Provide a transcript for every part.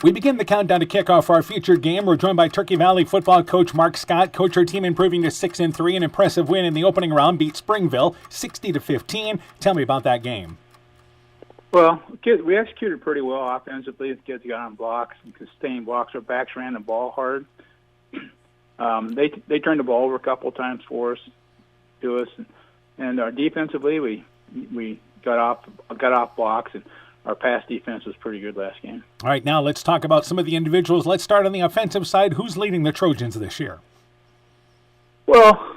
We begin the countdown to kickoff for our featured game. We're joined by Turkey Valley football coach Mark Scott. Coach, our team improving to 6-3, an impressive win in the opening round, beat Springville 60-15. Tell me about that game. Well, we executed pretty well offensively. The kids got on blocks and sustained blocks. Our backs ran the ball hard. They turned the ball over a couple of times for us, to us, and our defensively we got off blocks, and our pass defense was pretty good last game. All right, now let's talk about some of the individuals. Let's start on the offensive side. Who's leading the Trojans this year? Well,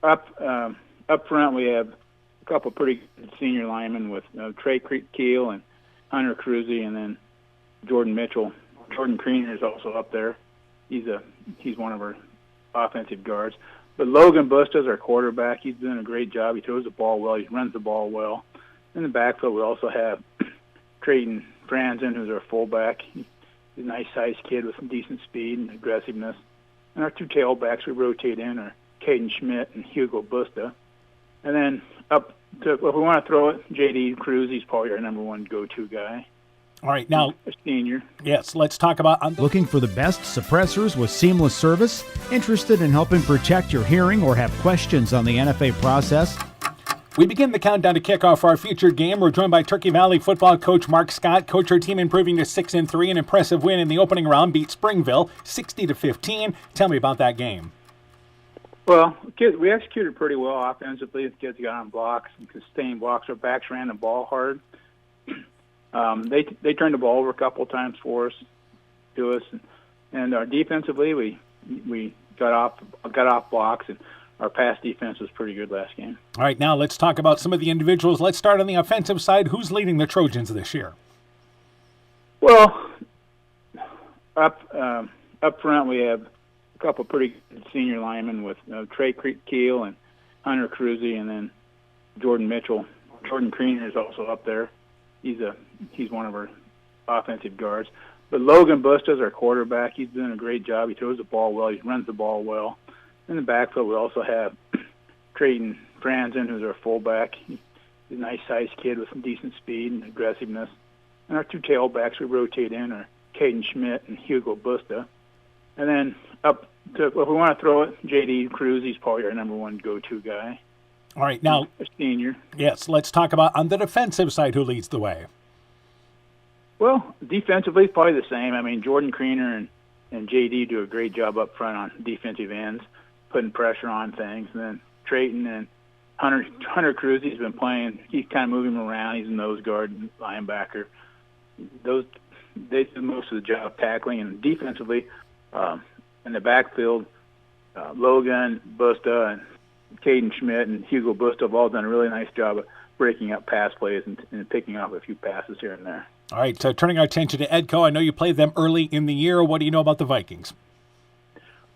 up front we have a couple pretty good senior linemen with Trey Keel and Hunter Cruzy, and then Jordan Mitchell. Jordan Kreener is also up there. He's one of our offensive guards. But Logan Busta's our quarterback. He's doing a great job. He throws the ball well. He runs the ball well. In the backfield, we also have Trayton Franzen, who's our fullback. He's a nice-sized kid with some decent speed and aggressiveness. And our two tailbacks we rotate in are Caden Schmidt and Hugo Busta. And then up to, if we want to throw it, J.D. Cruz, he's probably our number one go-to guy. All right, now, a senior. Yes, let's talk about... Looking for the best suppressors with seamless service? Interested in helping protect your hearing or have questions on the NFA process? We begin the countdown to kickoff for our featured game. We're joined by Turkey Valley football coach Mark Scott. Coach, our team improving to 6-3, an impressive win in the opening round, beat Springville 60-15. Tell me about that game. Well, we executed pretty well offensively. The kids got on blocks and sustained blocks. Our backs ran the ball hard. They turned the ball over a couple of times for us, to us, and our defensively we got off blocks, and our pass defense was pretty good last game. All right, now let's talk about some of the individuals. Let's start on the offensive side. Who's leading the Trojans this year? Well, up front we have a couple of pretty good senior linemen with Trey Keel and Hunter Cruzy, and then Jordan Mitchell. Jordan Kreener is also up there. He's one of our offensive guards. But Logan Busta's our quarterback. He's doing a great job. He throws the ball well. He runs the ball well. In the backfield, we also have Trayton Franzen, who's our fullback. He's a nice-sized kid with some decent speed and aggressiveness. And our two tailbacks we rotate in are Caden Schmidt and Hugo Busta. And then up to, if we want to throw it, J.D. Cruz, he's probably our number one go-to guy. All right, now, a senior. Yes, let's talk about on the defensive side who leads the way. Well, defensively, it's probably the same. I mean, Jordan Kreener and J.D. do a great job up front on defensive ends, putting pressure on things. And then Trayton and Hunter Cruz, he's been playing. He's kind of moving around. He's a nose guard linebacker. They do most of the job tackling. And defensively, in the backfield, Logan, Busta, and Caden Schmidt and Hugo Busta have all done a really nice job of breaking up pass plays and picking up a few passes here and there. All right, turning our attention to Edco. I know you played them early in the year. What do you know about the Vikings?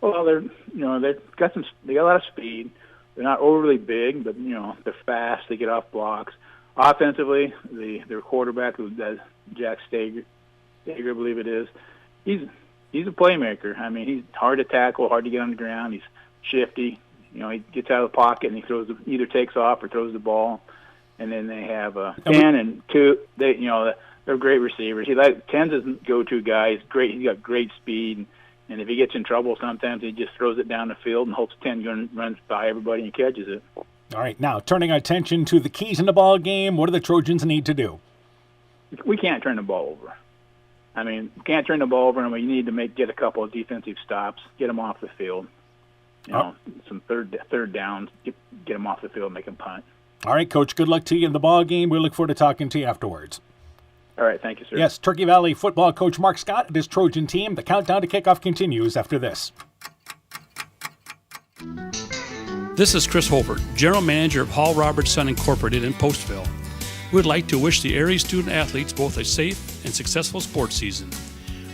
Well, they got a lot of speed. They're not overly big, but they're fast. They get off blocks. Offensively, their quarterback, who does Jack Stager, I believe it is, he's a playmaker. I mean, he's hard to tackle, hard to get on the ground. He's shifty. He gets out of the pocket and he either takes off or throws the ball. And then they have 10 and 2. They're great receivers. Ten's his go-to guy. He's great. He's got great speed. And if he gets in trouble, sometimes he just throws it down the field and hopes 10 runs by everybody and catches it. All right, now turning our attention to the keys in the ball game. What do the Trojans need to do? We can't turn the ball over. I mean, we can't turn the ball over, and we need to get a couple of defensive stops, get them off the field. Some third downs, get them off the field, make them punt. All right, Coach, good luck to you in the ball game. We look forward to talking to you afterwards. All right, thank you, sir. Yes, Turkey Valley football coach Mark Scott and his Trojan team. The countdown to kickoff continues after this. This is Chris Holbert, General Manager of Hall Roberts Son Incorporated in Postville. We would like to wish the area student-athletes both a safe and successful sports season.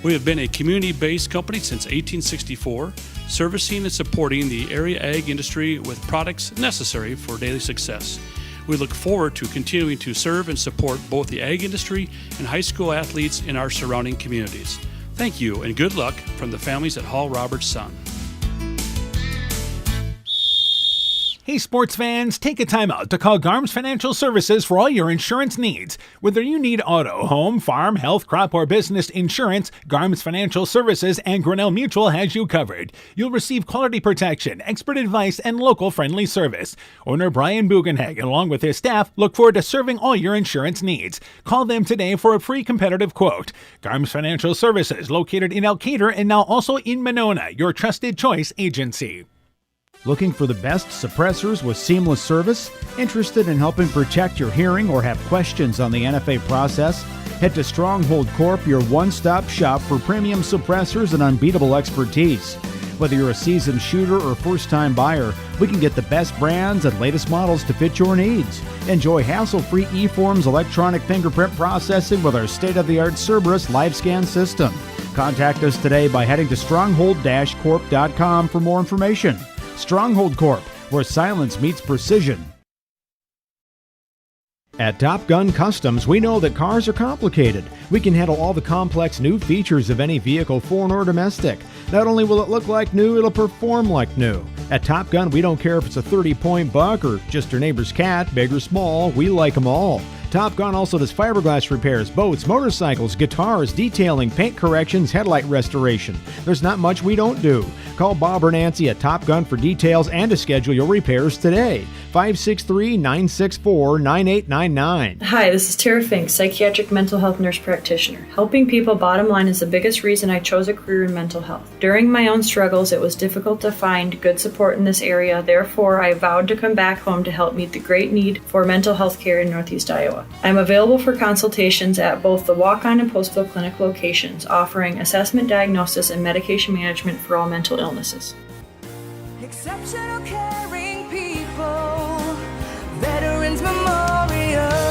We have been a community-based company since 1864, servicing and supporting the area ag industry with products necessary for daily success. We look forward to continuing to serve and support both the ag industry and high school athletes in our surrounding communities. Thank you and good luck from the families at Hall Roberts Son. Hey sports fans, take a time out to call Garms Financial Services for all your insurance needs. Whether you need auto, home, farm, health, crop, or business insurance, Garms Financial Services and Grinnell Mutual has you covered. You'll receive quality protection, expert advice, and local friendly service. Owner Brian Bugenhagen, along with his staff, look forward to serving all your insurance needs. Call them today for a free competitive quote. Garms Financial Services, located in Elkader and now also in Monona, your trusted choice agency. Looking for the best suppressors with seamless service? Interested in helping protect your hearing or have questions on the NFA process? Head to Stronghold Corp, your one-stop shop for premium suppressors and unbeatable expertise. Whether you're a seasoned shooter or first-time buyer, we can get the best brands and latest models to fit your needs. Enjoy hassle-free eForms electronic fingerprint processing with our state-of-the-art Cerberus LiveScan system. Contact us today by heading to stronghold-corp.com for more information. Stronghold Corp, where silence meets precision. At Top Gun Customs, we know that cars are complicated. We can handle all the complex new features of any vehicle, foreign or domestic. Not only will it look like new, it'll perform like new. At Top Gun, we don't care if it's a 30-point buck or just your neighbor's cat, big or small, we like them all. Top Gun also does fiberglass repairs, boats, motorcycles, guitars, detailing, paint corrections, headlight restoration. There's not much we don't do. Call Bob or Nancy at Top Gun for details and to schedule your repairs today. 563-964-9899. Hi, this is Tara Fink, psychiatric mental health nurse practitioner. Helping people, bottom line, is the biggest reason I chose a career in mental health. During my own struggles, it was difficult to find good support in this area. Therefore, I vowed to come back home to help meet the great need for mental health care in Northeast Iowa. I'm available for consultations at both the Walk-On and Postville Clinic locations, offering assessment, diagnosis, and medication management for all mental illnesses. Exceptional caring people, Veterans Memorial.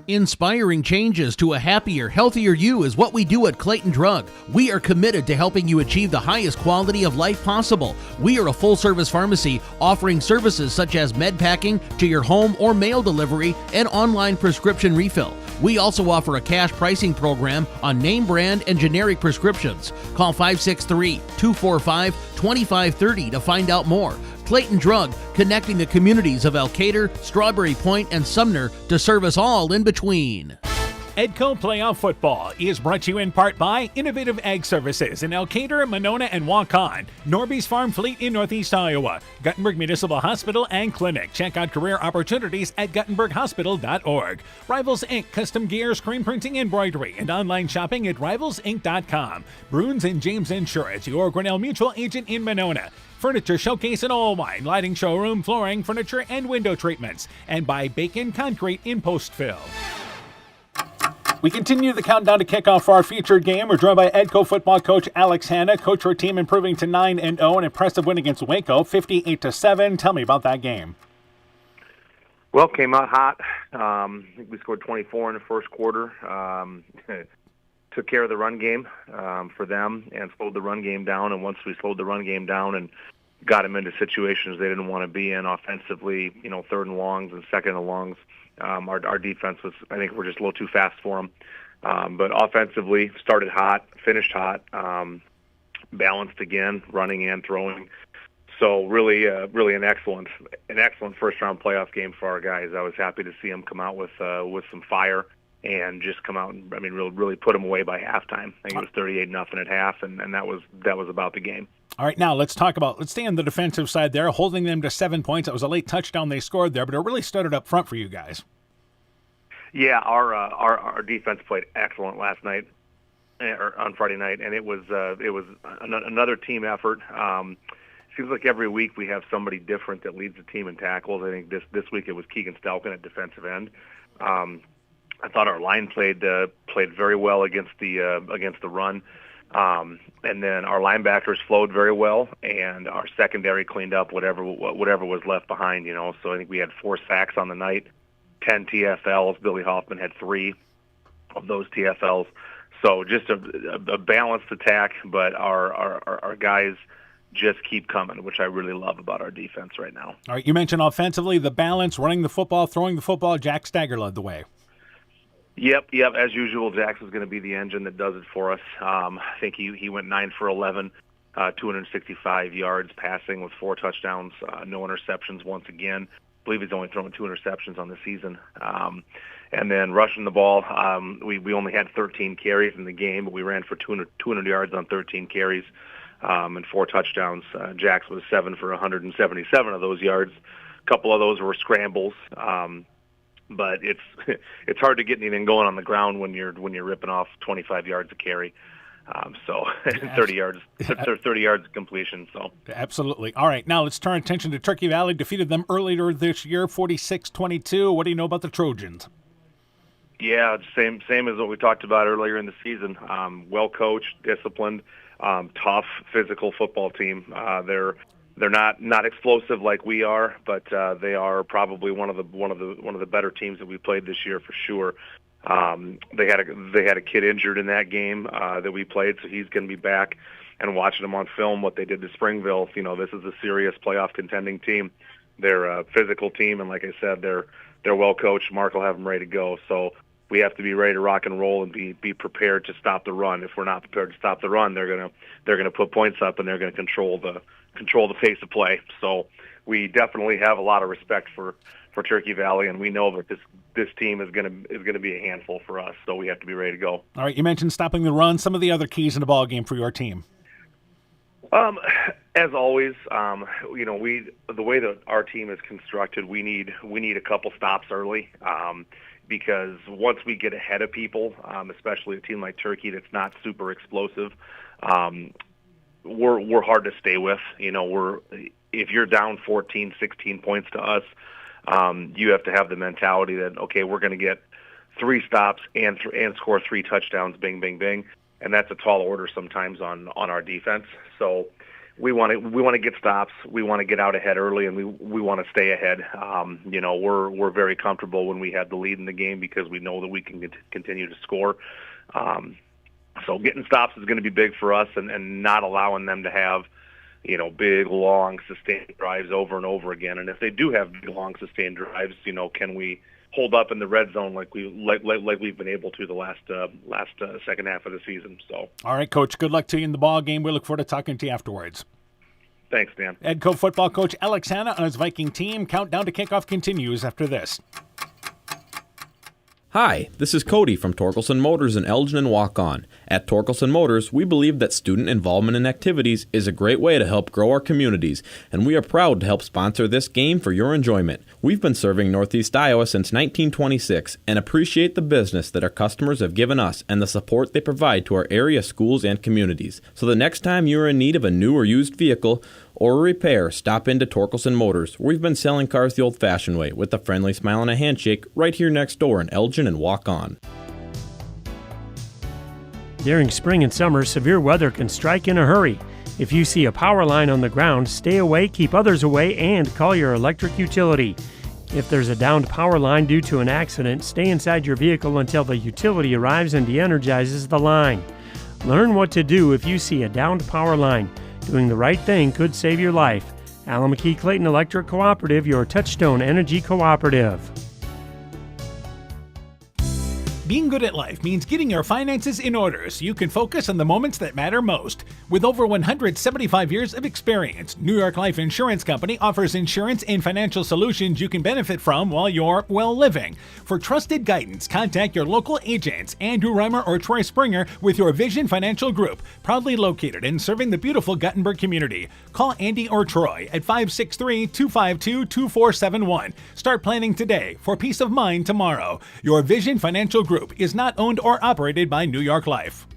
Inspiring changes to a happier, healthier you is what we do at Clayton Drug. We are committed to helping you achieve the highest quality of life possible. We are a full-service pharmacy offering services such as med packing to your home or mail delivery and online prescription refill. We also offer a cash pricing program on name brand and generic prescriptions. Call 563-245-2530 to find out more. Clayton Drug, connecting the communities of Elkader, Strawberry Point, and Sumner to serve us all in between. Edco Playoff Football is brought to you in part by Innovative Ag Services in Elkader, Monona, and Waukon, Norby's Farm Fleet in Northeast Iowa, Guttenberg Municipal Hospital and Clinic. Check out career opportunities at guttenberghospital.org. Rivals Inc. Custom Gear, Screen Printing, Embroidery, and online shopping at rivalsinc.com. Bruins and James Insurance, your Grinnell Mutual agent in Monona. Furniture Showcase and All Wine, lighting showroom, flooring, furniture, and window treatments. And by Bacon Concrete in Postville. We continue the countdown to kickoff for our featured game. We're joined by Edco football coach Alex Hanna. Coach, her team improving to 9-0, an impressive win against Waco, 58-7. Tell me about that game. Well, came out hot. I think we scored 24 in the first quarter. Took care of the run game for them and slowed the run game down. And once we slowed the run game down and got them into situations they didn't want to be in offensively, third and longs and second and longs, our defense was, I think, we're just a little too fast for them. But offensively, started hot, finished hot, balanced again, running and throwing. So really an excellent first-round playoff game for our guys. I was happy to see them come out with some fire and just come out and really put them away by halftime. I think it was 38-0 at half, and that was about the game. All right, now let's stay on the defensive side there, holding them to 7 points. That was a late touchdown they scored there, but it really started up front for you guys. Yeah, our defense played excellent last night, or on Friday night, and it was another team effort. Seems like every week we have somebody different that leads the team in tackles. I think this week it was Keegan Stelkin at defensive end. I thought our line played very well against the run. And then our linebackers flowed very well, and our secondary cleaned up whatever was left behind, So I think we had 4 sacks on the night, 10 TFLs. Billy Hoffman had 3 of those TFLs. So just a balanced attack, but our guys just keep coming, which I really love about our defense right now. All right, you mentioned offensively, the balance, running the football, throwing the football. Jack Stagger led the way. Yep. As usual, Jackson's going to be the engine that does it for us. I think he went 9 for 11 265 yards passing with 4 touchdowns, no interceptions once again. I believe he's only thrown 2 interceptions on the season. And then rushing the ball, we only had 13 carries in the game, but we ran for 200 yards on 13 carries and 4 touchdowns. Jax was 7 for 177 of those yards. A couple of those were scrambles, but it's hard to get anything going on the ground when you're ripping off 25 yards a carry. 30 yards of completion. So absolutely. All right, now let's turn attention to Turkey Valley. Defeated them earlier this year, 46-22. What do you know about the Trojans? Yeah, same as what we talked about earlier in the season. Well coached, disciplined, tough, physical football team. They're not explosive like we are, but they are probably one of the better teams that we played this year for sure. They had a kid injured in that game that we played, so he's going to be back. And watching them on film, what they did to Springville, this is a serious playoff contending team. They're a physical team, and like I said, they're well coached. Mark will have them ready to go. So we have to be ready to rock and roll and be prepared to stop the run. If we're not prepared to stop the run, they're gonna put points up, and they're gonna control the pace of play. So we definitely have a lot of respect for Turkey Valley, and we know that this team is gonna be a handful for us. So we have to be ready to go. All right, you mentioned stopping the run. Some of the other keys in the ball game for your team. As always, the way that our team is constructed, we need a couple stops early, because once we get ahead of people, especially a team like Turkey that's not super explosive, we're hard to stay with. If you're down 14, 16 points to us, you have to have the mentality that, okay, we're going to get 3 stops and score 3 touchdowns, bing, bing, bing. And that's a tall order sometimes on our defense. So we want to get stops. We want to get out ahead early, and we want to stay ahead. We're very comfortable when we have the lead in the game because we know that we can continue to score. So getting stops is going to be big for us, and not allowing them to have big, long, sustained drives over and over again. And if they do have big, long, sustained drives, can we hold up in the red zone like we've been able to the last second half of the season? So, all right, Coach. Good luck to you in the ball game. We look forward to talking to you afterwards. Thanks, Dan. Edco football coach Alex Hanna on his Viking team. Countdown to kickoff continues after this. Hi, this is Cody from Torkelson Motors in Elgin and Walk-On. At Torkelson Motors, we believe that student involvement in activities is a great way to help grow our communities, and we are proud to help sponsor this game for your enjoyment. We've been serving Northeast Iowa since 1926 and appreciate the business that our customers have given us and the support they provide to our area schools and communities. So the next time you are in need of a new or used vehicle or a repair, stop into Torkelson Motors. We've been selling cars the old-fashioned way with a friendly smile and a handshake right here next door in Elgin and Walk-On. During spring and summer, severe weather can strike in a hurry. If you see a power line on the ground, stay away, keep others away, and call your electric utility. If there's a downed power line due to an accident, stay inside your vehicle until the utility arrives and de-energizes the line. Learn what to do if you see a downed power line. Doing the right thing could save your life. Alameda Clayton Electric Cooperative, your Touchstone Energy Cooperative. Being good at life means getting your finances in order so you can focus on the moments that matter most. With over 175 years of experience, New York Life Insurance Company offers insurance and financial solutions you can benefit from while you're, living. For trusted guidance, contact your local agents, Andrew Reimer or Troy Springer with your Vision Financial Group, proudly located and serving the beautiful Guttenberg community. Call Andy or Troy at 563-252-2471. Start planning today for peace of mind tomorrow. Your Vision Financial Group is not owned or operated by New York Life.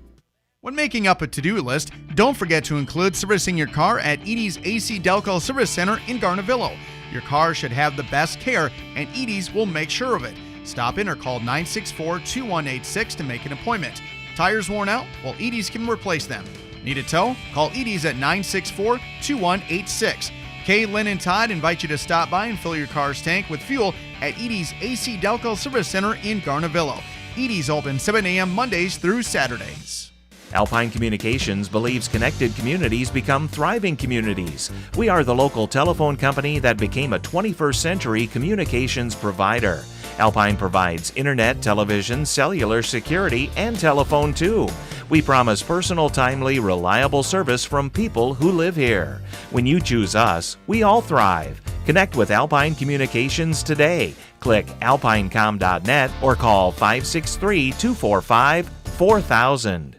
When making up a to-do list, don't forget to include servicing your car at Edie's AC Delco Service Center in Garnavillo. Your car should have the best care, and Edie's will make sure of it. Stop in or call 964-2186 to make an appointment. Tires worn out? Well, Edie's can replace them. Need a tow? Call Edie's at 964-2186. Kay, Lynn, and Todd invite you to stop by and fill your car's tank with fuel at Edie's AC Delco Service Center in Garnavillo. Edie's open 7 a.m. Mondays through Saturdays. Alpine Communications believes connected communities become thriving communities. We are the local telephone company that became a 21st century communications provider. Alpine provides internet, television, cellular security, and telephone too. We promise personal, timely, reliable service from people who live here. When you choose us, we all thrive. Connect with Alpine Communications today. Click alpinecom.net or call 563-245-4000.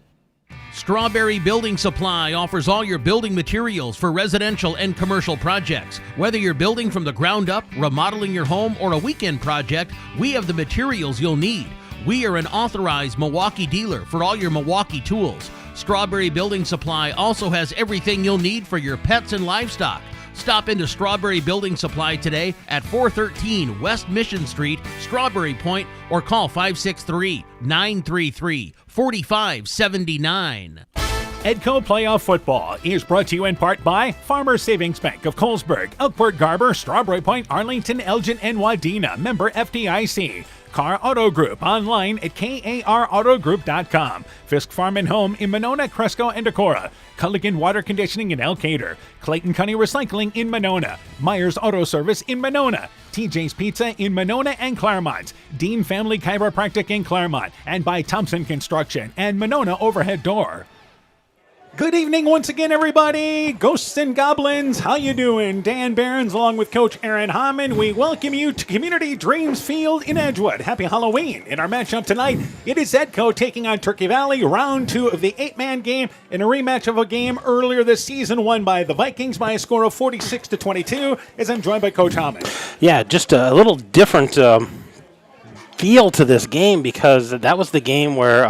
Strawberry Building Supply offers all your building materials for residential and commercial projects. Whether you're building from the ground up, remodeling your home, or a weekend project, we have the materials you'll need. We are an authorized Milwaukee dealer for all your Milwaukee tools. Strawberry Building Supply also has everything you'll need for your pets and livestock. Stop into Strawberry Building Supply today at 413 West Mission Street, Strawberry Point, or call 563-933-4579. Edco Playoff Football is brought to you in part by Farmers Savings Bank of Colesburg, Elkport Garber, Strawberry Point, Arlington, Elgin, and Wadena. Member FDIC. Car Auto Group online at karautogroup.com. Fisk Farm and Home in Monona, Cresco, and Decorah. Culligan Water Conditioning in Elkader. Clayton County Recycling in Monona. Myers Auto Service in Monona. TJ's Pizza in Monona and Claremont. Dean Family Chiropractic in Claremont. And by Thompson Construction and Monona Overhead Door. Good evening once again, everybody. Ghosts and Goblins, how you doing? Dan Behrens along with Coach Aaron Hammond. We welcome you to Community Dreams Field in Edgewood. Happy Halloween. In our matchup tonight, it is Edco taking on Turkey Valley, round 2 of the 8-man game in a rematch of a game earlier this season won by the Vikings by a score of 46-22, as I'm joined by Coach Hammond. Yeah, just a little different feel to this game because that was the game where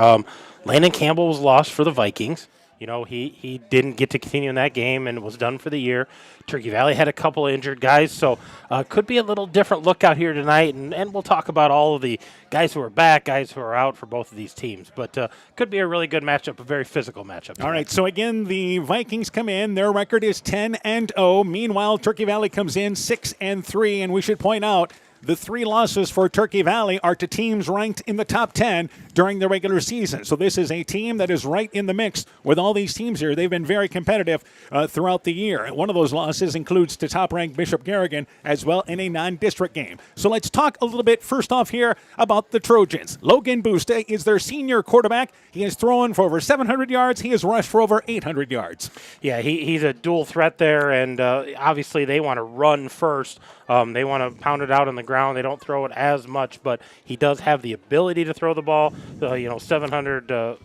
Landon Campbell was lost for the Vikings. You know, he didn't get to continue in that game and was done for the year. Turkey Valley had a couple of injured guys, so could be a little different look out here tonight, and we'll talk about all of the guys who are back, guys who are out for both of these teams. But could be a really good matchup, a very physical matchup tonight. All right, so again, the Vikings come in. Their record is 10-0. Meanwhile, Turkey Valley comes in 6-3, and we should point out the 3 losses for Turkey Valley are to teams ranked in the top 10 during the regular season. So this is a team that is right in the mix with all these teams here. They've been very competitive throughout the year. One of those losses includes to top-ranked Bishop Garrigan as well in a non-district game. So let's talk a little bit first off here about the Trojans. Logan Buste is their senior quarterback. He has thrown for over 700 yards. He has rushed for over 800 yards. Yeah, he's a dual threat there, and obviously they want to run first. They want to pound it out on the ground. They don't throw it as much, but he does have the ability to throw the ball, 700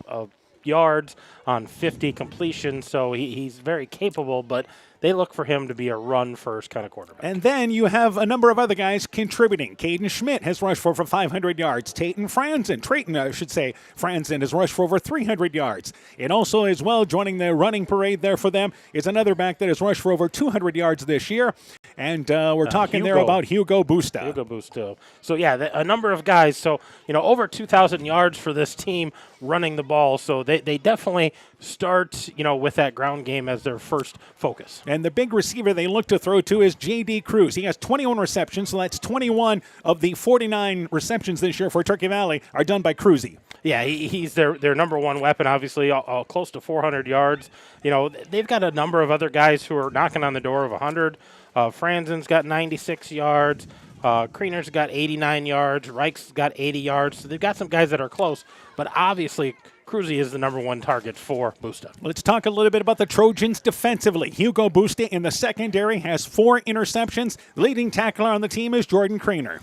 yards on 50 completions, so he's very capable, but they look for him to be a run-first kind of quarterback. And then you have a number of other guys contributing. Caden Schmidt has rushed for over 500 yards. Trayton Franzen has rushed for over 300 yards. And also as well, joining the running parade there for them is another back that has rushed for over 200 yards this year. And we're talking there about Hugo Busta. Hugo Busta. So, yeah, a number of guys. So, over 2,000 yards for this team running the ball. So they definitely start, with that ground game as their first focus. And the big receiver they look to throw to is J.D. Cruz. He has 21 receptions, so that's 21 of the 49 receptions this year for Turkey Valley are done by Cruzy. Yeah, he's their number one weapon, obviously, close to 400 yards. They've got a number of other guys who are knocking on the door of 100. Franzen's got 96 yards. Kriener's got 89 yards. Reich's got 80 yards. So they've got some guys that are close, but obviously Cruzy is the number one target for Busta. Let's talk a little bit about the Trojans defensively. Hugo Busta in the secondary has 4 interceptions. The leading tackler on the team is Jordan Kriener.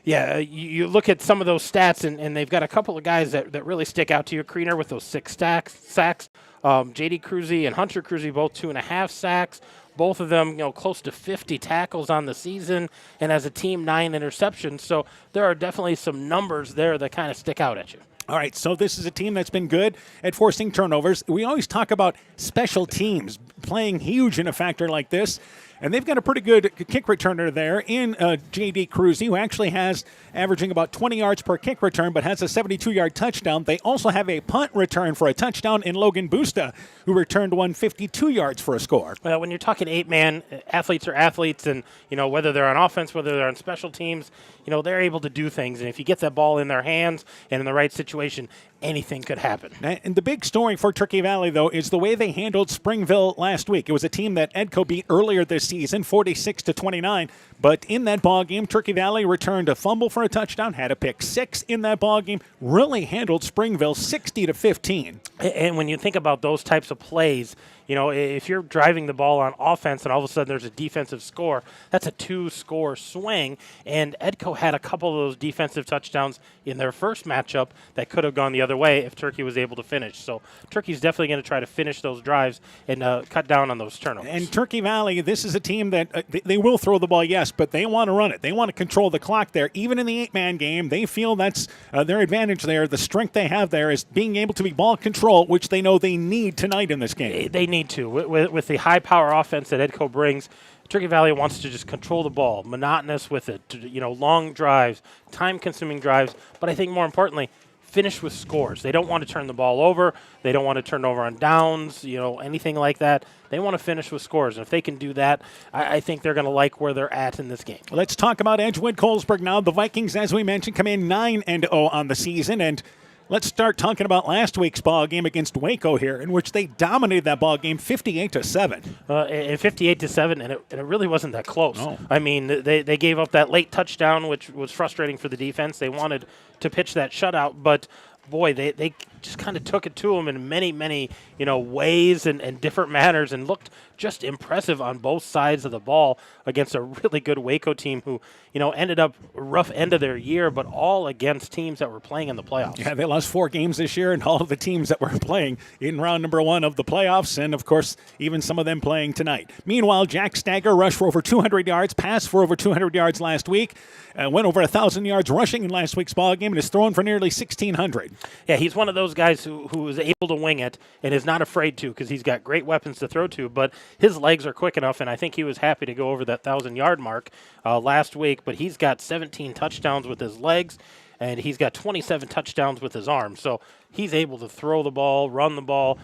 Yeah, you look at some of those stats, and they've got a couple of guys that really stick out to you. Kriener with those 6 sacks. J.D. Cruzy and Hunter Cruzy both 2.5 sacks. Both of them, close to 50 tackles on the season, and as a team, 9 interceptions. So there are definitely some numbers there that kind of stick out at you. All right, so this is a team that's been good at forcing turnovers. We always talk about special teams playing huge in a factor like this. And they've got a pretty good kick returner there in J.D. Cruzy, who actually has averaging about 20 yards per kick return, but has a 72-yard touchdown. They also have a punt return for a touchdown in Logan Busta, who returned 152 yards for a score. Well, when you're talking 8-man, athletes are athletes, and, whether they're on offense, whether they're on special teams, they're able to do things. And if you get that ball in their hands and in the right situation, anything could happen. And the big story for Turkey Valley, though, is the way they handled Springville last week. It was a team that Edco beat earlier this season, 46-29. But in that ball game, Turkey Valley returned a fumble for a touchdown, had a pick 6 in that ball game, really handled Springville 60-15. And when you think about those types of plays, if you're driving the ball on offense and all of a sudden there's a defensive score, that's a 2-score swing. And Edco had a couple of those defensive touchdowns in their first matchup that could have gone the other way if Turkey was able to finish. So Turkey's definitely going to try to finish those drives and cut down on those turnovers. And Turkey Valley, this is a team that they will throw the ball, yes, but they want to run it. They want to control the clock there. Even in the 8-man game, they feel that's their advantage there. The strength they have there is being able to be ball control, which they know they need tonight in this game. They need to. With the high-power offense that Edco brings, Turkey Valley wants to just control the ball, monotonous with it, long drives, time-consuming drives, but I think more importantly, finish with scores. They don't want to turn the ball over. They don't want to turn it over on downs, anything like that. They want to finish with scores, and if they can do that, I think they're going to like where they're at in this game. Let's talk about Edgewood-Colesburg now. The Vikings, as we mentioned, come in 9-0 on the season, and let's start talking about last week's ball game against Waco here, in which they dominated that ball game 58-7. And 58-7, and it really wasn't that close. No. I mean, they gave up that late touchdown, which was frustrating for the defense. They wanted to pitch that shutout, but boy, they just kind of took it to them in many, many ways and different manners, and looked just impressive on both sides of the ball against a really good Waco team who ended up rough end of their year, but all against teams that were playing in the playoffs. Yeah, they lost 4 games this year, and all of the teams that were playing in round number 1 of the playoffs, and of course, even some of them playing tonight. Meanwhile, Jack Stagger rushed for over 200 yards, passed for over 200 yards last week, went over 1,000 yards rushing in last week's ball game, and is thrown for nearly 1,600. Yeah, he's one of those guys who is able to wing it and is not afraid to, because he's got great weapons to throw to, but his legs are quick enough, and I think he was happy to go over that 1,000-yard mark last week, but he's got 17 touchdowns with his legs, and he's got 27 touchdowns with his arms. So he's able to throw the ball, run the ball,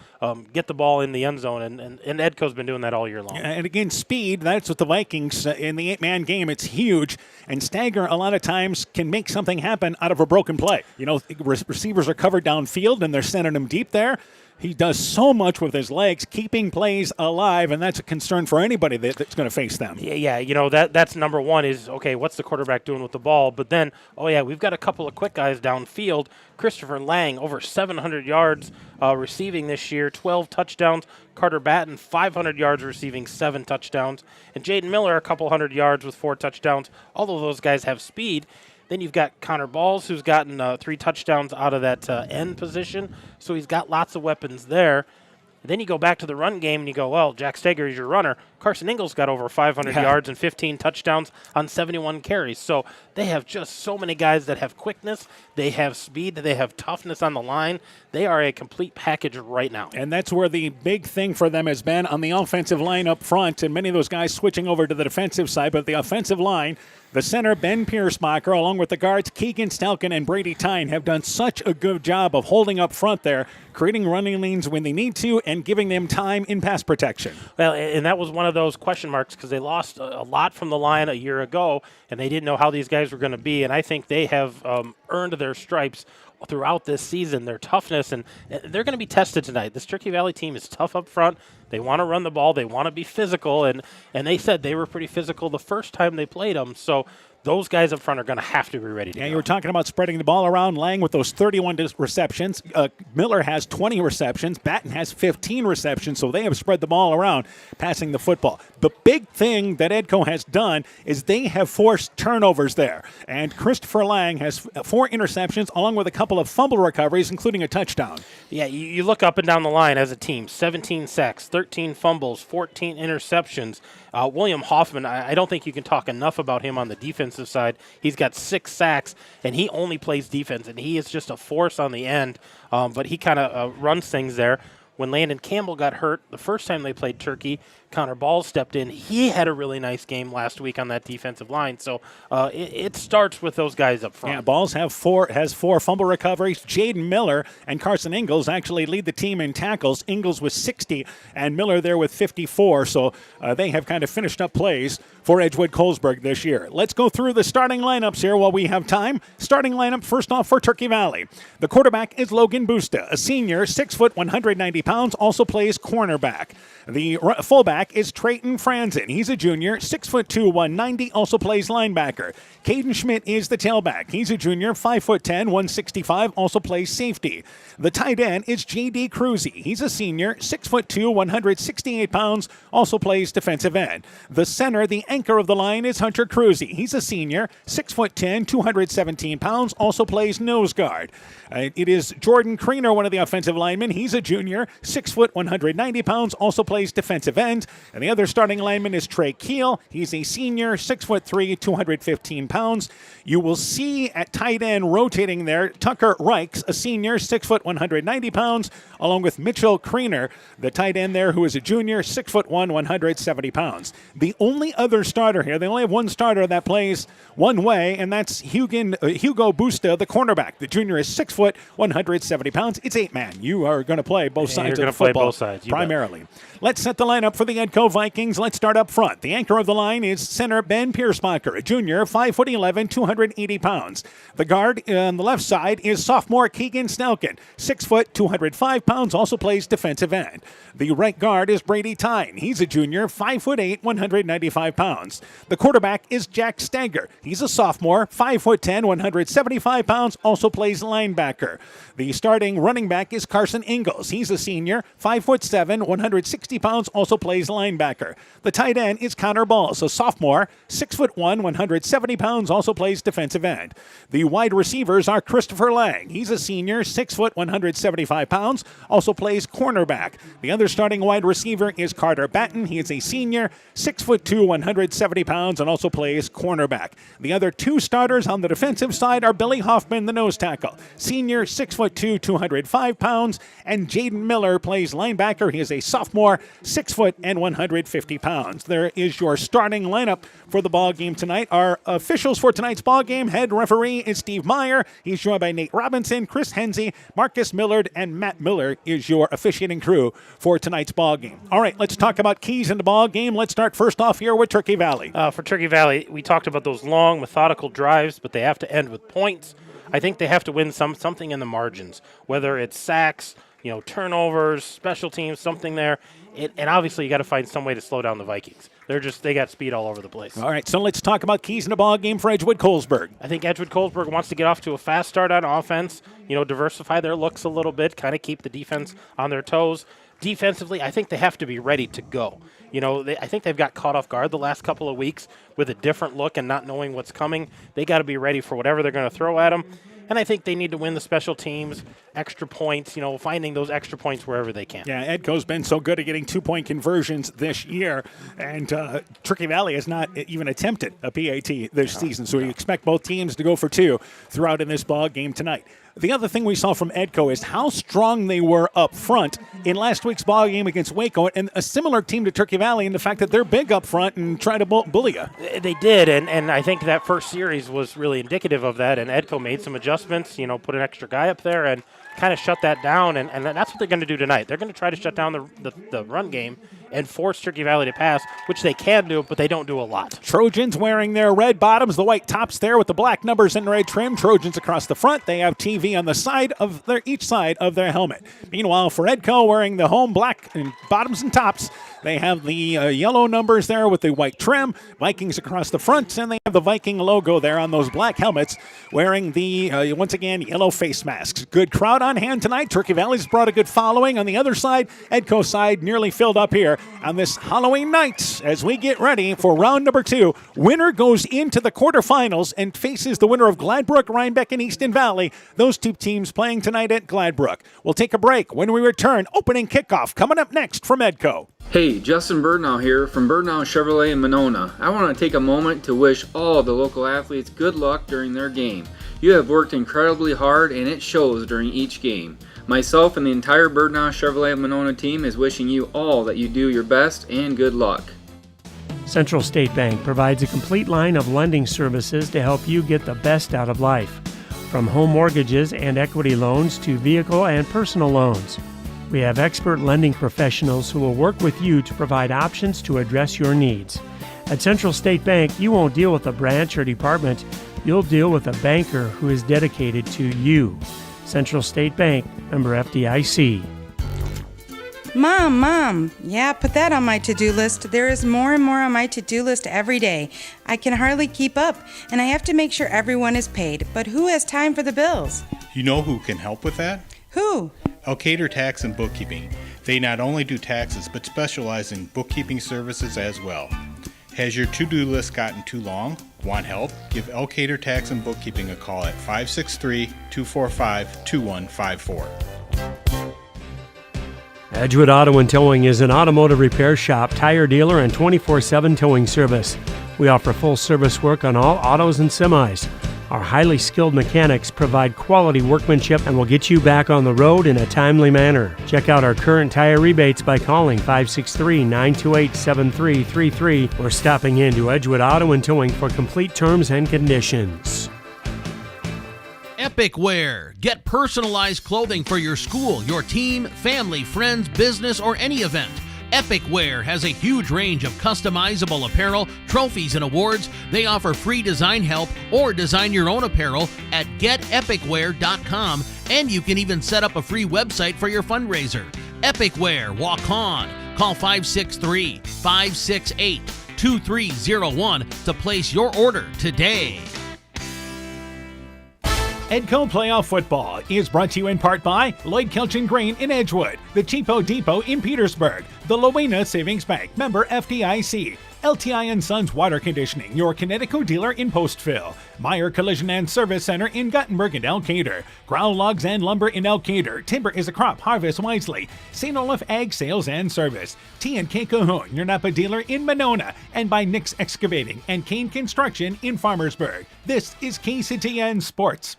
get the ball in the end zone, and Edco's been doing that all year long. And again, speed, that's what the Vikings, in the 8-man game, it's huge. And Stagger, a lot of times, can make something happen out of a broken play. Receivers are covered downfield, and they're sending them deep there. He does so much with his legs, keeping plays alive, and that's a concern for anybody that's going to face them. Yeah, that's number one is, okay, what's the quarterback doing with the ball? But then, we've got a couple of quick guys downfield. Christopher Lang, over 700 yards receiving this year, 12 touchdowns. Carter Batten, 500 yards receiving, 7 touchdowns. And Jaden Miller, a couple hundred yards with 4 touchdowns. All of those guys have speed. Then you've got Connor Balls, who's gotten 3 touchdowns out of that end position. So he's got lots of weapons there. Then you go back to the run game and you go, well, Jack Steger is your runner. Carson Ingalls got over 500 yards and 15 touchdowns on 71 carries. So they have just so many guys that have quickness, they have speed, they have toughness on the line. They are a complete package right now. And that's where the big thing for them has been on the offensive line up front, and many of those guys switching over to the defensive side. But the offensive line, the center, Ben Piersmacher, along with the guards, Keegan Stelkin and Brady Tyne, have done such a good job of holding up front there, creating running lanes when they need to, and giving them time in pass protection. Well, and that was one of those question marks because they lost a lot from the line a year ago, and they didn't know how these guys were going to be. And I think they have earned their stripes throughout this season, their toughness, and they're going to be tested tonight. This Turkey Valley team is tough up front. They want to run the ball. They want to be physical, and they said they were pretty physical the first time they played them. So those guys up front are going to have to be ready to go. You were talking about spreading the ball around. Lang with those 31 receptions. Miller has 20 receptions. Batten has 15 receptions, so they have spread the ball around, passing the football. The big thing that Edco has done is they have forced turnovers there. And Christopher Lang has 4 interceptions, along with a couple of fumble recoveries, including a touchdown. Yeah, you look up and down the line as a team. 17 sacks, 13 fumbles, 14 interceptions. William Hoffman, I don't think you can talk enough about him on the defensive side. He's got 6 sacks, and he only plays defense, and he is just a force on the end, but he kind of runs things there. when Landon Campbell got hurt the first time they played Turkey, Connor Ball stepped in. He had a really nice game last week on that defensive line. So it starts with those guys up front. Yeah, Balls has 4 fumble recoveries. Jaden Miller and Carson Ingalls actually lead the team in tackles. Ingalls with 60 and Miller there with 54. So they have kind of finished up plays for Edgewood Colesburg this year. Let's go through the starting lineups here while we have time. Starting lineup first off for Turkey Valley. The quarterback is Logan Busta, a senior, 6 foot, 190 pounds, also plays cornerback. The fullback is Trayton Franzen. He's a junior, 6'2", 190, also plays linebacker. Caden Schmidt is the tailback. He's a junior, 5'10", 165, also plays safety. The tight end is J.D. Cruzy. He's a senior, 6'2", 168 pounds, also plays defensive end. The center, the anchor of the line, is Hunter Cruzy. He's a senior, 6'10", 217 pounds, also plays nose guard. It is Jordan Creener, one of the offensive linemen. He's a junior, 6 foot, 190 pounds, also plays defensive end. And the other starting lineman is Trey Keel. He's a senior, 6'3", 215 pounds. You will see at tight end rotating there Tucker Reichs, a senior, 6 foot, 190 pounds, along with Mitchell Creener, the tight end there, who is a junior, 6'1", 170 pounds. The only other starter here, they only have one starter that plays one way, and that's Hugo Busta, the cornerback. The junior is 6 foot, 170 pounds. It's 8-man. You are going to play both sides of the football. Play both sides, primarily. Let's set the lineup for the Edco Vikings. Let's start up front. The anchor of the line is center Ben Piersbacher, a junior, 5'11", 280 pounds. The guard on the left side is sophomore Keegan Snelkin, 6 foot, 205 pounds, also plays defensive end. The right guard is Brady Tyne. He's a junior, 5'8", 195 pounds. The quarterback is Jack Stager. He's a sophomore, 5'10", 175 pounds, also plays linebacker. The starting running back is Carson Ingalls. He's a senior, 5'7", 160 pounds, also plays linebacker. The tight end is Connor Balls, a sophomore, 6'1", 170 pounds, also plays defensive end. The wide receivers are Christopher Lang. He's a senior, 6 foot, 175 pounds, also plays cornerback. The other starting wide receiver is Carter Batten. He is a senior, 6'2", 170 pounds, and also plays cornerback. The other two starters on the defensive side are Billy Hoffman, the nose tackle, senior, 6'2", 205 pounds, and Jaden Miller plays linebacker. He is a sophomore, 6 foot and 150 pounds. There is your starting lineup for the ball game tonight. Our officials for tonight's ball game, head referee is Steve Meyer. He's joined by Nate Robinson, Chris Henze, Marcus Millard, and Matt Miller is your officiating crew for tonight's ball game. All right, let's talk about keys in the ball game. Let's start first off here with Turkey Valley. For Turkey Valley, we talked about those long, methodical drives, but they have to end with points. I think they have to win something in the margins, whether it's sacks, turnovers, special teams, something there. And obviously, you got to find some way to slow down the Vikings. They got speed all over the place. All right, so let's talk about keys in the ball game for Edgewood Colesburg. I think Edgewood Colesburg wants to get off to a fast start on offense, diversify their looks a little bit, kind of keep the defense on their toes. Defensively, I think they have to be ready to go. I think they've got caught off guard the last couple of weeks with a different look and not knowing what's coming. They got to be ready for whatever they're going to throw at them. And I think they need to win the special teams, extra points, finding those extra points wherever they can. Yeah, Edco's been so good at getting 2-point conversions this year, and Turkey Valley has not even attempted a PAT this season, so we expect both teams to go for 2 throughout in this ball game tonight. The other thing we saw from Edco is how strong they were up front in last week's ball game against Waco, and a similar team to Turkey Valley in the fact that they're big up front and try to bully you. They did, and I think that first series was really indicative of that, and Edco made some adjustments, put an extra guy up there and kind of shut that down, and that's what they're going to do tonight. They're going to try to shut down the run game and force Turkey Valley to pass, which they can do, but they don't do a lot. Trojans wearing their red bottoms, the white tops there with the black numbers and red trim. Trojans across the front. They have TV on the side of each side of their helmet. Meanwhile, for Edco, wearing the home black and bottoms and tops, they have the yellow numbers there with the white trim. Vikings across the front, and they have the Viking logo there on those black helmets, wearing the, once again, yellow face masks. Good crowd on hand tonight. Turkey Valley's brought a good following. On the other side, Edco side nearly filled up here on this Halloween night as we get ready for round number 2. Winner goes into the quarterfinals and faces the winner of Gladbrook, Rhinebeck, and Easton Valley. Those two teams playing tonight at Gladbrook. We'll take a break. When we return, opening kickoff coming up next from Edco. Hey, Justin Birdnow here from Birdnow Chevrolet in Monona. I want to take a moment to wish all the local athletes good luck during their game. You have worked incredibly hard and it shows during each game. Myself and the entire Birdnow Chevrolet Monona team is wishing you all that you do your best and good luck. Central State Bank provides a complete line of lending services to help you get the best out of life, from home mortgages and equity loans to vehicle and personal loans. We have expert lending professionals who will work with you to provide options to address your needs. At Central State Bank, you won't deal with a branch or department, you'll deal with a banker who is dedicated to you. Central State Bank, member FDIC. Mom, yeah, put that on my to-do list. There is more and more on my to-do list every day. I can hardly keep up, and I have to make sure everyone is paid. But who has time for the bills? You know who can help with that? Who? Elkader Tax and Bookkeeping. They not only do taxes, but specialize in bookkeeping services as well. Has your to-do list gotten too long? Want help? Give Elkader Tax and Bookkeeping a call at 563-245-2154. Edgewood Auto and Towing is an automotive repair shop, tire dealer, and 24/7 towing service. We offer full service work on all autos and semis. Our highly skilled mechanics provide quality workmanship and will get you back on the road in a timely manner. Check out our current tire rebates by calling 563-928-7333 or stopping into Edgewood Auto and Towing for complete terms and conditions. Epic Wear. Get personalized clothing for your school, your team, family, friends, business, or any event. Epic Wear has a huge range of customizable apparel, trophies, and awards. They offer free design help or design your own apparel at getepicwear.com, and you can even set up a free website for your fundraiser. Epic Wear, walk on. Call 563-568-2301 to place your order today. Edco Playoff Football is brought to you in part by Lloyd Kelchin Grain in Edgewood, the Cheapo Depot in Petersburg, the Lowena Savings Bank, member FDIC, LTI & Sons Water Conditioning, your Connecticut dealer in Postville, Meyer Collision and Service Center in Gothenburg and Elkader, Growl Logs and Lumber in Elkader, Timber is a Crop, Harvest Wisely, St. Olaf Ag Sales and Service, T&K Cahoon, your Napa dealer in Monona, and by Nick's Excavating and Kane Construction in Farmersburg. This is KCTN Sports.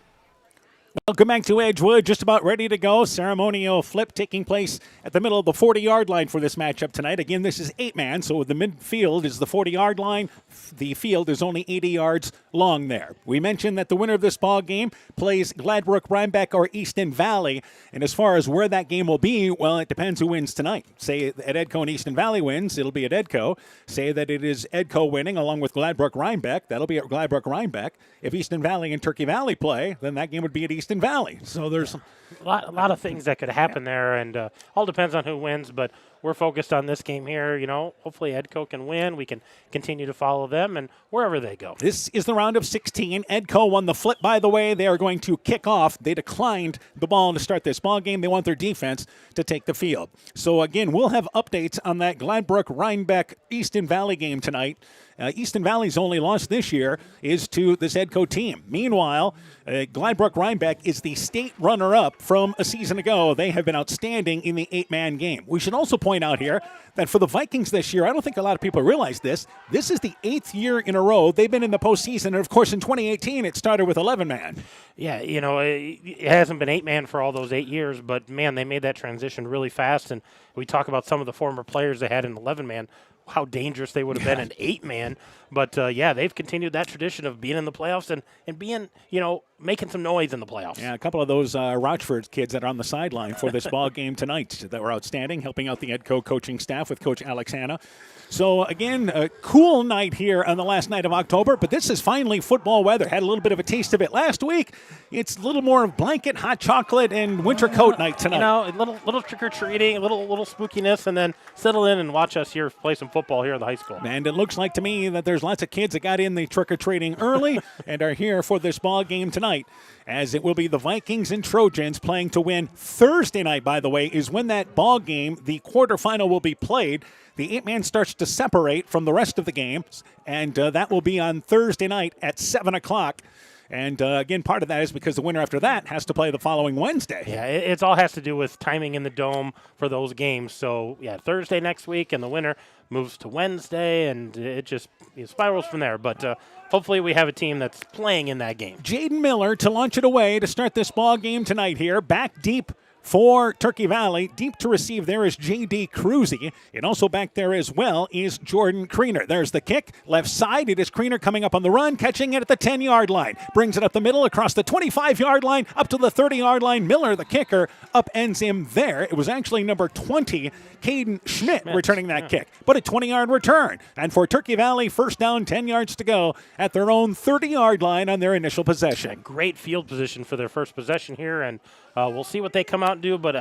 Welcome back to Edgewood. Just about ready to go. Ceremonial flip taking place at the middle of the 40-yard line for this matchup tonight. Again, this is 8-man, so the midfield is the 40-yard line. The field is only 80 yards long there. We mentioned that the winner of this ball game plays Gladbrook, Rhinebeck, or Easton Valley. And as far as where that game will be, well, it depends who wins tonight. Say at Edco and Easton Valley wins, it'll be at Edco. Say that it is Edco winning along with Gladbrook, Rhinebeck, that'll be at Gladbrook, Rhinebeck. If Easton Valley and Turkey Valley play, then that game would be at Easton Valley. So there's a lot of things that could happen there, and all depends on who wins, but we're focused on this game here. You know, hopefully Edco can win. We can continue to follow them and wherever they go. This is the round of 16. Edco won the flip, by the way. They are going to kick off. They declined the ball to start this ball game. They want their defense to take the field. So, again, we'll have updates on that Gladbrook, Rhinebeck, Easton Valley game tonight. Easton Valley's only loss this year is to this Edco team. Meanwhile, Gladbrook Rhinebeck is the state runner-up from a season ago. They have been outstanding in the 8-man game. We should also point out here that for the Vikings this year, I don't think a lot of people realize this. This is the 8th year in a row they've been in the postseason. And, of course, in 2018, it started with 11-man. Yeah, you know, it hasn't been 8-man for all those 8 years, but, man, they made that transition really fast. And we talk about some of the former players they had in 11-man. How dangerous they would have been in 8-man. But, yeah, they've continued that tradition of being in the playoffs and being, you know, making some noise in the playoffs. Yeah, a couple of those Rochford kids that are on the sideline for this ball game tonight that were outstanding, helping out the Edco coaching staff with Coach Alex Hanna. So, again, a cool night here on the last night of October, but this is finally football weather. Had a little bit of a taste of it last week. It's a little more of blanket, hot chocolate, and winter coat night tonight. You know, a little trick-or-treating, a little spookiness, and then settle in and watch us here play some football here in the high school. And it looks like to me that there's lots of kids that got in the trick-or-treating early and are here for this ball game tonight, as it will be the Vikings and Trojans playing to win. Thursday night, by the way, is when that ball game, the quarterfinal, will be played. The 8-man starts to separate from the rest of the games, and that will be on Thursday night at 7 o'clock. And, again, part of that is because the winner after that has to play the following Wednesday. Yeah, it all has to do with timing in the dome for those games. So, yeah, Thursday next week, and the winner moves to Wednesday, and it just spirals from there. But hopefully we have a team that's playing in that game. Jaden Miller to launch it away to start this ball game tonight here. Back deep For Turkey Valley, deep to receive there is J.D. Cruzy. And also back there as well is Jordan Kriener. There's the kick. Left side, it is Kriener coming up on the run, catching it at the 10-yard line. Brings it up the middle, across the 25-yard line, up to the 30-yard line. Miller, the kicker, upends him there. It was actually number 20, Caden Schmidt, returning that kick. But a 20-yard return. And for Turkey Valley, first down, 10 yards to go at their own 30-yard line on their initial possession. Great field position for their first possession here, and we'll see what they come out and do, but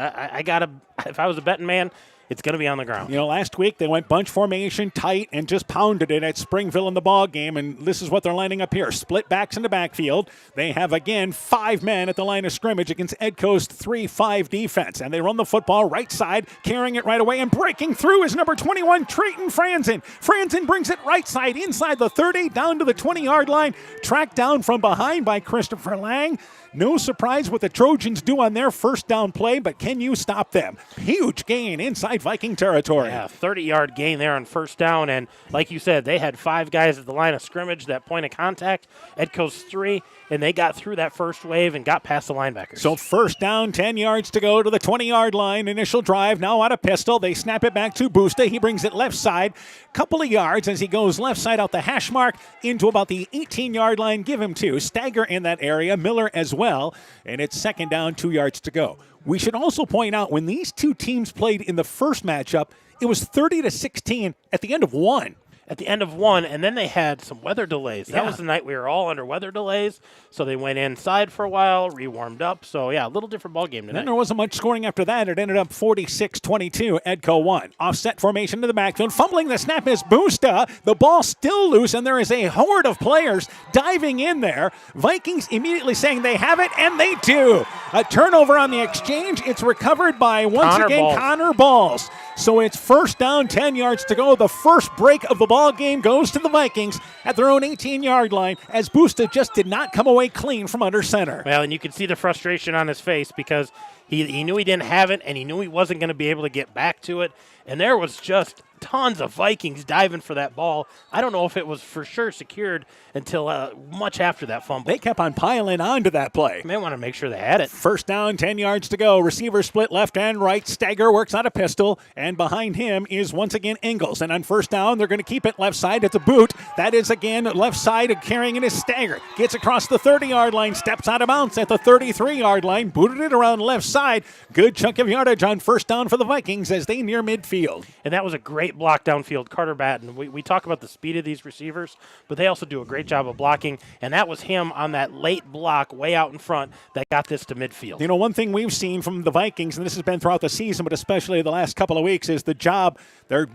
if I was a betting man, it's going to be on the ground. You know, last week they went bunch formation, tight, and just pounded it at Springville in the ball game, and this is what they're lining up here. Split backs in the backfield. They have, again, 5 men at the line of scrimmage against Edco's 3-5 defense, and they run the football right side, carrying it right away, and breaking through is number 21, Trayton Franzen. Franzen brings it right side, inside the 30, down to the 20-yard line, tracked down from behind by Christopher Lang. No surprise what the Trojans do on their first down play, but can you stop them? Huge gain inside Viking territory. Yeah, 30-yard gain there on first down, and like you said, they had 5 guys at the line of scrimmage, that point of contact. Edco's 3, and they got through that first wave and got past the linebackers. So first down, 10 yards to go to the 20-yard line. Initial drive, now out of pistol. They snap it back to Busta. He brings it left side, couple of yards as he goes left side out the hash mark into about the 18-yard line. Give him 2. Stagger in that area, Miller as well, and it's second down, 2 yards to go. We should also point out when these two teams played in the first matchup, it was 30-16 at the end of one. At the end of one, and then they had some weather delays. That was the night we were all under weather delays, so they went inside for a while, re-warmed up. So, yeah, a little different ball game tonight. Then there wasn't much scoring after that. It ended up 46-22. Edco won. Offset formation to the backfield. Fumbling the snap is Busta. The ball still loose, and there is a horde of players diving in there. Vikings immediately saying they have it, and they do. A turnover on the exchange. It's recovered by, Connor Balls. So it's first down, 10 yards to go. The first break of the ball game goes to the Vikings at their own 18-yard line as Busta just did not come away clean from under center. Well, and you could see the frustration on his face because he knew he didn't have it, and he knew he wasn't going to be able to get back to it. And there was just tons of Vikings diving for that ball. I don't know if it was for sure secured until much after that fumble. They kept on piling on to that play. They want to make sure they had it. First down, 10 yards to go. Receiver split left and right. Stagger works out a pistol, and behind him is once again Ingles. And on first down, they're going to keep it left side. It's a boot. That is again left side, carrying it is Stagger. Gets across the 30-yard line, steps out of bounds at the 33-yard line, booted it around left side. Good chunk of yardage on first down for the Vikings as they near midfield. And that was a great block downfield. Carter Batten, we talk about the speed of these receivers, but they also do a great job of blocking, and that was him on that late block way out in front that got this to midfield. You know, one thing we've seen from the Vikings, and this has been throughout the season, but especially the last couple of weeks, is the job they're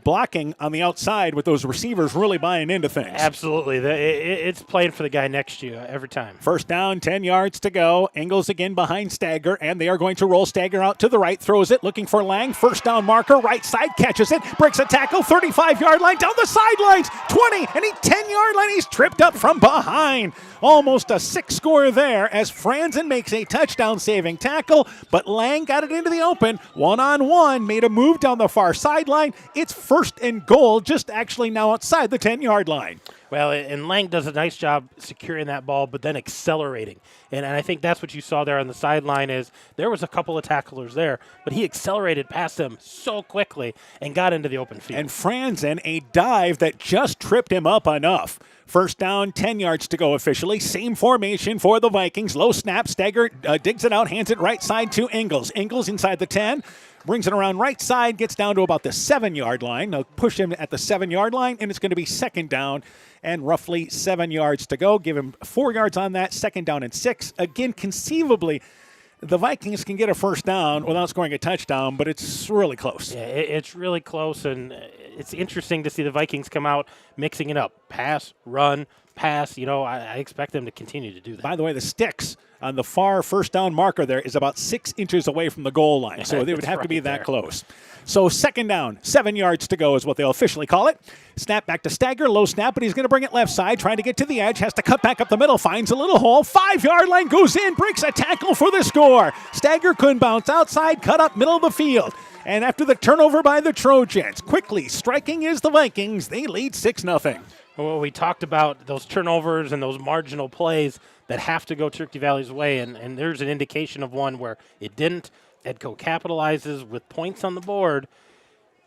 blocking on the outside with those receivers really buying into things. Absolutely. It's playing for the guy next to you every time. First down, 10 yards to go. Ingles again behind Stagger, and they are going to roll Stagger out to the right, throws it, looking for Lang. First down marker, right side, catches it, breaks a tackle, 35-yard line, down the sidelines, 20, and 10-yard line. He's tripped up from behind. Almost a 6 score there as Franzen makes a touchdown-saving tackle, but Lang got it into the open. One-on-one, made a move down the far sideline. It's first and goal, just actually now outside the 10-yard line. Well, and Lang does a nice job securing that ball, but then accelerating. And I think that's what you saw there on the sideline is there was a couple of tacklers there, but he accelerated past them so quickly and got into the open field. And Franzen, a dive that just tripped him up enough. First down, 10 yards to go officially. Same formation for the Vikings. Low snap. Stagger digs it out, hands it right side to Ingles. Ingles inside the 10. Brings it around right side, gets down to about the 7-yard line. They'll push him at the 7-yard line, and it's going to be second down and roughly 7 yards to go. Give him 4 yards on that, second down and 6. Again, conceivably, the Vikings can get a first down without scoring a touchdown, but it's really close. Yeah, it's really close, and it's interesting to see the Vikings come out mixing it up. Pass, run, pass. You know, I expect them to continue to do that. By the way, the sticks on the far first down marker there is about 6 inches away from the goal line, so they would have to be that close. So second down, 7 yards to go is what they'll officially call it. Snap back to Stagger, low snap, but he's going to bring it left side, trying to get to the edge, has to cut back up the middle, finds a little hole, 5-yard line, goes in, breaks a tackle for the score. Stagger couldn't bounce outside, cut up middle of the field. And after the turnover by the Trojans, quickly striking is the Vikings. They lead 6-0. Well, we talked about those turnovers and those marginal plays that have to go Turkey Valley's way, and there's an indication of one where it didn't. Edco capitalizes with points on the board,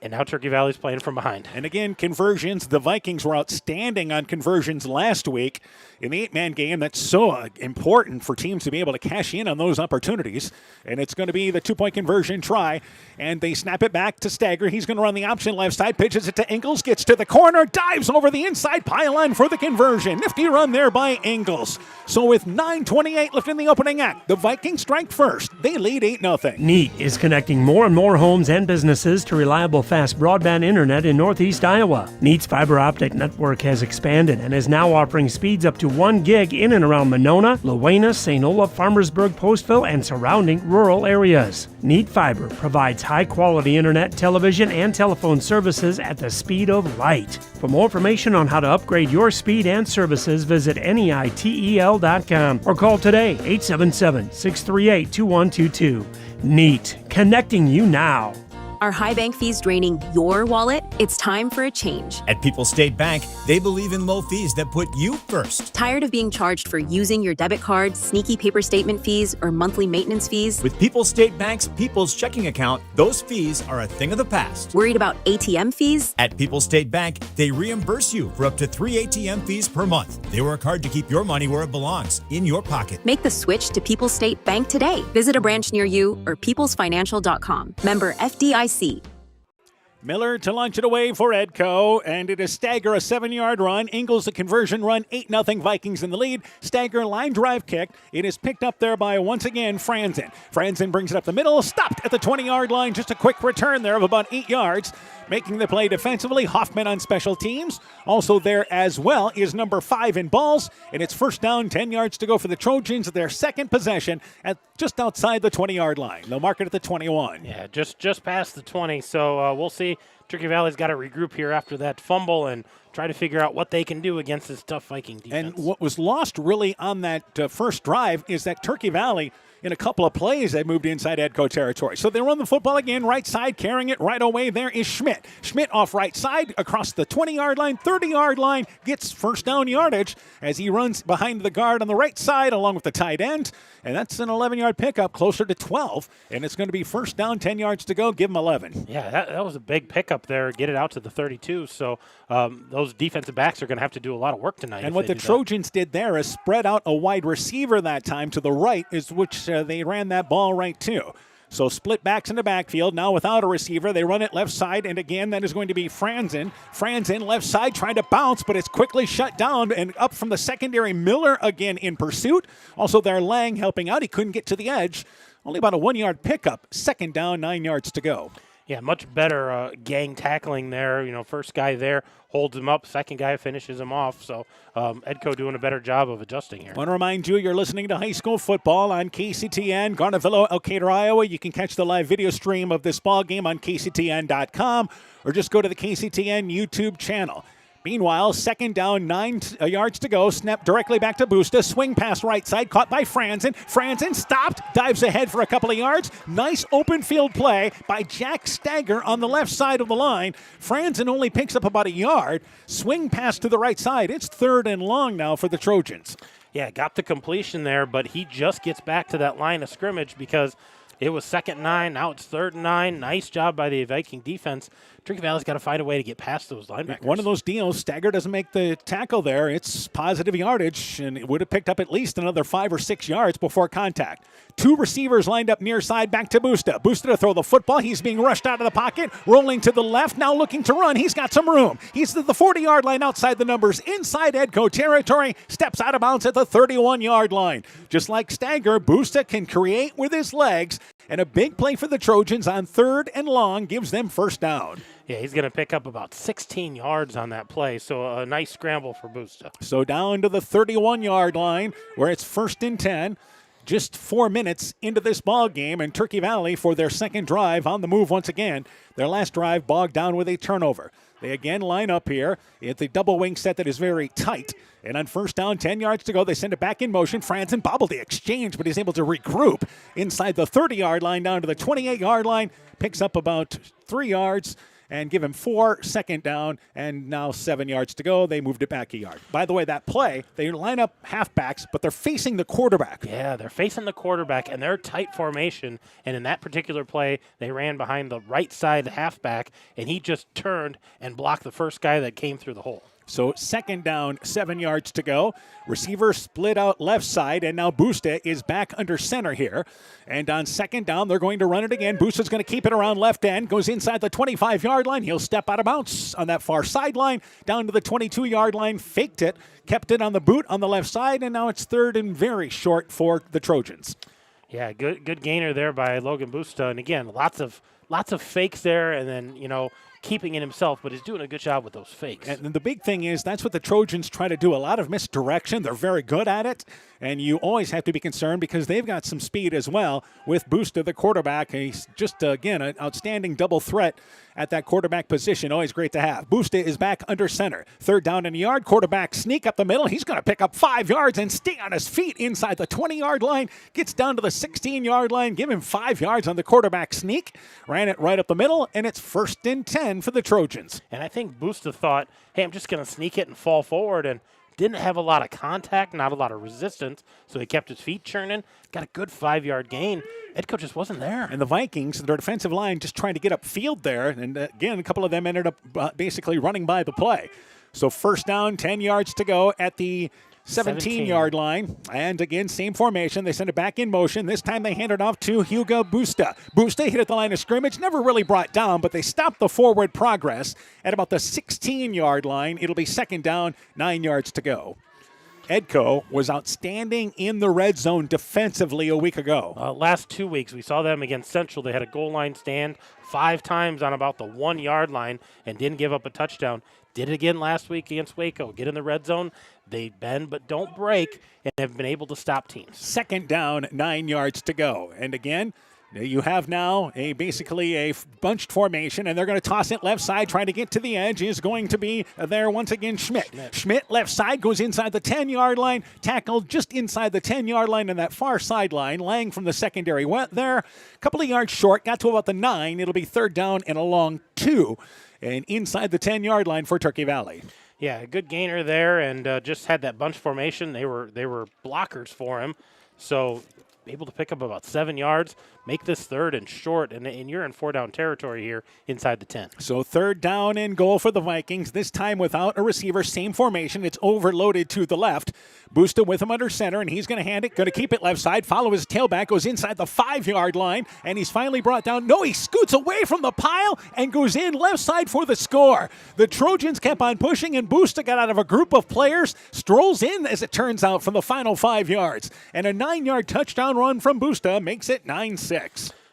and now Turkey Valley's playing from behind. And again, conversions. The Vikings were outstanding on conversions last week in the 8-man game. That's so important for teams to be able to cash in on those opportunities. And it's going to be the 2-point conversion try. And they snap it back to Stagger. He's going to run the option left side, pitches it to Ingles, gets to the corner, dives over the inside pylon for the conversion. Nifty run there by Ingles. So with 9:28 left in the opening act, the Vikings strike first. They lead 8-0. Neat is connecting more and more homes and businesses to reliable fast broadband internet in Northeast Iowa. Neat's fiber optic network has expanded and is now offering speeds up to 1 gig in and around Monona, Luena, St. Olaf, Farmersburg, Postville, and surrounding rural areas. Neat Fiber provides high-quality internet, television, and telephone services at the speed of light. For more information on how to upgrade your speed and services, visit NEITEL.com or call today 877-638-2122. Neat, connecting you now. Are high bank fees draining your wallet? It's time for a change. At People's State Bank, they believe in low fees that put you first. Tired of being charged for using your debit card, sneaky paper statement fees, or monthly maintenance fees? With People's State Bank's People's Checking Account, those fees are a thing of the past. Worried about ATM fees? At People's State Bank, they reimburse you for up to 3 ATM fees per month. They work hard to keep your money where it belongs, in your pocket. Make the switch to People's State Bank today. Visit a branch near you or peoplesfinancial.com. Member FDIC. Miller to launch it away for Edco, and it is Stagger, a 7-yard run. Ingles, a conversion run, 8-0 Vikings in the lead. Stagger, line drive kick. It is picked up there by, once again, Franzen. Franzen brings it up the middle, stopped at the 20-yard line. Just a quick return there of about 8 yards. Making the play defensively, Hoffman on special teams. Also there as well is number 5 in balls, and it's first down, 10 yards to go for the Trojans. Their second possession at just outside the 20-yard line. They'll mark it at the 21. Yeah, just past the 20, so we'll see. Turkey Valley's got to regroup here after that fumble and try to figure out what they can do against this tough Viking defense. And what was lost really on that first drive is that Turkey Valley, in a couple of plays, they moved inside Edco territory. So they run the football again, right side, carrying it right away. There is Schmidt. Schmidt off right side, across the 20-yard line, 30-yard line, gets first down yardage as he runs behind the guard on the right side along with the tight end. And that's an 11-yard pickup, closer to 12. And it's going to be first down, 10 yards to go. Give him 11. Yeah, that was a big pickup there. Get it out to the 32. So those defensive backs are going to have to do a lot of work tonight. And what the Trojans did there is spread out a wide receiver that time to the right, is which they ran that ball right to. So split backs in the backfield. Now without a receiver, they run it left side. And again, that is going to be Franzen. Franzen left side trying to bounce, but it's quickly shut down. And up from the secondary, Miller again in pursuit. Also there, Lang helping out. He couldn't get to the edge. Only about a 1-yard pickup. Second down, 9 yards to go. Yeah, much better gang tackling there. First guy there holds him up. Second guy finishes him off. So Edco doing a better job of adjusting here. I want to remind you, you're listening to high school football on KCTN, Garnavillo, Elkader, Iowa. You can catch the live video stream of this ball game on KCTN.com or just go to the KCTN YouTube channel. Meanwhile, second down, 9 yards to go. Snap directly back to Busta. Swing pass right side, caught by Franzen. Franzen stopped, dives ahead for a couple of yards. Nice open field play by Jack Stagger on the left side of the line. Franzen only picks up about a yard. Swing pass to the right side. It's 3rd and long now for the Trojans. Yeah, got the completion there, but he just gets back to that line of scrimmage because it was 2nd and 9. Now it's 3rd and 9. Nice job by the Viking defense. Turkey Valley's got to find a way to get past those linebackers. One of those deals, Stagger doesn't make the tackle there. It's positive yardage, and it would have picked up at least another 5 or 6 yards before contact. 2 receivers lined up near side, back to Busta. Busta to throw the football. He's being rushed out of the pocket, rolling to the left, now looking to run. He's got some room. He's at the 40-yard line outside the numbers, inside Edco territory, steps out of bounds at the 31-yard line. Just like Stagger, Busta can create with his legs, and a big play for the Trojans on 3rd and long gives them first down. Yeah, he's going to pick up about 16 yards on that play, so a nice scramble for Busta. So down to the 31-yard line where it's 1st and 10. Just 4 minutes into this ball game, and Turkey Valley for their second drive on the move once again. Their last drive bogged down with a turnover. They again line up here at the double wing set that is very tight. And on first down, 10 yards to go, they send it back in motion. Franzen bobbled the exchange, but he's able to regroup inside the 30-yard line down to the 28-yard line. Picks up about 3 yards and give him 4, second down, and now 7 yards to go. They moved it back a yard. By the way, that play, they line up halfbacks, but they're facing the quarterback. Yeah, they're facing the quarterback, and they're tight formation. And in that particular play, they ran behind the right side halfback, and he just turned and blocked the first guy that came through the hole. So second down, 7 yards to go. Receiver split out left side, and now Busta is back under center here. And on second down, they're going to run it again. Busta's going to keep it around left end, goes inside the 25-yard line. He'll step out of bounds on that far sideline, down to the 22-yard line, faked it, kept it on the boot on the left side, and now it's third and very short for the Trojans. Yeah, good gainer there by Logan Busta. And again, lots of fakes there, and then, keeping it himself, but he's doing a good job with those fakes. And the big thing is that's what the Trojans try to do, a lot of misdirection. They're very good at it, and you always have to be concerned because they've got some speed as well with Busta, the quarterback. He's just, again, an outstanding double threat at that quarterback position. Always great to have. Busta is back under center. Third down and a yard. Quarterback sneak up the middle. He's going to pick up 5 yards and stay on his feet inside the 20-yard line. Gets down to the 16-yard line. Give him 5 yards on the quarterback sneak. Ran it right up the middle, and it's 1st and 10 for the Trojans. And I think Busta thought, hey, I'm just going to sneak it and fall forward, and didn't have a lot of contact, not a lot of resistance, so he kept his feet churning. Got a good 5-yard gain. Edco just wasn't there. And the Vikings, their defensive line, just trying to get upfield there. And again, a couple of them ended up basically running by the play. So first down, 10 yards to go at the 17-yard line. And again, same formation. They send it back in motion. This time they hand it off to Hugo Busta. Busta hit at the line of scrimmage, never really brought down, but they stopped the forward progress at about the 16-yard line. It'll be second down, 9 yards to go. Edco was outstanding in the red zone defensively a week ago. Last 2 weeks, we saw them against Central. They had a goal line stand 5 times on about the 1-yard line and didn't give up a touchdown. Did it again last week against Waco. Get in the red zone. They bend but don't break and have been able to stop teams. Second down, 9 yards to go. And again, you have now basically a bunched formation, and they're going to toss it left side. Trying to get to the edge is going to be there once again Schmidt. Schmidt left side goes inside the 10-yard line, tackled just inside the 10-yard line on that far sideline. Lang from the secondary went there. A couple of yards short, got to about the 9. It'll be third down and a long 2. And inside the 10-yard line for Turkey Valley. Yeah, a good gainer there, and just had that bunch formation. They were blockers for him, so able to pick up about 7 yards, make this third and short, and you're in 4-down territory here inside the 10. So third down and goal for the Vikings, this time without a receiver, same formation. It's overloaded to the left. Busta with him under center, and he's going to hand it, going to keep it left side, follow his tailback, goes inside the 5-yard line, and he's finally brought down. No, he scoots away from the pile and goes in left side for the score. The Trojans kept on pushing, and Busta got out of a group of players, strolls in, as it turns out, from the final 5 yards. And a 9-yard touchdown run from Busta makes it 9-6.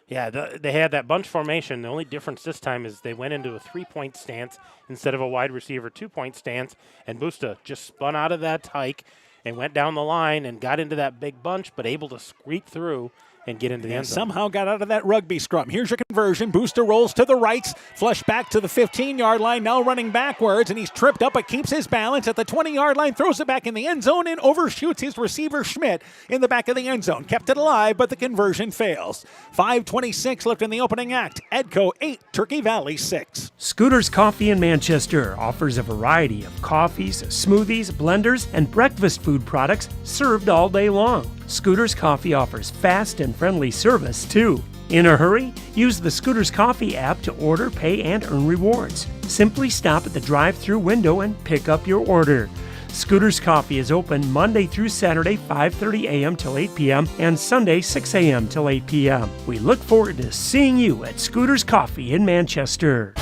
Yeah, they had that bunch formation. The only difference this time is they went into a 3-point stance instead of a wide receiver 2-point stance, and Busta just spun out of that hike and went down the line and got into that big bunch, but able to squeak through and get into the end zone. Somehow got out of that rugby scrum. Here's your conversion. Busta rolls to the right, flush back to the 15-yard line, now running backwards, and he's tripped up but keeps his balance at the 20-yard line, throws it back in the end zone, and overshoots his receiver Schmidt in the back of the end zone. Kept it alive, but the conversion fails. 5:26 left in the opening act. Edco 8, Turkey Valley 6. Scooter's Coffee in Manchester offers a variety of coffees, smoothies, blenders, and breakfast food products served all day long. Scooter's Coffee offers fast and friendly service, too. In a hurry? Use the Scooter's Coffee app to order, pay, and earn rewards. Simply stop at the drive-thru window and pick up your order. Scooter's Coffee is open Monday through Saturday, 5:30 a.m. till 8 p.m. and Sunday, 6 a.m. till 8 p.m. We look forward to seeing you at Scooter's Coffee in Manchester.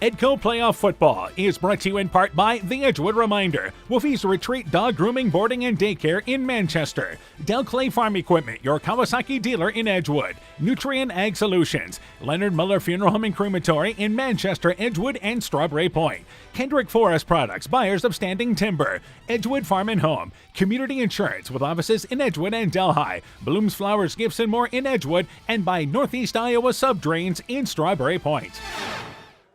Edco Playoff Football is brought to you in part by The Edgewood Reminder, Wolfie's Retreat Dog Grooming, Boarding, and Daycare in Manchester, Del Clay Farm Equipment, your Kawasaki dealer in Edgewood, Nutrient Ag Solutions, Leonard Muller Funeral Home and Crematory in Manchester, Edgewood, and Strawberry Point, Kendrick Forest Products, buyers of standing timber, Edgewood Farm and Home, Community Insurance with offices in Edgewood and Delhi, Blooms Flowers Gifts and More in Edgewood, and by Northeast Iowa Subdrains in Strawberry Point.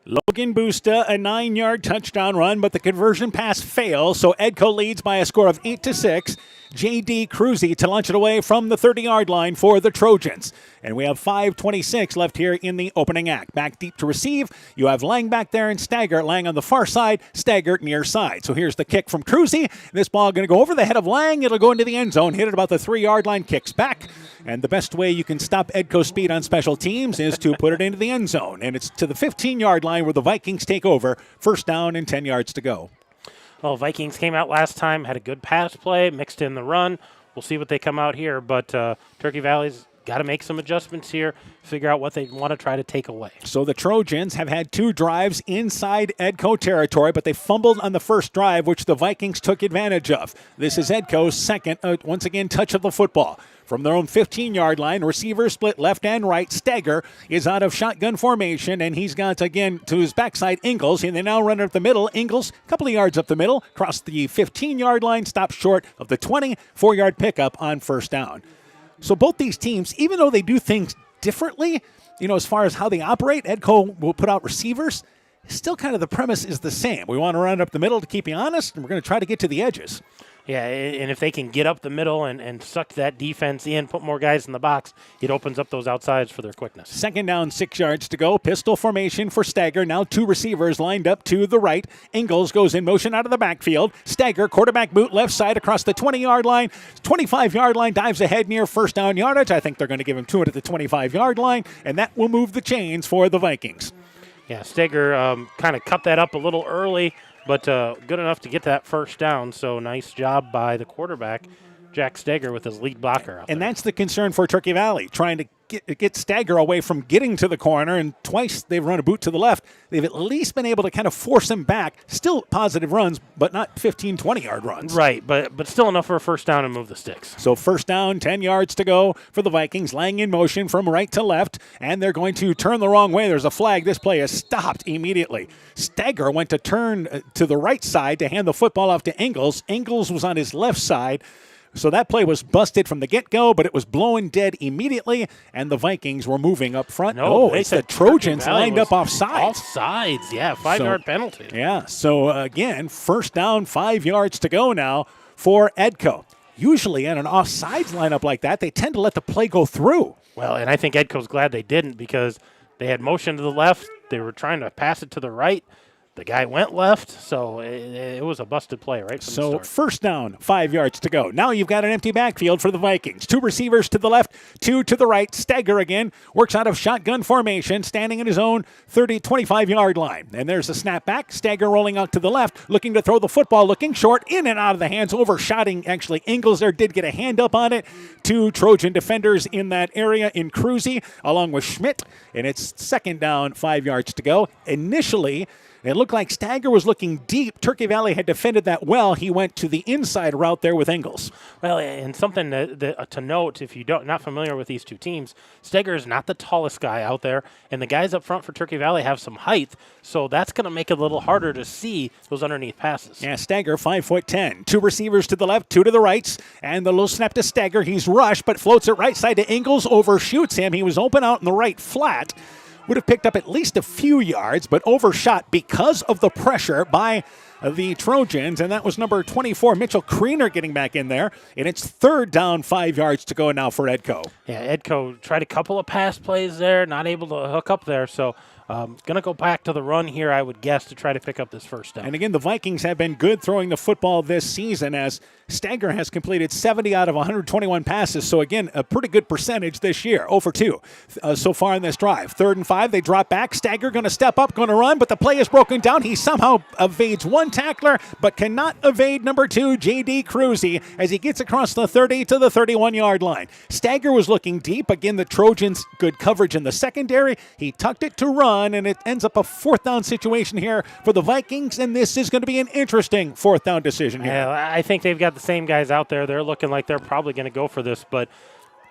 Logan Busta, a 9-yard touchdown run, but the conversion pass fails, so Edco leads by a score of 8-6. J.D. Cruzy to launch it away from the 30-yard line for the Trojans. And we have 5:26 left here in the opening act. Back deep to receive. You have Lang back there and Stagger. Lang on the far side, Stagger near side. So here's the kick from Cruzy. This ball going to go over the head of Lang. It'll go into the end zone. Hit it about the 3-yard line. Kicks back. And the best way you can stop Edco speed on special teams is to put it into the end zone. And it's to the 15-yard line where the Vikings take over. First down and 10 yards to go. Well, Vikings came out last time, had a good pass play, mixed in the run. We'll see what they come out here. But Turkey Valley's got to make some adjustments here, figure out what they want to try to take away. So the Trojans have had 2 drives inside Edco territory, but they fumbled on the first drive, which the Vikings took advantage of. This is Edco's second, once again, touch of the football. From their own 15-yard line, receivers split left and right. Stagger is out of shotgun formation, and he's got, again, to his backside, Ingles, and they now run up the middle. Ingles, a couple of yards up the middle, across the 15-yard line, stops short of the 24-yard pickup on first down. So both these teams, even though they do things differently, as far as how they operate, Edco will put out receivers, still kind of the premise is the same. We want to run up the middle to keep you honest, and we're going to try to get to the edges. Yeah, and if they can get up the middle and suck that defense in, put more guys in the box, it opens up those outsides for their quickness. Second down, 6 yards to go. Pistol formation for Stagger. Now 2 receivers lined up to the right. Ingles goes in motion out of the backfield. Stagger, quarterback boot left side across the 20-yard line. 25-yard line, dives ahead near first down yardage. I think they're going to give him 2 at the 25-yard line, and that will move the chains for the Vikings. Yeah, Stagger kind of cut that up a little early, but good enough to get that first down. So nice job by the quarterback, Jack Stagger, with his lead blocker out there. And that's the concern for Turkey Valley, trying to get Stagger away from getting to the corner, and twice they've run a boot to the left. They've at least been able to kind of force him back. Still positive runs, but not 15, 20-yard runs. Right, but still enough for a first down and move the sticks. So first down, 10 yards to go for the Vikings. Lang in motion from right to left, and they're going to turn the wrong way. There's a flag. This play is stopped immediately. Stagger went to turn to the right side to hand the football off to Ingles. Ingles was on his left side. So that play was busted from the get-go, but it was blown dead immediately, and the Vikings were moving up front. It's the Trojans lined up off sides. Off sides, yeah, 5-yard penalty. Yeah, so again, first down, 5 yards to go now for Edco. Usually in an offsides lineup like that, they tend to let the play go through. Well, and I think Edco's glad they didn't, because they had motion to the left. They were trying to pass it to the right. The guy went left, so it was a busted play right from the start. First down, 5 yards to go. Now you've got an empty backfield for the Vikings. 2 receivers to the left, 2 to the right. Stagger again works out of shotgun formation, standing in his own 25-yard line. And there's a snap back. Stagger rolling out to the left, looking to throw the football, looking short, in and out of the hands, overshotting. Actually, Ingles there did get a hand up on it. 2 Trojan defenders in that area in Cruzy, along with Schmidt. And it's second down, 5 yards to go. Initially, it looked like Stagger was looking deep. Turkey Valley had defended that well. He went to the inside route there with Ingles. Well, and something to note, if you're not familiar with these two teams, Stagger is not the tallest guy out there, and the guys up front for Turkey Valley have some height, so that's going to make it a little harder to see those underneath passes. Yeah, Stagger, 5'10". 2 receivers to the left, 2 to the right, and the little snap to Stagger. He's rushed, but floats it right side to Ingles, overshoots him. He was open out in the right flat. Would have picked up at least a few yards, but overshot because of the pressure by the Trojans, and that was number 24, Mitchell Kriener, getting back in there, and it's third down, 5 yards to go now for Edco. Yeah, Edco tried a couple of pass plays there, not able to hook up there, so going to go back to the run here, I would guess, to try to pick up this first down. And again, the Vikings have been good throwing the football this season, as Stagger has completed 70 out of 121 passes. So again, a pretty good percentage this year, 0 for 2 so far in this drive. 3rd and 5, they drop back. Stagger going to step up, going to run, but the play is broken down. He somehow evades one tackler, but cannot evade number 2, J.D. Cruzy, as he gets across the 30 to the 31-yard line. Stagger was looking deep. Again, the Trojans, good coverage in the secondary. He tucked it to run, and it ends up a 4th down situation here for the Vikings, and this is going to be an interesting 4th down decision here. Yeah, I think they've got the same guys out there. They're looking like they're probably going to go for this, but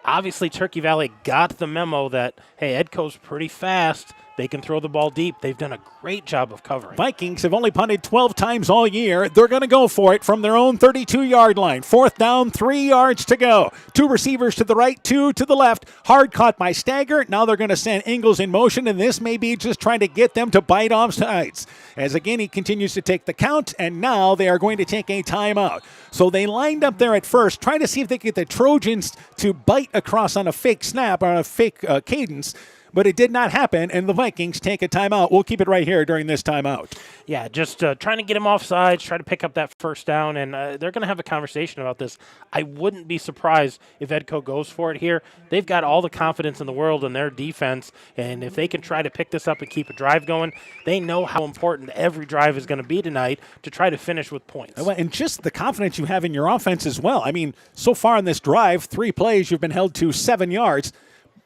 obviously Turkey Valley got the memo that, hey, Edco's pretty fast. They can throw the ball deep. They've done a great job of covering. Vikings have only punted 12 times all year. They're going to go for it from their own 32-yard line. 4th down, 3 yards to go. 2 receivers to the right, 2 to the left. Hard caught by Stagger. Now they're going to send Ingles in motion, and this may be just trying to get them to bite off sides. As again, he continues to take the count, and now they are going to take a timeout. So they lined up there at first, trying to see if they could get the Trojans to bite across on a fake snap or a fake cadence. But it did not happen, and the Vikings take a timeout. We'll keep it right here during this timeout. Yeah, just trying to get him off sides, try to pick up that first down, and they're going to have a conversation about this. I wouldn't be surprised if Edco goes for it here. They've got all the confidence in the world in their defense, and if they can try to pick this up and keep a drive going, they know how important every drive is going to be tonight to try to finish with points. And just the confidence you have in your offense as well. I mean, so far in this drive, 3 plays, you've been held to 7 yards.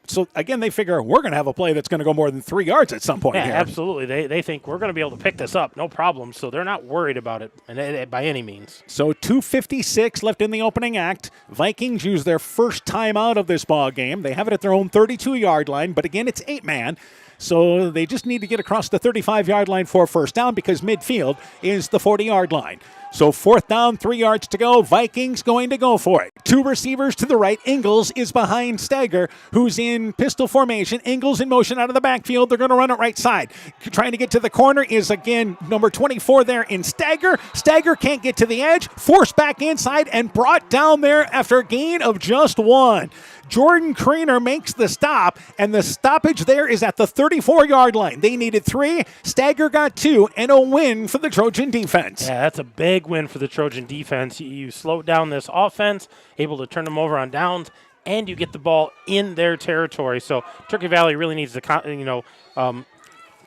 So, again, they figure we're going to have a play that's going to go more than 3 yards at some point here. Yeah, absolutely. They think we're going to be able to pick this up, no problem. So they're not worried about it by any means. So 2:56 left in the opening act. Vikings use their first timeout of this ball game. They have it at their own 32-yard line, but again, it's 8-man. So they just need to get across the 35-yard line for first down because midfield is the 40-yard line. So 4th down, 3 yards to go. Vikings going to go for it. 2 receivers to the right. Ingles is behind Stagger, who's in pistol formation. Ingles in motion out of the backfield. They're going to run it right side. Trying to get to the corner is, again, number 24 there in Stagger. Stagger can't get to the edge. Forced back inside and brought down there after a gain of just 1. Jordan Creener makes the stop, and the stoppage there is at the 34-yard line. They needed 3. Stagger got 2, and a win for the Trojan defense. Yeah, that's a big win for the Trojan defense. You slow down this offense, able to turn them over on downs, and you get the ball in their territory. So Turkey Valley really needs to,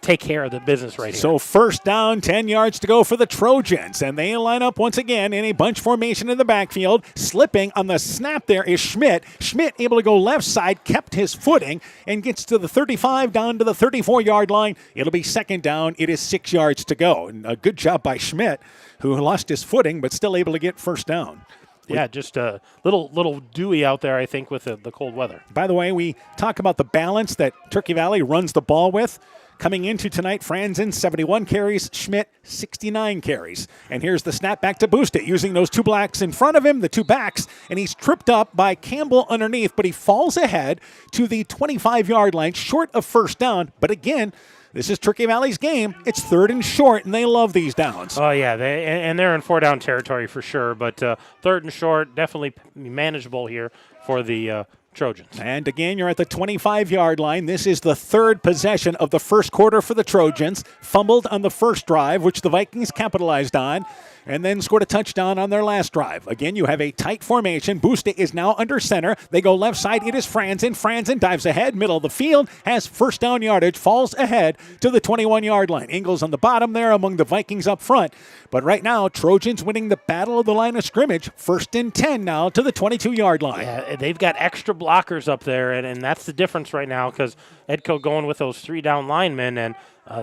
take care of the business right here. So first down, 10 yards to go for the Trojans. And they line up once again in a bunch formation in the backfield. Slipping on the snap there is Schmidt. Schmidt able to go left side, kept his footing, and gets to the 35 down to the 34-yard line. It'll be second down. It is 6 yards to go. And a good job by Schmidt, who lost his footing but still able to get first down. Yeah, just a little dewy out there, I think, with the cold weather. By the way, we talk about the balance that Turkey Valley runs the ball with. Coming into tonight, Franzen, 71 carries, Schmidt, 69 carries. And here's the snap back to boost it, using those 2 blacks in front of him, the 2 backs, and he's tripped up by Campbell underneath, but he falls ahead to the 25-yard line, short of first down. But again, this is Turkey Valley's game. It's 3rd and short, and they love these downs. Oh, yeah, they're in 4-down territory for sure, but 3rd and short, definitely manageable here for the Trojans. And again, you're at the 25-yard line. This is the 3rd possession of the first quarter for the Trojans. Fumbled on the first drive, which the Vikings capitalized on, and then scored a touchdown on their last drive. Again, you have a tight formation. Buste is now under center. They go left side. It is Franzen. Franzen dives ahead, middle of the field, has first down yardage, falls ahead to the 21-yard line. Ingles on the bottom there among the Vikings up front. But right now, Trojans winning the battle of the line of scrimmage. 1st and 10 now to the 22-yard line. Yeah, they've got extra blockers up there, and that's the difference right now because Edco going with those 3-down linemen, and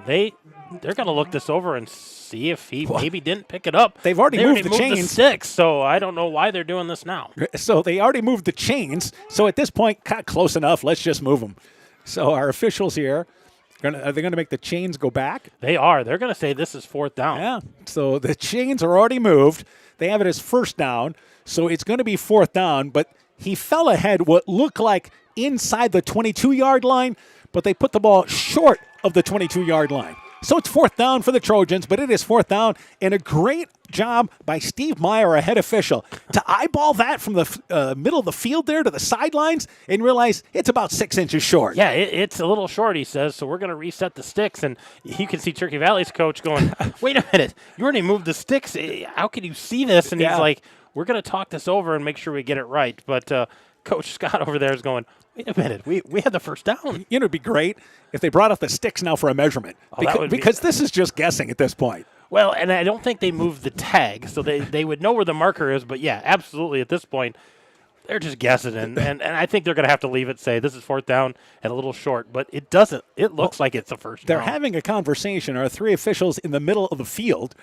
they're going to look this over and see if he maybe didn't pick it up. They've already moved the chains. The sticks, so I don't know why they're doing this now. So they already moved the chains. So at this point, close enough. Let's just move them. So our officials here, are they going to make the chains go back? They are. They're going to say this is 4th down. Yeah. So the chains are already moved. They have it as first down. So it's going to be 4th down. But he fell ahead what looked like inside the 22-yard line, but they put the ball short of the 22-yard line. So it's 4th down for the Trojans, but it is 4th down, and a great job by Steve Meyer, a head official, to eyeball that from the middle of the field there to the sidelines and realize it's about 6 inches short. Yeah, it's a little short, he says, so we're going to reset the sticks. And you can see Turkey Valley's coach going, wait a minute, you already moved the sticks. How can you see this? And he's like, we're going to talk this over and make sure we get it right. But Coach Scott over there is going, wait a minute, we had the first down. You know, it'd be great if they brought out the sticks now for a measurement. Because this is just guessing at this point. Well, and I don't think they moved the tag, so they would know where the marker is. But, yeah, absolutely at this point, they're just guessing. And I think they're going to have to leave it, say this is 4th down and a little short. But it doesn't. It looks like it's a first down. They're having a conversation. Our 3 officials in the middle of the field.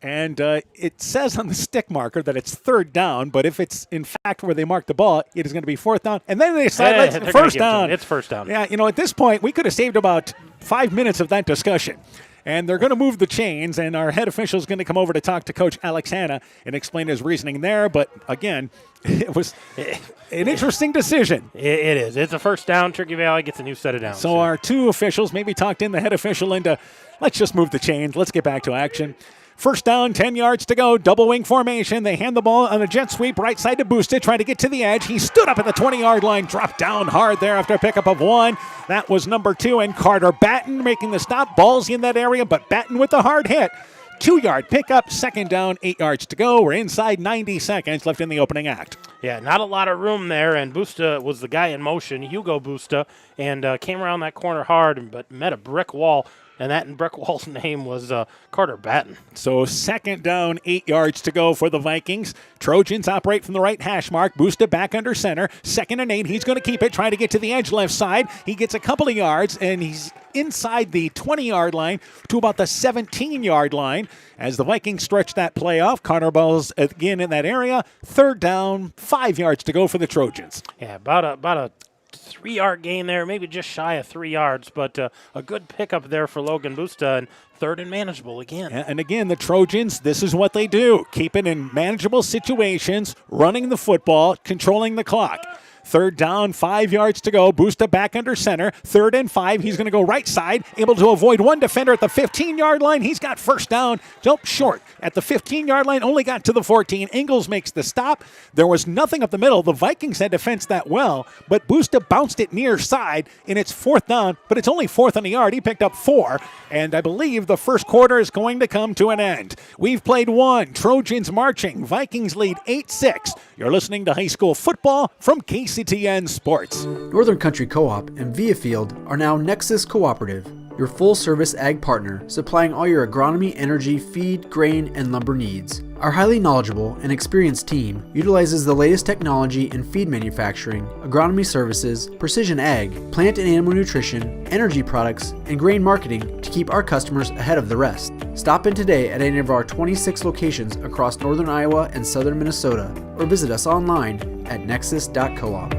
And it says on the stick marker that it's 3rd down, but if it's in fact where they mark the ball, it is going to be 4th down. And then they decide, first down. It's first down. Yeah, at this point, we could have saved about 5 minutes of that discussion. And they're going to move the chains, and our head official is going to come over to talk to Coach Alex Hanna and explain his reasoning there. But, again, it was an interesting decision. It is. It's a first down. Turkey Valley gets a new set of downs. So our two officials maybe talked in the head official into, let's just move the chains. Let's get back to action. First down, 10 yards to go, double wing formation. They hand the ball on a jet sweep right side to Busta, trying to get to the edge. He stood up at the 20-yard line, dropped down hard there after a pickup of 1. That was number 2, and Carter Batten making the stop. Ball's in that area, but Batten with the hard hit. 2-yard pickup, second down, 8 yards to go. We're inside 90 seconds left in the opening act. Yeah, not a lot of room there, and Busta was the guy in motion, Hugo Busta, and came around that corner hard, but met a brick wall. And that brick wall's name was Carter Batten. So second down, 8 yards to go for the Vikings. Trojans operate from the right hash mark. Busta back under center. 2nd and 8. He's going to keep it, trying to get to the edge left side. He gets a couple of yards, and he's inside the 20-yard line to about the 17-yard line. As the Vikings stretch that play off, Connor Ball's again in that area. 3rd down, 5 yards to go for the Trojans. Yeah, about a 3-yard gain there, maybe just shy of 3 yards, but a good pickup there for Logan Busta, and 3rd and manageable again. And again, the Trojans, this is what they do. Keep it in manageable situations, running the football, controlling the clock. 3rd down, 5 yards to go. Busta back under center. 3rd and 5. He's going to go right side, able to avoid one defender at the 15-yard line. He's got first down, jumped short at the 15-yard line, only got to the 14. Ingles makes the stop. There was nothing up the middle. The Vikings had to fence that well, but Busta bounced it near side, and it's 4th down, but it's only 4th on the yard. He picked up 4, and I believe the first quarter is going to come to an end. We've played 1. Trojans marching. Vikings lead 8-6. You're listening to high school football from KCTN Sports. Northern Country Co-op and Viafield are now Nexus Cooperative, your full-service ag partner supplying all your agronomy, energy, feed, grain, and lumber needs. Our highly knowledgeable and experienced team utilizes the latest technology in feed manufacturing, agronomy services, precision ag, plant and animal nutrition, energy products, and grain marketing to keep our customers ahead of the rest. Stop in today at any of our 26 locations across northern Iowa and southern Minnesota, or visit us online at nexus.coop.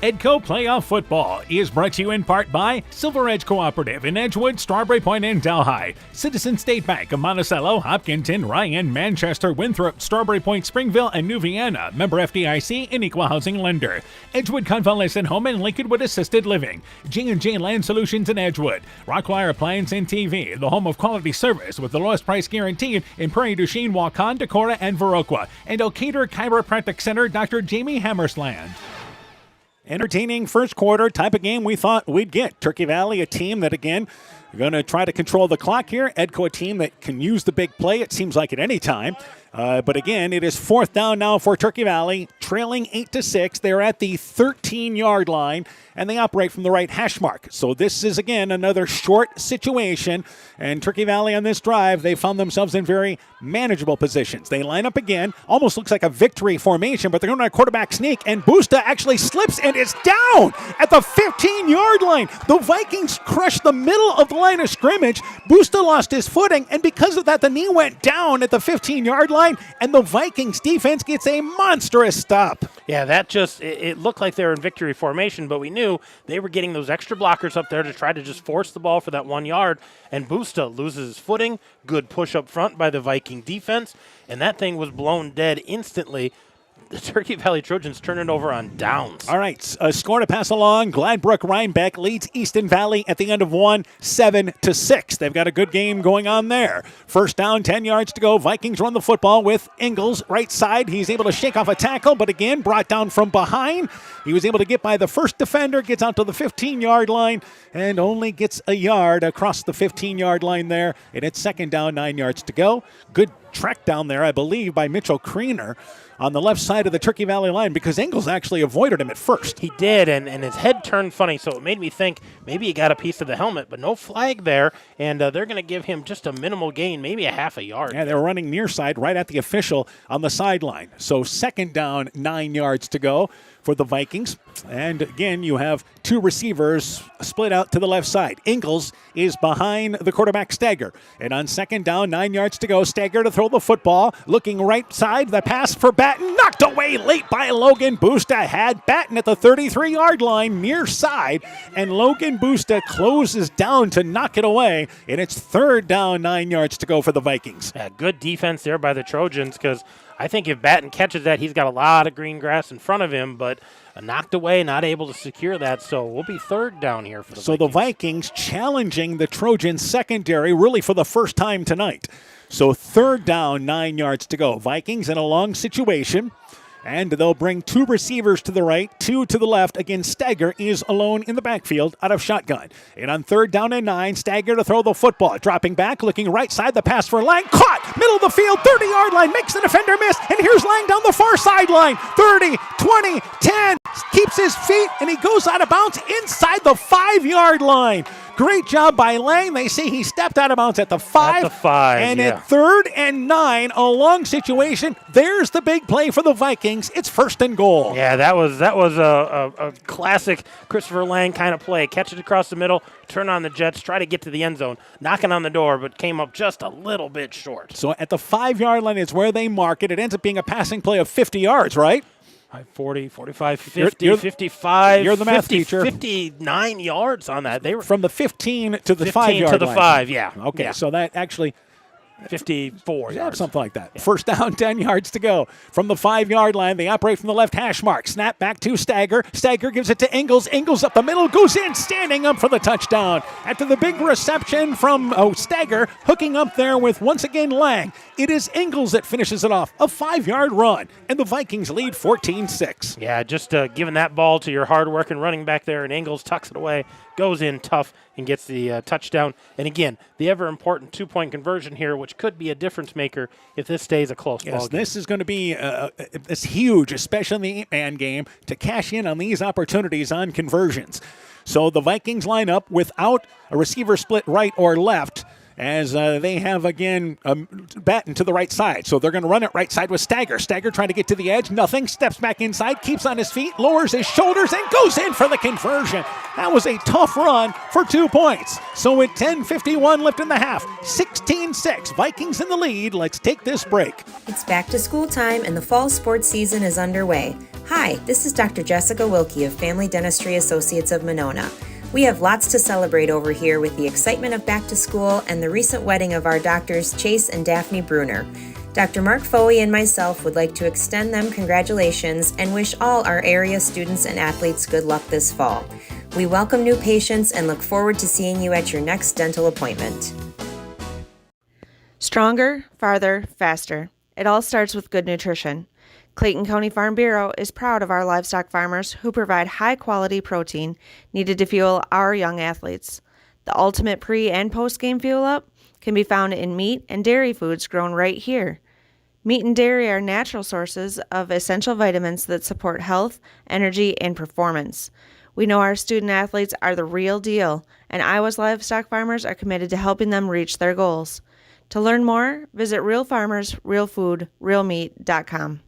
Edco Playoff Football is brought to you in part by Silver Edge Cooperative in Edgewood, Strawberry Point, and Delhi. Citizen State Bank of Monticello, Hopkinton, Ryan, Manchester, Winthrop, Strawberry Point, Springville, and New Vienna. Member FDIC and Equal Housing Lender. Edgewood Convalescent Home and Lincolnwood Assisted Living. J&J Land Solutions in Edgewood. Rockwire Appliance and TV, the home of quality service with the lowest price guaranteed in Prairie du Chien, Waukon, Decorah, and Viroqua. And Elkader Chiropractic Center, Dr. Jamie Hammersland. Entertaining first quarter type of game we thought we'd get. Turkey Valley, a team that, again, going to try to control the clock here. Edco, a team that can use the big play, it seems like, at any time. But again, it is 4th down now for Turkey Valley, trailing 8-6. They're at the 13-yard line, and they operate from the right hash mark. So this is, again, another short situation. And Turkey Valley on this drive, they found themselves in very manageable positions. They line up again, almost looks like a victory formation, but they're going on a quarterback sneak, and Busta actually slips and is down at the 15-yard line. The Vikings crushed the middle of the line of scrimmage. Busta lost his footing, and because of that, the knee went down at the 15-yard line, and the Vikings defense gets a monstrous stop. Yeah, that just, it looked like they were in victory formation, but we knew they were getting those extra blockers up there to try to just force the ball for that 1 yard, and Busta loses his footing. Good push up front by the Viking defense, and that thing was blown dead instantly. The Turkey Valley Trojans turn it over on downs. All right, a score to pass along. Gladbrook Rhinebeck leads Easton Valley at the end of 1, 7-6. They've got a good game going on there. First down, 10 yards to go. Vikings run the football with Ingles right side. He's able to shake off a tackle, but again, brought down from behind. He was able to get by the first defender, gets out to the 15-yard line, and only gets a yard across the 15-yard line there. And it's 2nd down, 9 yards to go. Good track down there, I believe, by Mitchell Kriener on the left side of the Turkey Valley line, because Ingles actually avoided him at first. He did, and his head turned funny, so it made me think maybe he got a piece of the helmet, but no flag there, and they're going to give him just a minimal gain, maybe a half a yard. Yeah, they were running near side right at the official on the sideline. So 2nd down, 9 yards to go for the Vikings. And again, you have two receivers split out to the left side. Ingalls is behind the quarterback Stagger. And on second down, 9 yards to go, Stagger to throw the football. Looking right side, the pass for Batten. Knocked away late by Logan Busta. Had Batten at the 33-yard line near side. And Logan Busta closes down to knock it away. And it's third down, 9 yards to go for the Vikings. Yeah, good defense there by the Trojans, because I think if Batten catches that, he's got a lot of green grass in front of him, but knocked away, not able to secure that. So we'll be third down here for the Vikings. So the Vikings challenging the Trojans secondary really for the first time tonight. So third down, 9 yards to go. Vikings in a long situation. And they'll bring two receivers to the right, two to the left. Again, Stagger is alone in the backfield out of shotgun. And on third down and 9, Stagger to throw the football. Dropping back, looking right side, the pass for Lang. Caught! Middle of the field, 30-yard line. Makes the defender miss. And here's Lang down the far sideline. 30, 20, 10. Keeps his feet, and he goes out of bounds inside the 5-yard line. Great job by Lang. They say he stepped out of bounds at the 5. At the 5, and yeah. at third and 9, a long situation. There's the big play for the Vikings. It's first and goal. Yeah, that was a classic Christopher Lang kind of play. Catch it across the middle, turn on the Jets, try to get to the end zone, knocking on the door, but came up just a little bit short. So at the 5-yard line is where they mark it. It ends up being a passing play of 50 yards, right? 40, 45, 50, 55. You're the math 50, teacher. 59 yards on that. They were from the 15 to the 15 5-yard line. to the 5, yeah. Okay, yeah. So that actually 54 yards. Something like that. Yeah. First down, 10 yards to go. From the 5-yard line, they operate from the left hash mark. Snap back to Stagger. Stagger gives it to Ingalls. Ingalls up the middle, goes in, standing up for the touchdown. After the big reception from Stagger, hooking up there with, once again, Lang. It is Ingalls that finishes it off. A 5-yard run, and the Vikings lead 14-6. Yeah, just giving that ball to your hard-working running back there, and Ingalls tucks it away, goes in tough, and gets the touchdown. And again, the ever-important 2-point conversion here, which could be a difference maker if this stays a close ball game. This is going to be it's huge, especially in the 8-man game, to cash in on these opportunities on conversions. So the Vikings line up without a receiver split right or left, as they have, again, Batten to the right side. So they're going to run it right side with Stagger. Stagger trying to get to the edge. Nothing. Steps back inside. Keeps on his feet. Lowers his shoulders and goes in for the conversion. That was a tough run for 2 points. So with 10:51 left in the half, 16-6. Vikings in the lead. Let's take this break. It's back to school time and the fall sports season is underway. Hi, this is Dr. Jessica Wilkie of Family Dentistry Associates of Monona. We have lots to celebrate over here with the excitement of back to school and the recent wedding of our doctors Chase and Daphne Bruner. Dr. Mark Foley and myself would like to extend them congratulations and wish all our area students and athletes good luck this fall. We welcome new patients and look forward to seeing you at your next dental appointment. Stronger, farther, faster. It all starts with good nutrition. Clayton County Farm Bureau is proud of our livestock farmers who provide high-quality protein needed to fuel our young athletes. The ultimate pre- and post-game fuel-up can be found in meat and dairy foods grown right here. Meat and dairy are natural sources of essential vitamins that support health, energy, and performance. We know our student athletes are the real deal, and Iowa's livestock farmers are committed to helping them reach their goals. To learn more, visit realfarmersrealfoodrealmeat.com.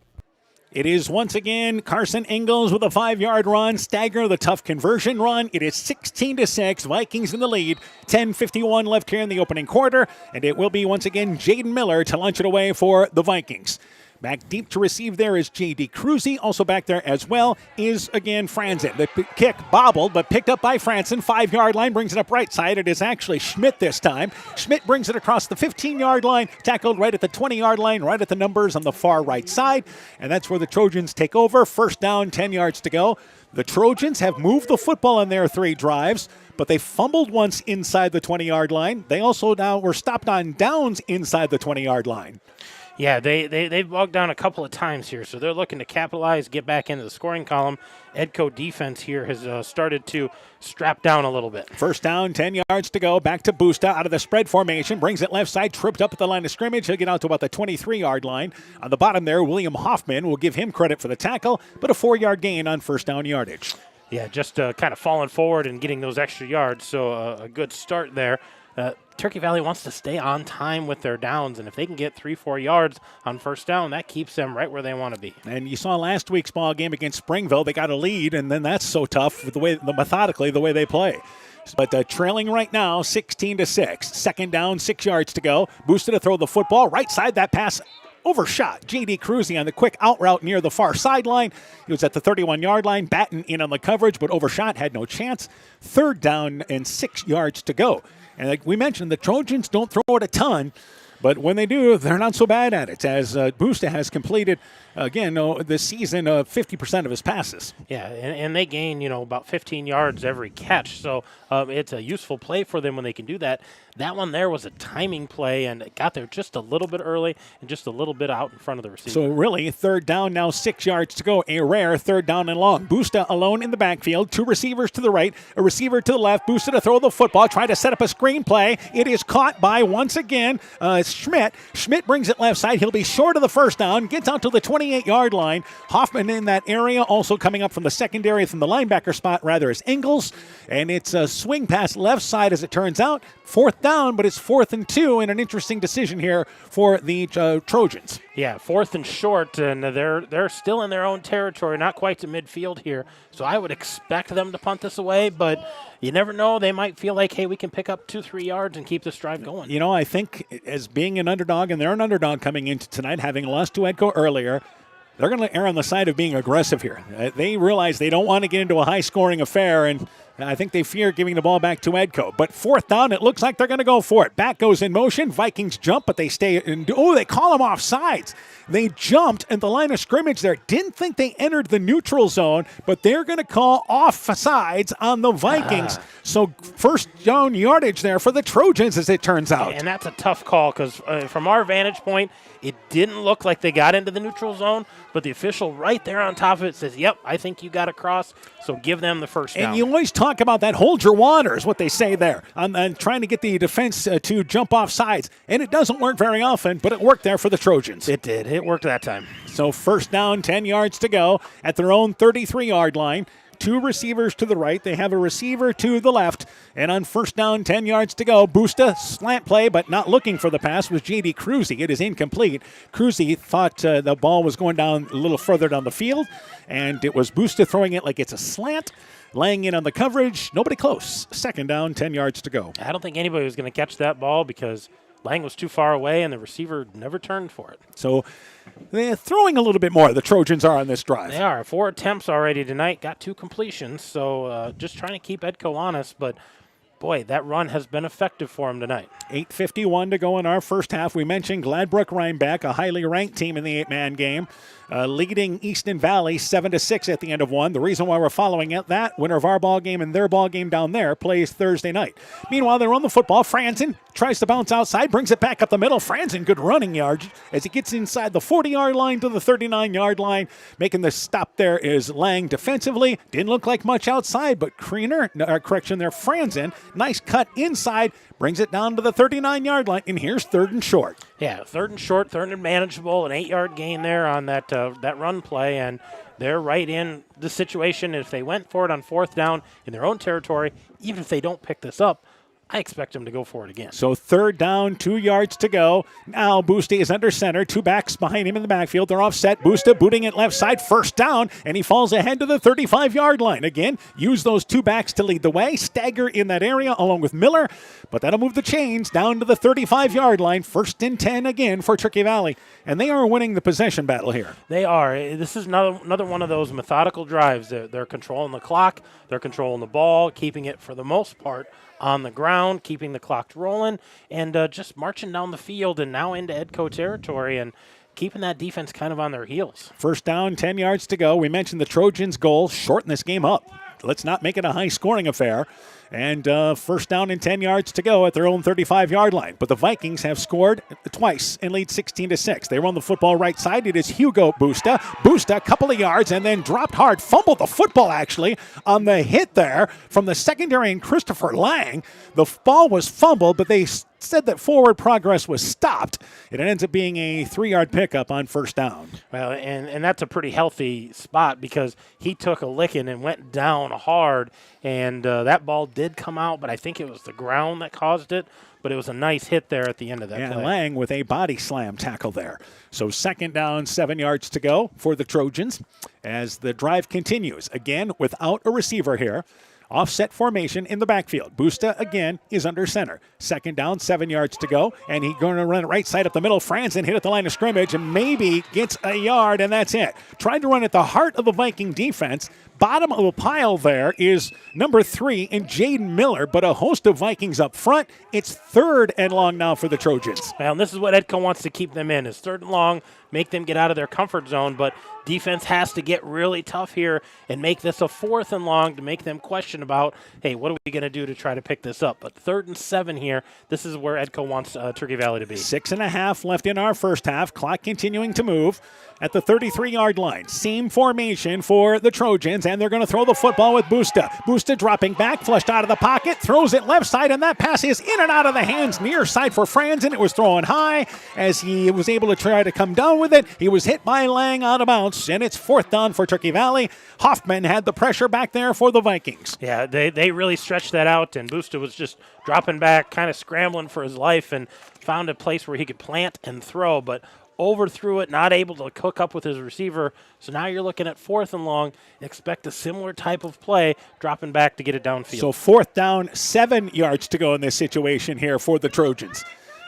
It is once again Carson Ingalls with a 5-yard run. Stagger the tough conversion run. It is 16-6. Vikings in the lead. 10:51 left here in the opening quarter. And it will be once again Jaden Miller to lunch it away for the Vikings. Back deep to receive there is J.D. Cruzy. Also back there as well is, again, Franzen. The kick bobbled, but picked up by Franzen. 5-yard line, brings it up right side. It is actually Schmidt this time. Schmidt brings it across the 15-yard line, tackled right at the 20-yard line, right at the numbers on the far right side. And that's where the Trojans take over. First down, 10 yards to go. The Trojans have moved the football on their 3 drives, but they fumbled once inside the 20-yard line. They also now were stopped on downs inside the 20-yard line. Yeah, they've bogged down a couple of times here, so they're looking to capitalize, get back into the scoring column. Edco defense here has started to strap down a little bit. First down, 10 yards to go. Back to Busta out of the spread formation. Brings it left side, tripped up at the line of scrimmage. He'll get out to about the 23-yard line. On the bottom there, William Hoffman will give him credit for the tackle, but a 4-yard gain on first down yardage. Yeah, just kind of falling forward and getting those extra yards, so a good start there. Turkey Valley wants to stay on time with their downs, and if they can get 3-4 yards on first down, that keeps them right where they want to be. And you saw last week's ball game against Springville. They got a lead, and then that's so tough with the way they play. But trailing right now, 16-6. Second down, 6 yards to go. Boosted to throw the football. Right side, that pass overshot. J.D. Cruzy on the quick out route near the far sideline. He was at the 31-yard line, batting in on the coverage, but overshot, had no chance. Third down and 6 yards to go. And like we mentioned, the Trojans don't throw it a ton, but when they do, they're not so bad at it, as Busta has completed, again, this season, 50% of his passes. Yeah, and they gain, about 15 yards every catch. So it's a useful play for them when they can do that. That one there was a timing play, and it got there just a little bit early and just a little bit out in front of the receiver. So really, third down now, 6 yards to go. A rare third down and long. Busta alone in the backfield. 2 receivers to the right, a receiver to the left. Busta to throw the football, trying to set up a screen play. It is caught by, once again, Schmidt. Schmidt brings it left side. He'll be short of the first down. Gets out to the 28-yard line. Hoffman in that area. Also coming up from the secondary, from the linebacker spot, rather, is Ingles. And it's a swing pass left side, as it turns out. Fourth down, but it's 4th and 2, and an interesting decision here for the Trojans. Yeah, 4th and short, and they're still in their own territory, not quite to midfield here. So I would expect them to punt this away, but you never know. They might feel like, hey, we can pick up 2-3 yards and keep this drive going. I think as being an underdog, and they're an underdog coming into tonight, having lost to Edco earlier, they're going to err on the side of being aggressive here. They realize they don't want to get into a high-scoring affair, and I think they fear giving the ball back to Edco. But 4th down, it looks like they're going to go for it. Back goes in motion. Vikings jump, but they stay. They call them off sides. They jumped in the line of scrimmage there. Didn't think they entered the neutral zone, but they're going to call off sides on the Vikings. So first down yardage there for the Trojans, as it turns out. And that's a tough call because from our vantage point, it didn't look like they got into the neutral zone, but the official right there on top of it says, yep, I think you got across, so give them the first down. And you always talk about that, hold your water is what they say there, on trying to get the defense to jump off sides. And it doesn't work very often, but it worked there for the Trojans. It did. It worked that time. So first down, 10 yards to go at their own 33-yard line. 2 receivers to the right. They have a receiver to the left. And on first down, 10 yards to go. Busta, slant play, but not looking for the pass, was J.D. Cruzy. It is incomplete. Cruzy thought the ball was going down a little further down the field, and it was Busta throwing it like it's a slant, laying in on the coverage. Nobody close. Second down, 10 yards to go. I don't think anybody was going to catch that ball because Lang was too far away, and the receiver never turned for it. So they're throwing a little bit more, the Trojans are on this drive. They are. 4 attempts already tonight, got 2 completions, so just trying to keep Edco honest, but boy, that run has been effective for him tonight. 8:51 to go in our first half. We mentioned Gladbrook Rhinebeck, a highly ranked team in the 8-man game, leading Easton Valley 7-6 at the end of one. The reason why we're following it, that winner of our ball game and their ball game down there plays Thursday night. Meanwhile, they run the football. Franzen tries to bounce outside, brings it back up the middle. Franzen, good running yards as he gets inside the 40-yard line to the 39-yard line. Making the stop there is Lang defensively. Didn't look like much outside, but Franzen, nice cut inside, brings it down to the 39-yard line, and here's 3rd and short. Yeah, 3rd and short, 3rd and manageable, an 8-yard gain there on that run play, and they're right in the situation. If they went for it on 4th down in their own territory, even if they don't pick this up, I expect him to go for it again. So 3rd down, 2 yards to go. Now Busta is under center. 2 backs behind him in the backfield. They're offset. Busta booting it left side. First down, and he falls ahead to the 35-yard line. Again, use those 2 backs to lead the way. Stagger in that area along with Miller, but that'll move the chains down to the 35-yard line. 1st and 10 again for Turkey Valley, and they are winning the possession battle here. They are. This is another one of those methodical drives. They're controlling the clock. They're controlling the ball, keeping it for the most part on the ground, keeping the clock rolling, and just marching down the field and now into Edco territory and keeping that defense kind of on their heels. First down, 10 yards to go. We mentioned the Trojans' goal, shorten this game up. Let's not make it a high-scoring affair. And first down and 10 yards to go at their own 35-yard line. But the Vikings have scored twice and lead 16-6. They run the football right side. It is Hugo Busta. Busta, a couple of yards, and then dropped hard. Fumbled the football, actually, on the hit there from the secondary and Christopher Lang. The ball was fumbled, but they said that forward progress was stopped. It ends up being a 3-yard pickup on first down. Well, and that's a pretty healthy spot because he took a licking and went down hard, and that ball did come out, but I think it was the ground that caused it. But it was a nice hit there at the end of that play. Lang with a body slam tackle there. So second down, 7 yards to go for the Trojans as the drive continues. Again, without a receiver here. Offset formation in the backfield. Busta, again, is under center. Second down, 7 yards to go, and he's going to run it right side up the middle. Franzen hit at the line of scrimmage and maybe gets a yard, and that's it. Tried to run at the heart of the Viking defense. Bottom of the pile there is number 3 in Jaden Miller, but a host of Vikings up front. It's 3rd and long now for the Trojans. Well, and this is what Edco wants to keep them in, is 3rd and long, make them get out of their comfort zone, but defense has to get really tough here and make this a 4th and long to make them question about, hey, what are we going to do to try to pick this up? But 3rd and 7 here, this is where Edco wants Turkey Valley to be. 6.5 left in our first half. Clock continuing to move at the 33-yard line. Same formation for the Trojans, and they're going to throw the football with Busta. Busta dropping back, flushed out of the pocket, throws it left side, and that pass is in and out of the hands near side for Franzen. It was thrown high as he was able to try to come down with it. He was hit by Lang out of bounds, and it's 4th down for Turkey Valley. Hoffman had the pressure back there for the Vikings. Yeah, they really stretched that out, and Busta was just dropping back, kind of scrambling for his life, and found a place where he could plant and throw, but overthrew it, not able to cook up with his receiver. So now you're looking at 4th and long. Expect a similar type of play, dropping back to get it downfield. So 4th down, 7 yards to go in this situation here for the Trojans.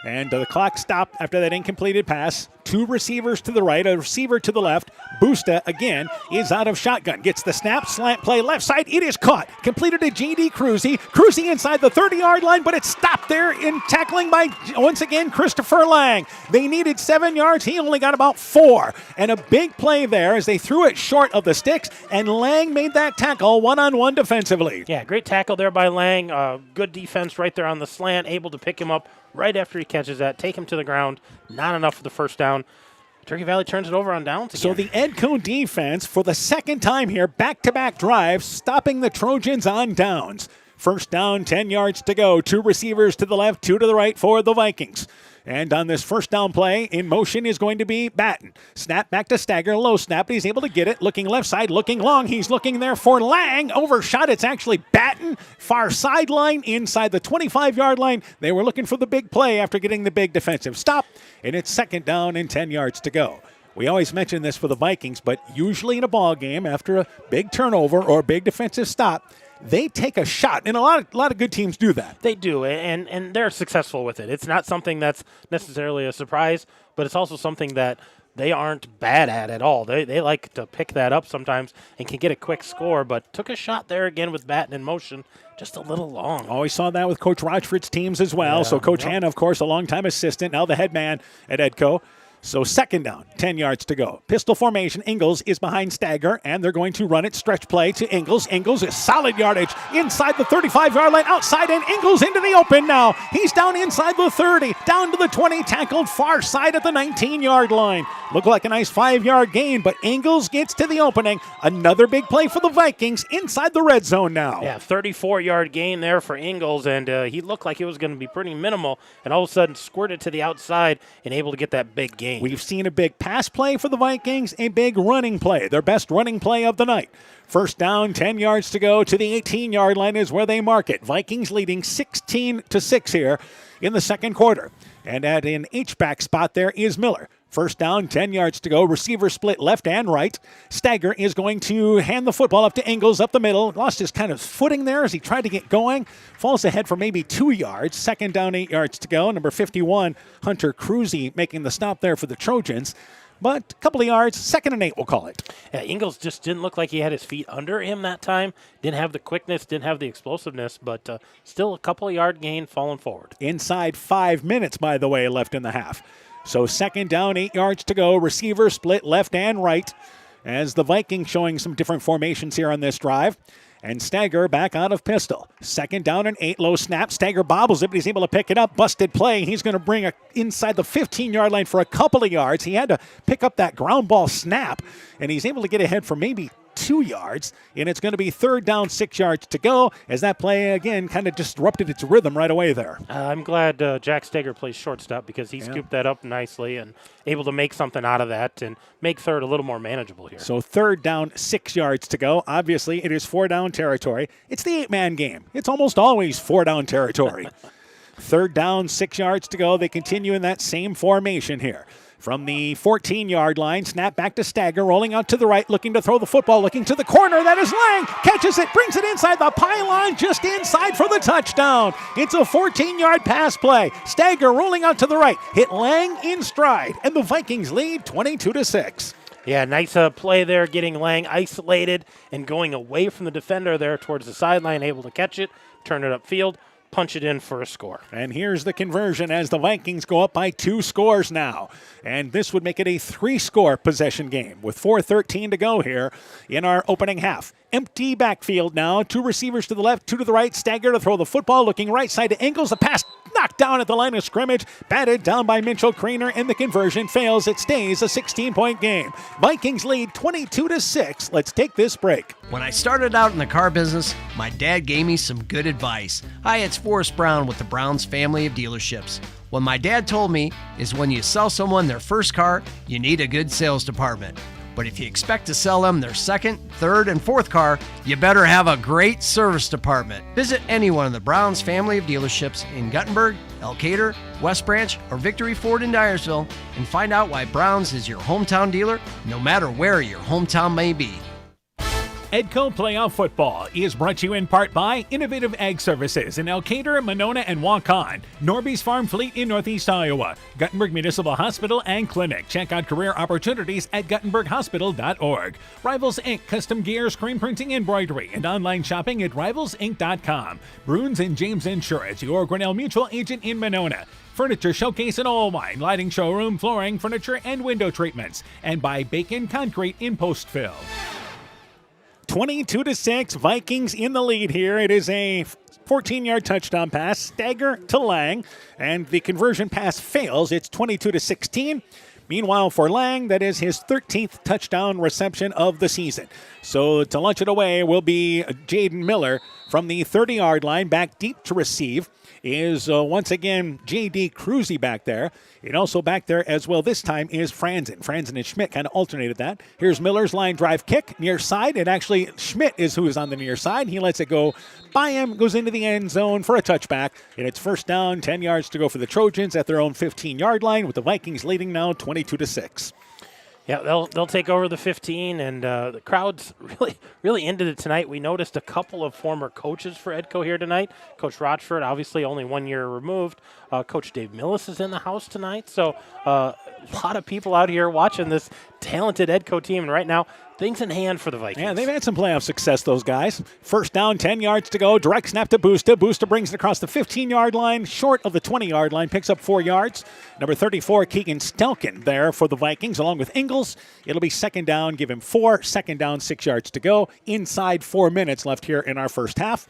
And the clock stopped after that incompleted pass. 2 receivers to the right, a receiver to the left. Busta, again, is out of shotgun. Gets the snap, slant play left side. It is caught. Completed to J.D. Cruzy. Cruzy inside the 30-yard line, but it's stopped there in tackling by, once again, Christopher Lang. They needed 7 yards. He only got about 4. And a big play there as they threw it short of the sticks, and Lang made that tackle one-on-one defensively. Yeah, great tackle there by Lang. Good defense right there on the slant, able to pick him up right after he catches that, take him to the ground. Not enough for the first down. Turkey Valley turns it over on downs again. So the Edco defense, for the second time here, back-to-back drives, stopping the Trojans on downs. First down, 10 yards to go. 2 receivers to the left, 2 to the right for the Vikings. And on this first down play, in motion is going to be Batten. Snap back to Stagger, low snap, but he's able to get it. Looking left side, looking long. He's looking there for Lang. Overshot, it's actually Batten. Far sideline, inside the 25-yard line. They were looking for the big play after getting the big defensive stop. And it's second down and 10 yards to go. We always mention this for the Vikings, but usually in a ball game, after a big turnover or a big defensive stop, they take a shot, and a lot of good teams do that. They do, and they're successful with it. It's not something that's necessarily a surprise, but it's also something that they aren't bad at all. They like to pick that up sometimes and can get a quick score, but took a shot there again with Batten in motion, just a little long. Always saw that with Coach Rochford's teams as well. Yeah, so Coach Hanna, of course, a longtime assistant, now the head man at Edco. So second down, 10 yards to go. Pistol formation, Ingles is behind Stagger, and they're going to run it, stretch play to Ingles. Ingles is solid yardage inside the 35-yard line, outside, and Ingles into the open now. He's down inside the 30, down to the 20, tackled far side at the 19-yard line. Looked like a nice 5-yard gain, but Ingles gets to the opening. Another big play for the Vikings inside the red zone now. Yeah, 34-yard gain there for Ingles, and he looked like it was going to be pretty minimal, and all of a sudden squirted to the outside and able to get that big gain. We've seen a big pass play for the Vikings, a big running play, their best running play of the night. First down, 10 yards to go to the 18-yard line is where they mark it. Vikings leading 16-6 here in the second quarter. And at an H-back spot there is Miller. First down, 10 yards to go. Receiver split left and right. Stagger is going to hand the football up to Ingles up the middle. Lost his kind of footing there as he tried to get going. Falls ahead for maybe 2 yards. Second down, 8 yards to go. Number 51, Hunter Cruzy, making the stop there for the Trojans. But a couple of yards, 2nd and 8, we'll call it. Yeah, Ingles just didn't look like he had his feet under him that time. Didn't have the quickness, didn't have the explosiveness, but still a couple of yard gain falling forward. Inside 5 minutes, by the way, left in the half. So second down, 8 yards to go. Receiver split left and right as the Vikings showing some different formations here on this drive. And Stagger back out of pistol. Second down and 8, low snap. Stagger bobbles it, but he's able to pick it up. Busted play. He's going to bring it inside the 15-yard line for a couple of yards. He had to pick up that ground ball snap, and he's able to get ahead for maybe 2 yards, and it's going to be 3rd down, 6 yards to go, as that play, again, kind of disrupted its rhythm right away there. I'm glad Jack Steger plays shortstop because he scooped that up nicely and able to make something out of that and make third a little more manageable here. So 3rd down, 6 yards to go. Obviously, it is 4-down territory. It's the 8-man game. It's almost always 4-down territory. 3rd down, 6 yards to go. They continue in that same formation here. From the 14-yard line, snap back to Stagger, rolling out to the right, looking to throw the football, looking to the corner. That is Lang. Catches it, brings it inside the pylon, just inside for the touchdown. It's a 14-yard pass play. Stagger rolling out to the right, hit Lang in stride, and the Vikings lead 22-6. Yeah, nice play there, getting Lang isolated and going away from the defender there towards the sideline, able to catch it, turn it upfield, punch it in for a score. And here's the conversion as the Vikings go up by 2 scores now. And this would make it a 3-score possession game with 4:13 to go here in our opening half. Empty backfield now. 2 receivers to the left, 2 to the right. Stagger to throw the football, looking right side to Ingles. The pass knocked down at the line of scrimmage. Batted down by Mitchell Creener, and the conversion fails. It stays a 16-point game. Vikings lead 22-6. Let's take this break. When I started out in the car business, my dad gave me some good advice. Hi, it's Forrest Brown with the Brown's family of dealerships. What my dad told me is when you sell someone their first car, you need a good sales department. But if you expect to sell them their second, third, and fourth car, you better have a great service department. Visit any one of the Brown's family of dealerships in Guttenberg, Elkader, West Branch, or Victory Ford in Dyersville and find out why Brown's is your hometown dealer, no matter where your hometown may be. Edco Playoff Football is brought to you in part by Innovative Ag Services in Elkader, Monona, and Waukon, Norby's Farm Fleet in Northeast Iowa, Guttenberg Municipal Hospital and Clinic. Check out career opportunities at guttenberghospital.org. Rivals Inc. Custom Gear, Screen Printing, Embroidery, and online shopping at rivalsinc.com. Bruins and James Insurance, your Grinnell Mutual agent in Monona. Furniture Showcase in Allwine, lighting showroom, flooring, furniture, and window treatments. And by Bacon Concrete in Postville. 22-6, Vikings in the lead here. It is a 14-yard touchdown pass, Stagger to Lang, and the conversion pass fails. It's 22-16. Meanwhile, for Lang, that is his 13th touchdown reception of the season. So to launch it away will be Jaden Miller from the 30-yard line, back deep to receive. Is once again J.D. Cruzy back there. And also back there as well this time is Franzen. Franzen and Schmidt kind of alternated that. Here's Miller's line drive kick, near side. And actually Schmidt is who is on the near side. He lets it go by him, goes into the end zone for a touchback. And it's 1st down, 10 yards to go for the Trojans at their own 15-yard line, with the Vikings leading now 22-6. Yeah, they'll take over the 15, and the crowd's really into it tonight. We noticed a couple of former coaches for Edco here tonight. Coach Rochford, obviously only 1 year removed. Coach Dave Millis is in the house tonight. So a lot of people out here watching this talented Edco team, and right now, things in hand for the Vikings. Yeah, they've had some playoff success, those guys. 1st down, 10 yards to go. Direct snap to Busta. Busta brings it across the 15-yard line, short of the 20-yard line, picks up 4 yards. Number 34, Keegan Stelkin there for the Vikings, along with Ingles. It'll be 2nd down, give him 4. 2nd down, 6 yards to go. Inside 4 minutes left here in our first half.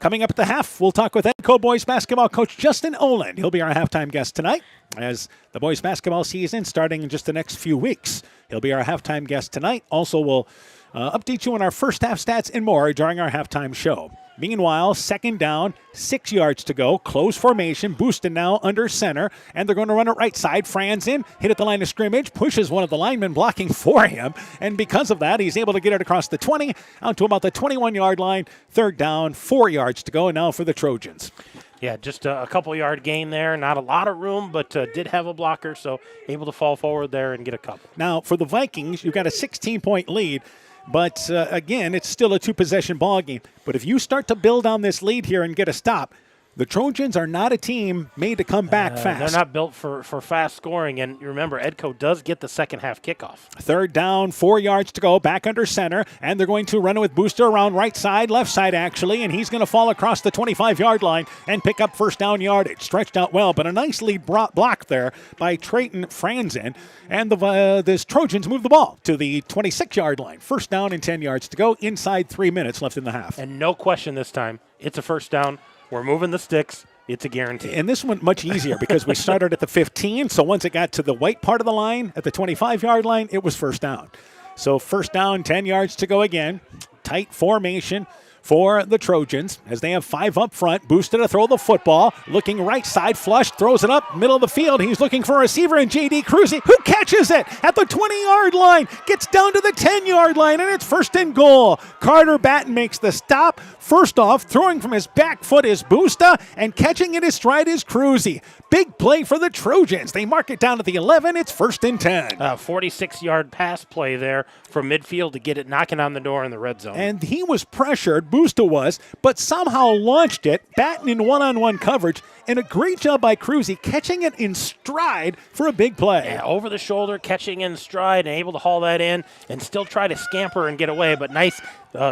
Coming up at the half, we'll talk with Edco boys basketball coach Justin Oland. He'll be our halftime guest tonight as the boys basketball season starting in just the next few weeks. He'll be our halftime guest tonight. Also, we'll update you on our first half stats and more during our halftime show. Meanwhile, 2nd down, 6 yards to go. Close formation. Boosted now under center. And they're going to run it right side. Franz in. Hit at the line of scrimmage. Pushes one of the linemen blocking for him. And because of that, he's able to get it across the 20 out to about the 21-yard line. 3rd down, 4 yards to go. And now for the Trojans. Yeah, just a couple-yard gain there. Not a lot of room, but did have a blocker, so able to fall forward there and get a couple. Now, for the Vikings, you've got a 16-point lead. But, again, it's still a 2-possession ball game. But if you start to build on this lead here and get a stop, the Trojans are not a team made to come back fast. They're not built for fast scoring. And you remember, Edco does get the second half kickoff. 3rd down, 4 yards to go, back under center. And they're going to run it with Booster around right side, left side actually. And he's going to fall across the 25-yard line and pick up 1st down yardage. Stretched out well, but a nice lead block there by Trayton Franzen. And the Trojans move the ball to the 26-yard line. 1st down and 10 yards to go, inside 3 minutes left in the half. And no question this time, it's a 1st down. We're moving the sticks. It's a guarantee. And this one much easier because we started at the 15, so once it got to the white part of the line at the 25-yard line, it was 1st down. So first down, 10 yards to go again. Tight formation for the Trojans as they have 5 up front. Boosted to throw the football. Looking right side, flush, throws it up, middle of the field. He's looking for a receiver in J.D. Cruzy, who catches it at the 20-yard line, gets down to the 10-yard line, and it's first and goal. Carter Batten makes the stop. First off, throwing from his back foot is Busta, and catching in his stride is Cruzy. Big play for the Trojans. They mark it down at the 11. It's first and 10. 46-yard pass play there from midfield to get it knocking on the door in the red zone. And he was pressured, Busta was, but somehow launched it, Batten in one-on-one coverage, and a great job by Cruzy catching it in stride for a big play. Yeah, over the shoulder, catching in stride, and able to haul that in and still try to scamper and get away, but nice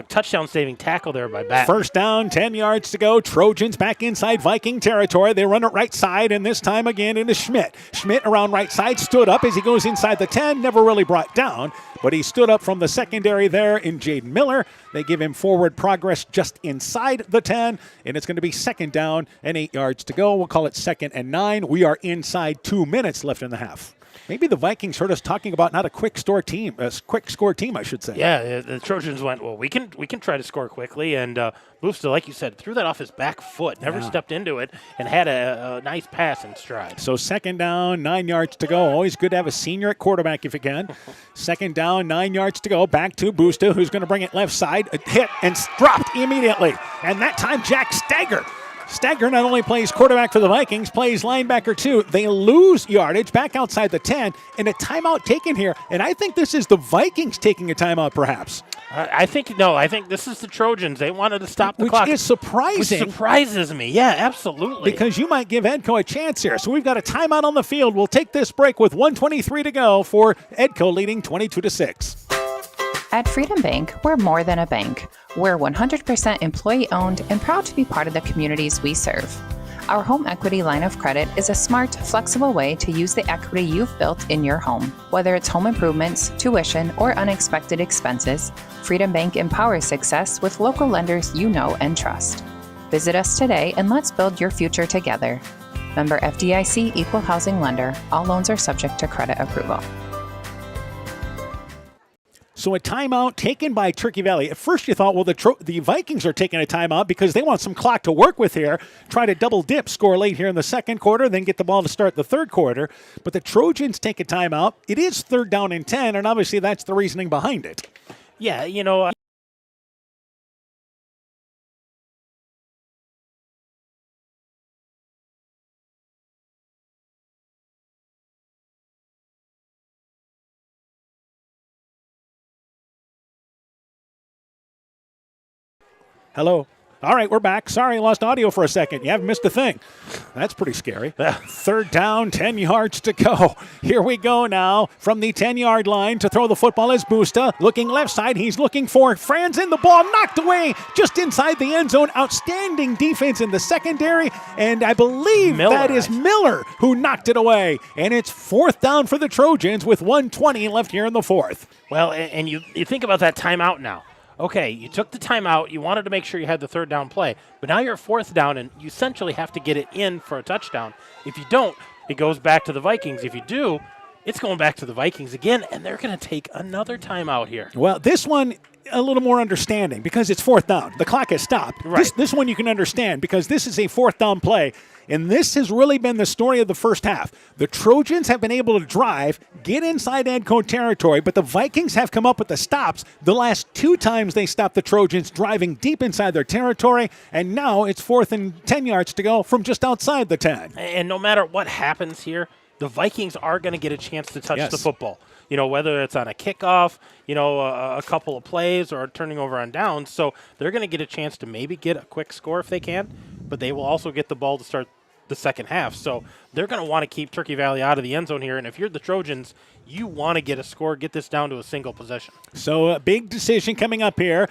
touchdown-saving tackle there by Batten. First down, 10 yards to go. Trojans back inside Viking territory. They run it right side, and this time again into Schmidt. Schmidt around right side, stood up as he goes inside the 10, never really brought down, but he stood up from the secondary there in Jaden Miller. They give him forward progress just inside the 10, and it's going to be second down and 8 yards to go. We'll call it 2nd and 9. We are inside 2 minutes left in the half. Maybe the Vikings heard us talking about not a quick score team, I should say. Yeah, the Trojans went, well, we can try to score quickly, and Busta, like you said, threw that off his back foot, never stepped into it, and had a nice pass in stride. So second down, 9 yards to go. Always good to have a senior at quarterback if you can. Second down, 9 yards to go. Back to Busta, who's going to bring it left side. A hit and dropped immediately. And that time, Jack Stagger. Stagger not only plays quarterback for the Vikings, plays linebacker too. They lose yardage back outside the 10, and a timeout taken here. And I think this is the Vikings taking a timeout, perhaps. I think this is the Trojans. They wanted to stop the Which clock. Is surprising. Which surprises me. Yeah, absolutely. Because you might give Edco a chance here. So we've got a timeout on the field. We'll take this break with 1:23 to go for Edco leading 22-6. At Freedom Bank, we're more than a bank. We're 100% employee-owned and proud to be part of the communities we serve. Our home equity line of credit is a smart, flexible way to use the equity you've built in your home. Whether it's home improvements, tuition, or unexpected expenses, Freedom Bank empowers success with local lenders you know and trust. Visit us today and let's build your future together. Member FDIC Equal Housing Lender. All loans are subject to credit approval. So a timeout taken by Turkey Valley. At first you thought, well, the Vikings are taking a timeout because they want some clock to work with here, try to double dip, score late here in the second quarter, then get the ball to start the third quarter. But the Trojans take a timeout. It is third down and 10, and obviously that's the reasoning behind it. Yeah, Hello. All right, we're back. Sorry, I lost audio for a second. You haven't missed a thing. That's pretty scary. Third down, 10 yards to go. Here we go now from the 10-yard line to throw the football is Busta. Looking left side, he's looking for Franzen. The ball knocked away just inside the end zone. Outstanding defense in the secondary, and I believe that is Miller who knocked it away. And it's fourth down for the Trojans with 1:20 left here in the fourth. Well, and you think about that timeout now. Okay, you took the timeout. You wanted to make sure you had the third down play. But now you're at fourth down, and you essentially have to get it in for a touchdown. If you don't, it goes back to the Vikings. If you do, it's going back to the Vikings again, and they're going to take another timeout here. Well, this one, a little more understanding because it's fourth down. The clock has stopped. Right. This one you can understand because this is a fourth down play. And this has really been the story of the first half. The Trojans have been able to drive, get inside Edco territory, but the Vikings have come up with the stops. The last 2 times they stopped the Trojans driving deep inside their territory, and now it's 4th and 10 yards to go from just outside the 10. And no matter what happens here, the Vikings are going to get a chance to touch the football. Whether it's on a kickoff, a couple of plays or turning over on downs. So they're going to get a chance to maybe get a quick score if they can, but they will also get the ball to start the second half. So they're going to want to keep Turkey Valley out of the end zone here. And if you're the Trojans, you want to get a score, get this down to a single possession. So a big decision coming up here.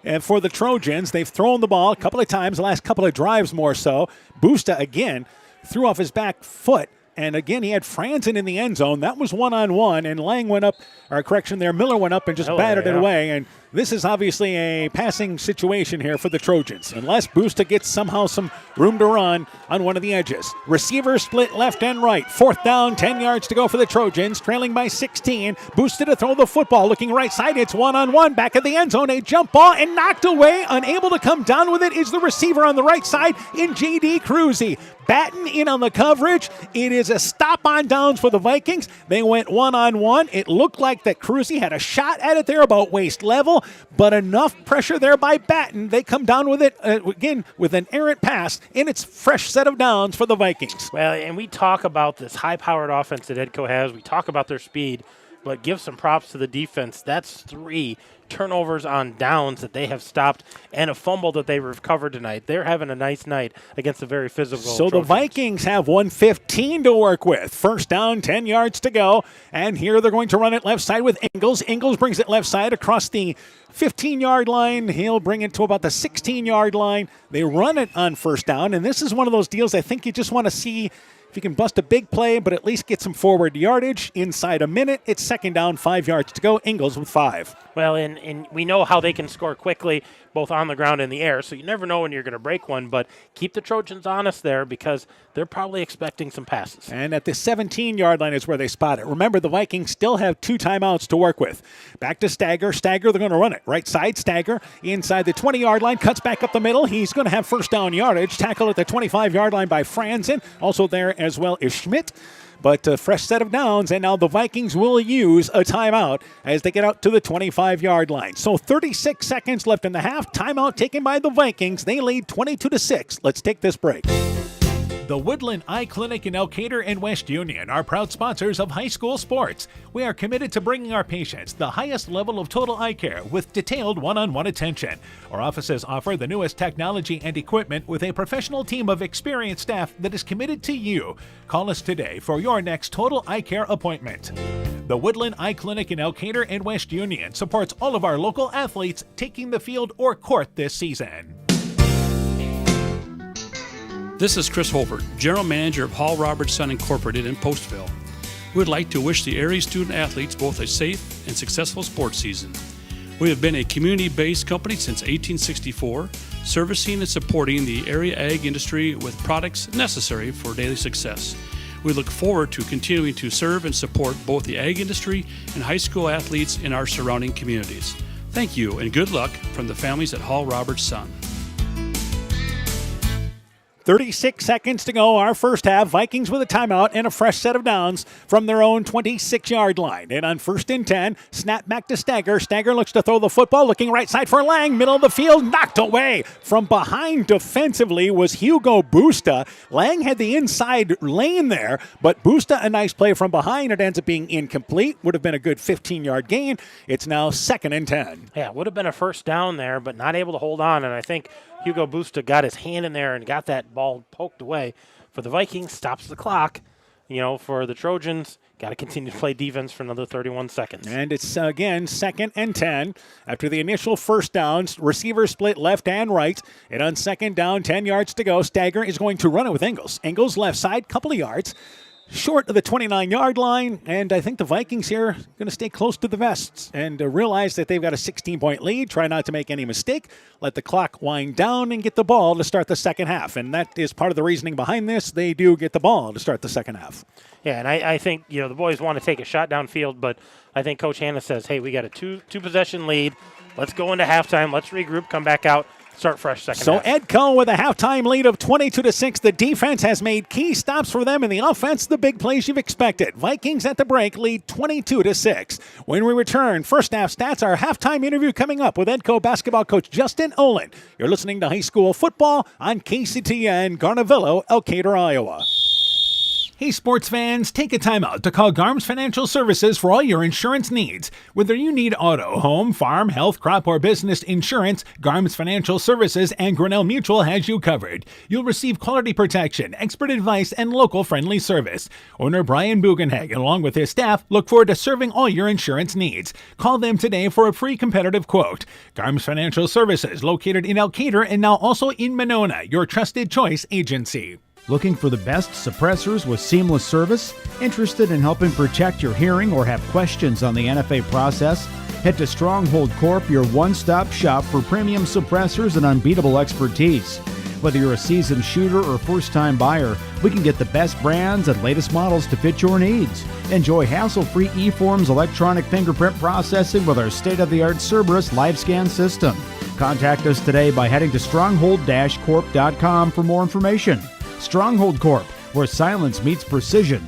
And for the Trojans, they've thrown the ball a couple of times, the last couple of drives more so. Busta, again, threw off his back foot. And again, he had Franzen in the end zone. That was one-on-one, and Miller went up and just batted it away. And This is obviously a passing situation here for the Trojans, unless Busta gets somehow some room to run on one of the edges. Receivers split left and right. 4th down, 10 yards to go for the Trojans, trailing by 16. Busta to throw the football, looking right side. It's one-on-one, back of the end zone. A jump ball and knocked away. Unable to come down with it is the receiver on the right side in J.D. Cruzy. Batten in on the coverage. It is a stop on downs for the Vikings. They went one-on-one. It looked like that Cruzy had a shot at it there about waist level, but enough pressure there by Batten. They come down with it again with an errant pass, and it's fresh set of downs for the Vikings. Well, and we talk about this high-powered offense that Edco has. We talk about their speed, but give some props to the defense. That's 3 turnovers on downs that they have stopped and a fumble that they recovered tonight. They're having a nice night against a very physical So Trojans. the Vikings have 1:15 to work with. 1st down, 10 yards to go. And here they're going to run it left side with Ingles. Ingles brings it left side across the 15-yard line. He'll bring it to about the 16-yard line. They run it on 1st down. And this is one of those deals I think you just want to see if you can bust a big play, but at least get some forward yardage inside a minute. It's 2nd down, 5 yards to go. Ingles with 5. Well, and we know how they can score quickly, both on the ground and the air, so you never know when you're going to break one, but keep the Trojans honest there because they're probably expecting some passes. And at the 17-yard line is where they spot it. Remember, the Vikings still have 2 timeouts to work with. Back to Stagger. Stagger, they're going to run it. Right side, Stagger inside the 20-yard line, cuts back up the middle. He's going to have 1st down yardage. Tackle at the 25-yard line by Franzen. Also there as well is Schmidt. But a fresh set of downs, and now the Vikings will use a timeout as they get out to the 25-yard line. So 36 seconds left in the half. Timeout taken by the Vikings. They lead 22-6. Let's take this break. The Woodland Eye Clinic in Elkader and West Union are proud sponsors of high school sports. We are committed to bringing our patients the highest level of total eye care with detailed one-on-one attention. Our offices offer the newest technology and equipment with a professional team of experienced staff that is committed to you. Call us today for your next total eye care appointment. The Woodland Eye Clinic in Elkader and West Union supports all of our local athletes taking the field or court this season. This is Chris Holbert, General Manager of Hall Roberts Son Incorporated in Postville. We would like to wish the area student athletes both a safe and successful sports season. We have been a community-based company since 1864, servicing and supporting the area ag industry with products necessary for daily success. We look forward to continuing to serve and support both the ag industry and high school athletes in our surrounding communities. Thank you and good luck from the families at Hall Roberts Son. 36 seconds to go, our first half. Vikings with a timeout and a fresh set of downs from their own 26-yard line. And on 1st and 10, snap back to Stagger. Stagger looks to throw the football, looking right side for Lang. Middle of the field, knocked away. From behind defensively was Hugo Busta. Lang had the inside lane there, but Busta, a nice play from behind. It ends up being incomplete. Would have been a good 15-yard gain. It's now 2nd and 10. Yeah, it would have been a 1st down there, but not able to hold on, and I think Hugo Busta got his hand in there and got that ball poked away. For the Vikings, stops the clock. For the Trojans, got to continue to play defense for another 31 seconds. And it's, again, 2nd and 10. After the initial 1st downs, receivers split left and right. And on 2nd down, 10 yards to go, Stagger is going to run it with Ingles. Ingles left side, couple of yards. Short of the 29-yard line, and I think the Vikings here are going to stay close to the vests and realize that they've got a 16-point lead. Try not to make any mistake. Let the clock wind down and get the ball to start the second half, and that is part of the reasoning behind this. They do get the ball to start the second half. Yeah, and I think the boys want to take a shot downfield, but I think Coach Hanna says, hey, we got a two-possession lead. Let's go into halftime. Let's regroup, come back out. Start fresh second half. So Edco with a halftime lead of 22-6. The defense has made key stops for them, and the offense, the big plays you've expected. Vikings at the break lead 22-6. When we return, first half stats, our halftime interview coming up with Edco basketball coach Justin Olin. You're listening to High School Football on KCTN, Garnavillo, Elkader, Iowa. Hey sports fans, take a time out to call Garms Financial Services for all your insurance needs. Whether you need auto, home, farm, health, crop, or business insurance, Garms Financial Services and Grinnell Mutual has you covered. You'll receive quality protection, expert advice, and local friendly service. Owner Brian Bugenhagen, along with his staff, look forward to serving all your insurance needs. Call them today for a free competitive quote. Garms Financial Services, located in Elkader and now also in Monona, your trusted choice agency. Looking for the best suppressors with seamless service? Interested in helping protect your hearing or have questions on the NFA process? Head to Stronghold Corp, your one-stop shop for premium suppressors and unbeatable expertise. Whether you're a seasoned shooter or first-time buyer, we can get the best brands and latest models to fit your needs. Enjoy hassle-free eForms electronic fingerprint processing with our state-of-the-art Cerberus LiveScan system. Contact us today by heading to stronghold-corp.com for more information. Stronghold Corp, where silence meets precision.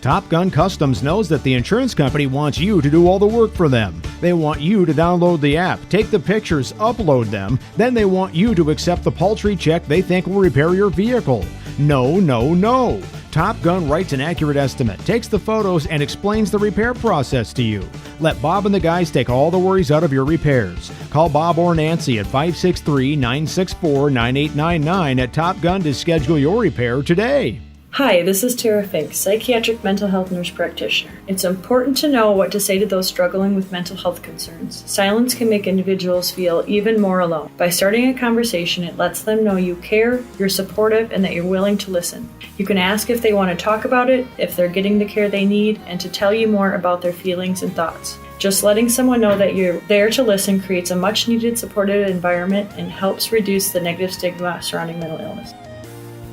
Top Gun Customs knows that the insurance company wants you to do all the work for them. They want you to download the app, take the pictures, upload them, then they want you to accept the paltry check they think will repair your vehicle. No, no, no. Top Gun writes an accurate estimate, takes the photos, and explains the repair process to you. Let Bob and the guys take all the worries out of your repairs. Call Bob or Nancy at 563-964-9899 at Top Gun to schedule your repair today. Hi, this is Tara Fink, psychiatric mental health nurse practitioner. It's important to know what to say to those struggling with mental health concerns. Silence can make individuals feel even more alone. By starting a conversation, it lets them know you care, you're supportive, and that you're willing to listen. You can ask if they want to talk about it, if they're getting the care they need, and to tell you more about their feelings and thoughts. Just letting someone know that you're there to listen creates a much-needed supportive environment and helps reduce the negative stigma surrounding mental illness.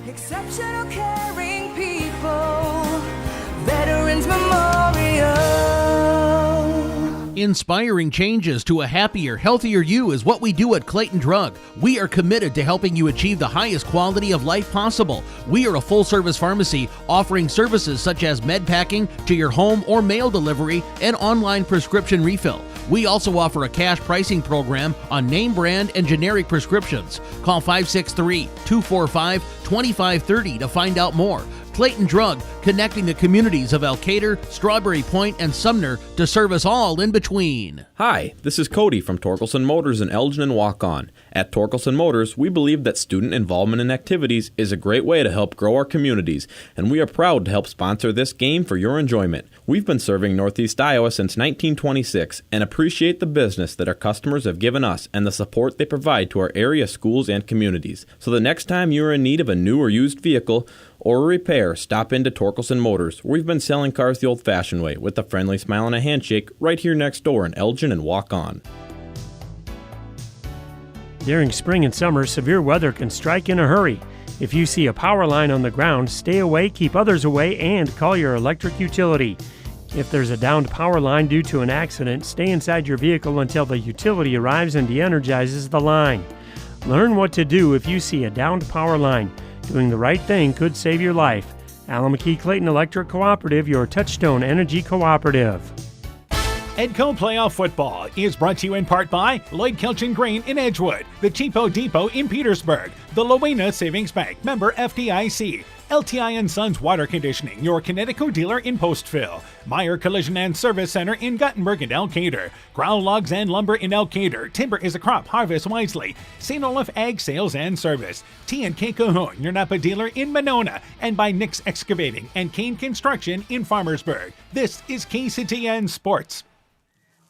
Exceptional caring people, Veterans Memorial. Inspiring changes to a happier, healthier you is what we do at Clayton Drug. We are committed to helping you achieve the highest quality of life possible. We are a full-service pharmacy offering services such as med packing to your home or mail delivery and online prescription refill. We also offer a cash pricing program on name brand and generic prescriptions. Call 563-245-2530 to find out more. Clayton Drug, connecting the communities of Elkader, Strawberry Point, and Sumner to serve us all in between. Hi, this is Cody from Torkelson Motors in Elgin and Walk-On. At Torkelson Motors, we believe that student involvement in activities is a great way to help grow our communities, and we are proud to help sponsor this game for your enjoyment. We've been serving Northeast Iowa since 1926 and appreciate the business that our customers have given us and the support they provide to our area schools and communities. So the next time you are in need of a new or used vehicle or a repair, stop into Torkelson Motors, where we've been selling cars the old-fashioned way with a friendly smile and a handshake right here next door in Elgin and Walk-On. During spring and summer, severe weather can strike in a hurry. If you see a power line on the ground, stay away, keep others away, and call your electric utility. If there's a downed power line due to an accident, stay inside your vehicle until the utility arrives and de-energizes the line. Learn what to do if you see a downed power line. Doing the right thing could save your life. Alameda Clayton Electric Cooperative, your Touchstone Energy Cooperative. Edco Playoff Football is brought to you in part by Lloyd Kelchin Grain in Edgewood, the Cheapo Depot in Petersburg, the Lowena Savings Bank, member FDIC, LTI & Sons Water Conditioning, your Connecticut dealer in Postville, Meyer Collision and Service Center in Guttenberg and Elkader, Growl Logs and Lumber in Elkader, Timber is a Crop, Harvest Wisely, St. Olaf Ag Sales and Service, T&K Cahoon, your Napa dealer in Monona, and by Nick's Excavating and Kane Construction in Farmersburg. This is KCTN Sports.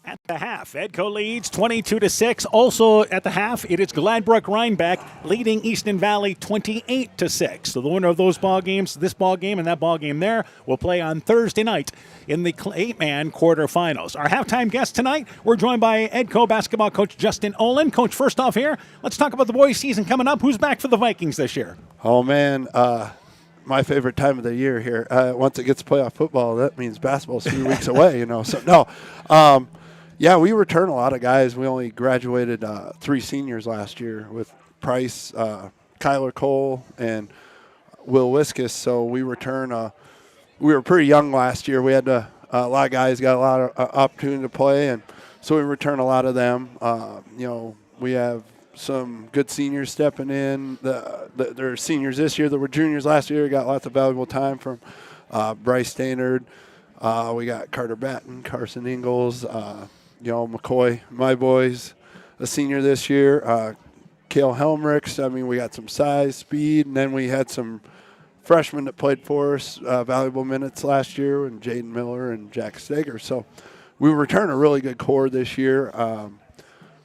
At the half, Edco leads 22-6. Also at the half, it is Gladbrook Rhinebeck leading Easton Valley 28-6. So the winner of those ball games, this ball game and that ball game there, will play on Thursday night in the 8-man quarterfinals. Our halftime guest tonight, we're joined by Edco basketball coach Justin Olin. Coach, first off here, let's talk about the boys' season coming up. Who's back for the Vikings this year? Oh, man. My favorite time of the year here. Once it gets playoff football, that means basketball's 3 weeks away, you know. So, no. Yeah, we return a lot of guys. We only graduated 3 seniors last year with Price, Kyler Cole, and Will Wiskus. So we return. We were pretty young last year. We had a lot of guys got a lot of opportunity to play, and so we return a lot of them. You know, we have some good seniors stepping in. They're seniors this year that were juniors last year. Got lots of valuable time from Bryce Stannard. We got Carter Batten, Carson Ingalls. You know, McCoy, my boys, a senior this year. Cale Helmricks. I mean, we got some size, speed, and then we had some freshmen that played for us, valuable minutes last year, and Jaden Miller and Jack Steger. So we return a really good core this year.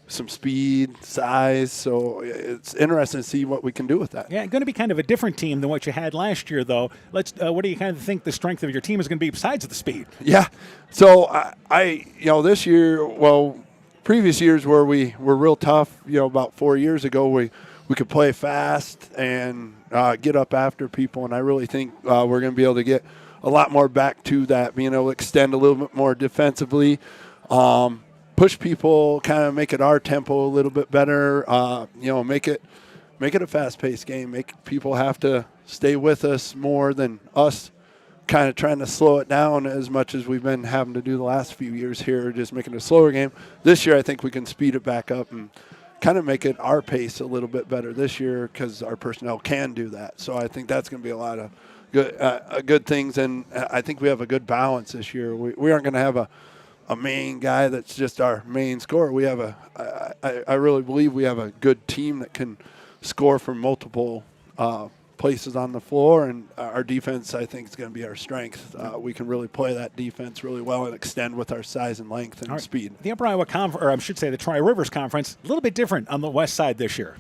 some speed, size. So it's interesting to see what we can do with that. Yeah, going to be kind of a different team than what you had last year, though. What do you kind of think the strength of your team is going to be besides the speed? Yeah. So this year, previous years where we were real tough, about 4 years ago, we could play fast and get up after people, and I really think we're going to be able to get a lot more back to that, being able to extend a little bit more defensively, push people, kind of make it our tempo a little bit better, make it a fast-paced game, make people have to stay with us more than us kind of trying to slow it down as much as we've been having to do the last few years here, just making it a slower game. This year I think we can speed it back up and kind of make it our pace a little bit better this year because our personnel can do that. So I think that's going to be a lot of good things, and I think we have a good balance this year. We aren't going to have a main guy that's just our main scorer. We have I really believe we have a good team that can score from multiple places on the floor, and our defense, I think, is going to be our strength. We can really play that defense really well and extend with our size and length and speed. The Upper Iowa the Tri-Rivers Conference, a little bit different on the west side this year.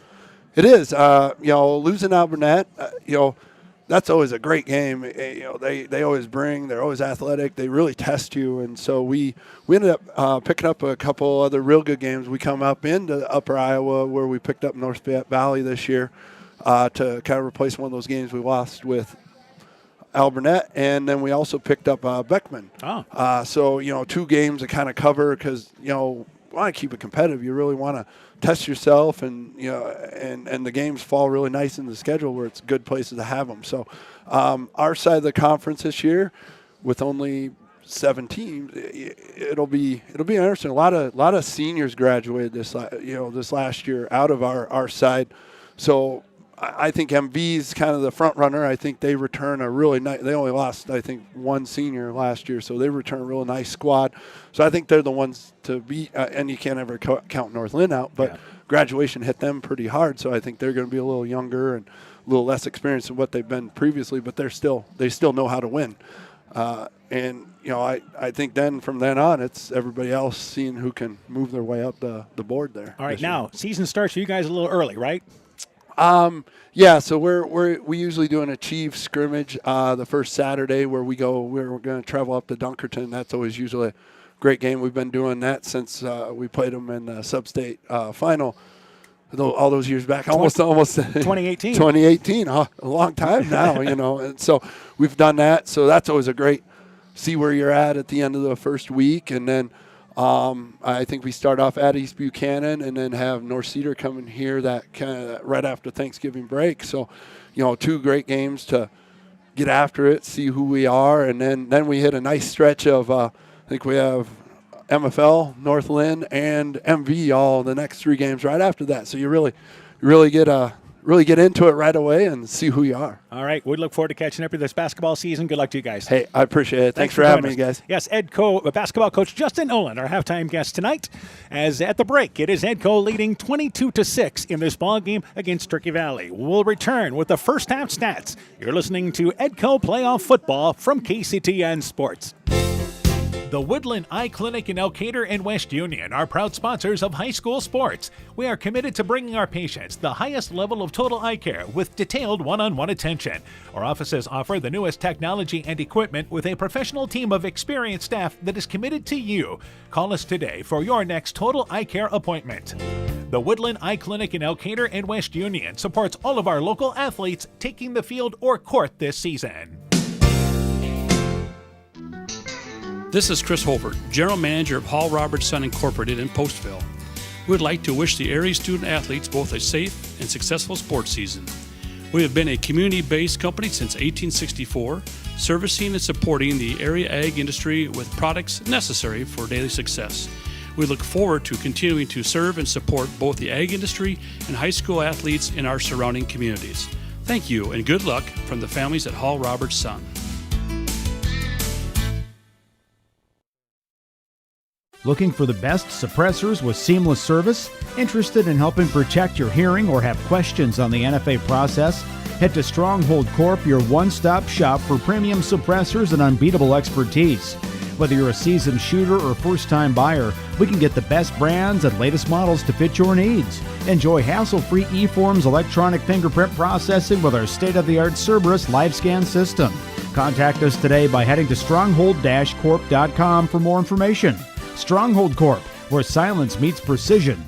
It is. Losing Alburnett, that's always a great game. They always they're always athletic. They really test you. And so we ended up picking up a couple other real good games. We come up into Upper Iowa where we picked up North Valley this year to kind of replace one of those games we lost with Alburnett. And then we also picked up Beckman. So, 2 games to kind of cover because, want to keep it competitive. You really want to test yourself, and and the games fall really nice in the schedule where it's good places to have them. So our side of the conference this year, with only 7 teams, it'll be interesting. A lot of seniors graduated this last year out of our side. So I think MV's kind of the front runner. I think they return a really nice. They only lost, I think, 1 senior last year, so they return a real nice squad. So I think they're the ones to beat. And you can't ever count Northland out, but graduation hit them pretty hard. So I think they're going to be a little younger and a little less experienced than what they've been previously, but they still know how to win. I think then from then on, it's everybody else seeing who can move their way up the board there. All right, now season starts for you guys a little early, right? So we usually do an Achieve scrimmage the first Saturday where we're going to travel up to Dunkerton. That's always usually a great game. We've been doing that since we played them in the sub-state final all those years back, almost 2018. 2018, a long time now, And so we've done that. So that's always a great see where you're at the end of the first week, and then I think we start off at East Buchanan and then have North Cedar coming here that kind of right after Thanksgiving break. So, 2 great games to get after it, see who we are, and then we hit a nice stretch of I think we have MFL, Northland, and MV all the next 3 games right after that. So you really get into it right away and see who you are. All right. We look forward to catching up with this basketball season. Good luck to you guys. Hey, I appreciate it. Thanks for having me, guys. Yes, Edco basketball coach Justin Oland, our halftime guest tonight. As at the break, it is Edco leading 22-6 in this ball game against Turkey Valley. We'll return with the first half stats. You're listening to Edco Playoff Football from KCTN Sports. The Woodland Eye Clinic in Elkader and West Union are proud sponsors of high school sports. We are committed to bringing our patients the highest level of total eye care with detailed one-on-one attention. Our offices offer the newest technology and equipment with a professional team of experienced staff that is committed to you. Call us today for your next total eye care appointment. The Woodland Eye Clinic in Elkader and West Union supports all of our local athletes taking the field or court this season. This is Chris Holbert, General Manager of Hall Robertson Incorporated in Postville. We would like to wish the area student athletes both a safe and successful sports season. We have been a community-based company since 1864, servicing and supporting the area ag industry with products necessary for daily success. We look forward to continuing to serve and support both the ag industry and high school athletes in our surrounding communities. Thank you and good luck from the families at Hall Robertson. Looking for the best suppressors with seamless service? Interested in helping protect your hearing or have questions on the NFA process? Head to Stronghold Corp, your one-stop shop for premium suppressors and unbeatable expertise. Whether you're a seasoned shooter or first-time buyer, we can get the best brands and latest models to fit your needs. Enjoy hassle-free eForms electronic fingerprint processing with our state-of-the-art Cerberus live scan system. Contact us today by heading to stronghold-corp.com for more information. Stronghold Corp, where silence meets precision.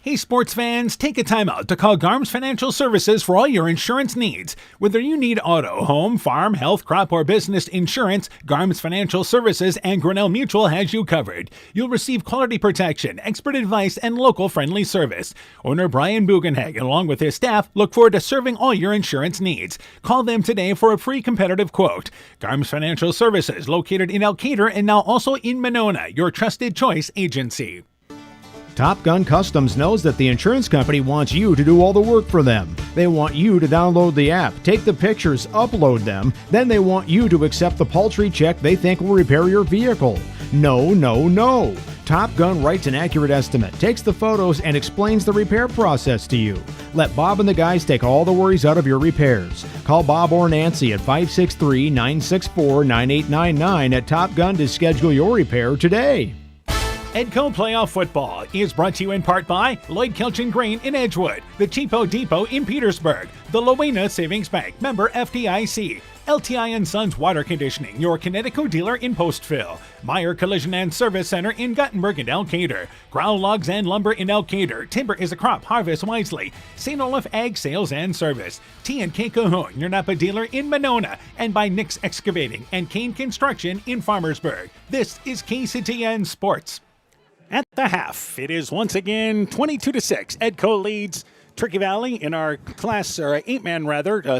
Hey sports fans, take a time out to call Garms Financial Services for all your insurance needs. Whether you need auto, home, farm, health, crop, or business insurance, Garms Financial Services and Grinnell Mutual has you covered. You'll receive quality protection, expert advice, and local friendly service. Owner Brian Bugenhag, along with his staff, look forward to serving all your insurance needs. Call them today for a free competitive quote. Garms Financial Services, located in Elkader and now also in Monona, your trusted choice agency. Top Gun Customs knows that the insurance company wants you to do all the work for them. They want you to download the app, take the pictures, upload them, then they want you to accept the paltry check they think will repair your vehicle. No, no, no. Top Gun writes an accurate estimate, takes the photos, and explains the repair process to you. Let Bob and the guys take all the worries out of your repairs. Call Bob or Nancy at 563-964-9899 at Top Gun to schedule your repair today. Edco Playoff Football is brought to you in part by Lloyd Kelchin Grain in Edgewood, the Cheapo Depot in Petersburg, the Lowena Savings Bank, member FDIC, LTI & Sons Water Conditioning, your Connecticut dealer in Postville, Meyer Collision and Service Center in Gothenburg and Elkader, Growl Logs and Lumber in Elkader, Timber is a Crop, Harvest Wisely, St. Olaf Ag Sales and Service, T&K Cahoon, your Napa dealer in Monona, and by Nick's Excavating and Kane Construction in Farmersburg. This is KCTN Sports. At the half, it is once again 22-6. Edco leads Turkey Valley in our class, or 8-man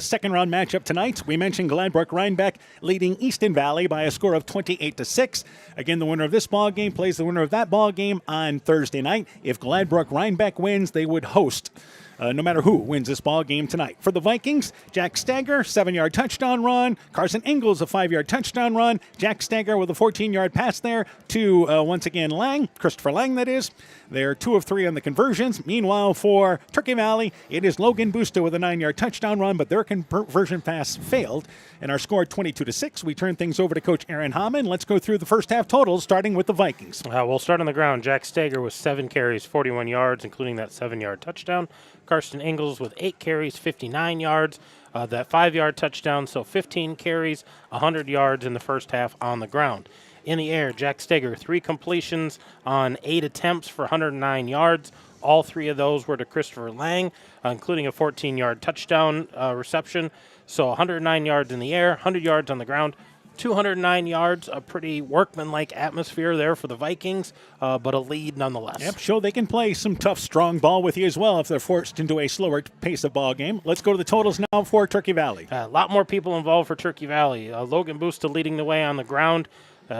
second-round matchup tonight. We mentioned Gladbrook-Rhinebeck leading Easton Valley by a score of 28-6. Again, the winner of this ball game plays the winner of that ball game on Thursday night. If Gladbrook-Rhinebeck wins, they would host no matter who wins this ball game tonight. For the Vikings, Jack Stagger, 7-yard touchdown run. Carson Ingalls, a 5-yard touchdown run. Jack Stagger with a 14-yard pass there to, once again, Lang. Christopher Lang, that is. They're 2 of 3 on the conversions. Meanwhile, for Turkey Valley, it is Logan Busta with a 9-yard touchdown run, but their conversion pass failed. And our score 22-6. We turn things over to Coach Aaron Hammond. Let's go through the first half totals, starting with the Vikings. We'll start on the ground. Jack Stagger with 7 carries, 41 yards, including that 7-yard touchdown. Karsten Ingalls with 8 carries, 59 yards. That 5-yard touchdown, so 15 carries, 100 yards in the first half on the ground. In the air, Jack Stagger, 3 completions on 8 attempts for 109 yards. All 3 of those were to Christopher Lang, including a 14-yard touchdown reception. So 109 yards in the air, 100 yards on the ground. 209 yards, a pretty workmanlike atmosphere there for the Vikings, but a lead nonetheless. Yep, show they can play some tough, strong ball with you as well if they're forced into a slower pace of ball game. Let's go to the totals now for Turkey Valley. A lot more people involved for Turkey Valley. Logan Busta leading the way on the ground.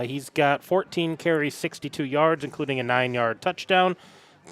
He's got 14 carries, 62 yards, including a 9-yard touchdown.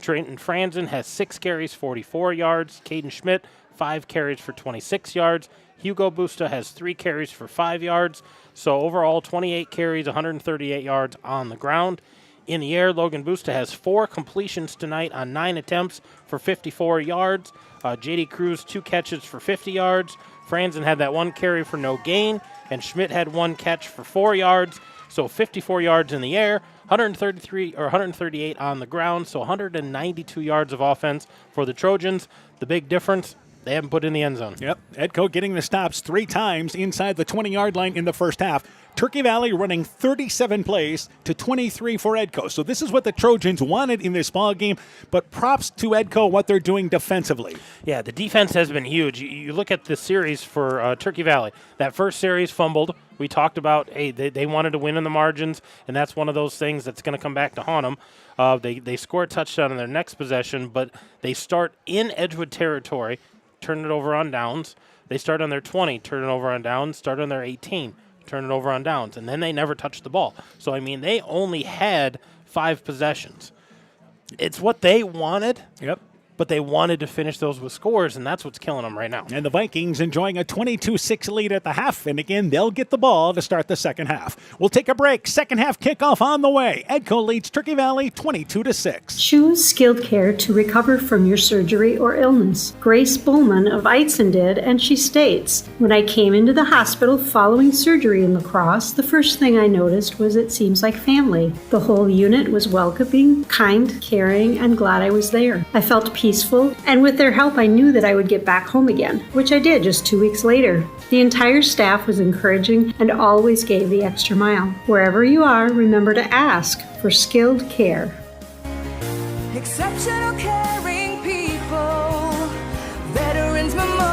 Trenton Franzen has 6 carries, 44 yards. Caden Schmidt, 5 carries for 26 yards. Hugo Busta has 3 carries for 5 yards. So overall, 28 carries, 138 yards on the ground. In the air, Logan Busta has 4 completions tonight on 9 attempts for 54 yards. J.D. Cruz, 2 catches for 50 yards. Franzen had that 1 carry for no gain, and Schmidt had 1 catch for 4 yards. So 54 yards in the air, 138 on the ground, so 192 yards of offense for the Trojans. The big difference, they haven't put in the end zone. Yep, Edco getting the stops 3 times inside the 20-yard line in the first half. Turkey Valley running 37 plays to 23 for Edco. So this is what the Trojans wanted in this ball game, but props to Edco, what they're doing defensively. Yeah, the defense has been huge. You look at the series for Turkey Valley. That first series fumbled. We talked about, hey, they wanted to win in the margins, and that's one of those things that's going to come back to haunt them. They score a touchdown in their next possession, but they start in Edgewood territory, turn it over on downs. They start on their 20, turn it over on downs, start on their 18, turn it over on downs, and then they never touch the ball. So, I mean, they only had 5 possessions. It's what they wanted. Yep. but they wanted to finish those with scores, and that's what's killing them right now. And the Vikings enjoying a 22-6 lead at the half, and again, they'll get the ball to start the second half. We'll take a break. Second half kickoff on the way. Edco leads Turkey Valley 22-6. Choose skilled care to recover from your surgery or illness. Grace Bullman of Eitzen did, and she states, "When I came into the hospital following surgery in La Crosse, the first thing I noticed was it seems like family. The whole unit was welcoming, kind, caring, and glad I was there. I felt peaceful, and with their help I knew that I would get back home again, which I did just 2 weeks later. The entire staff was encouraging and always gave the extra mile. Wherever you are, remember to ask for skilled care." Exceptional caring people, Veterans Memorial.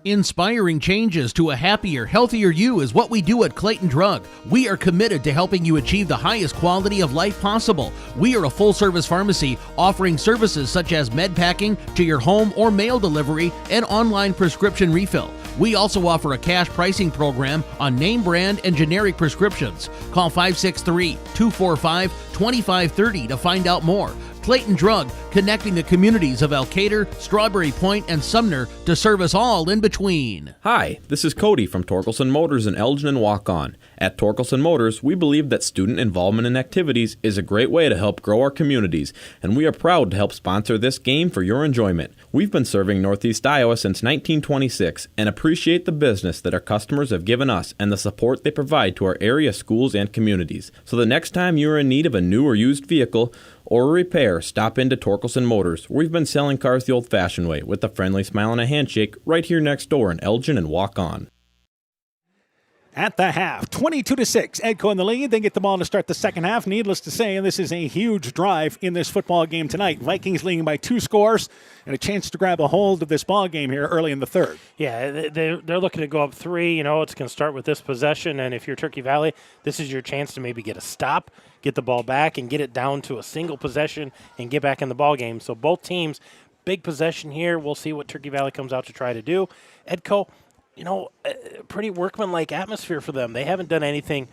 Inspiring changes to a happier, healthier you is what we do at Clayton Drug. We are committed to helping you achieve the highest quality of life possible. We are a full-service pharmacy offering services such as med packing to your home or mail delivery and online prescription refill. We also offer a cash pricing program on name brand and generic prescriptions. Call 563-245-2530 to find out more. Clayton Drug, connecting the communities of Elkader, Strawberry Point, and Sumner to serve us all in between. Hi, this is Cody from Torkelson Motors in Elgin and Waukon. At Torkelson Motors, we believe that student involvement in activities is a great way to help grow our communities, and we are proud to help sponsor this game for your enjoyment. We've been serving Northeast Iowa since 1926 and appreciate the business that our customers have given us and the support they provide to our area schools and communities. So the next time you are in need of a new or used vehicle or a repair, stop into Torkelson Motors. We've been selling cars the old-fashioned way with a friendly smile and a handshake right here next door in Elgin and Waukon. At the half, 22-6, Edco in the lead. They get the ball to start the second half. Needless to say, this is a huge drive in this football game tonight. Vikings leading by 2 scores and a chance to grab a hold of this ball game here early in the third. Yeah, they're looking to go up 3. You know, it's going to start with this possession, and if you're Turkey Valley, this is your chance to maybe get a stop, get the ball back, and get it down to a single possession and get back in the ball game. So both teams, big possession here. We'll see what Turkey Valley comes out to try to do. Edco, you know, pretty workmanlike atmosphere for them. They haven't done anything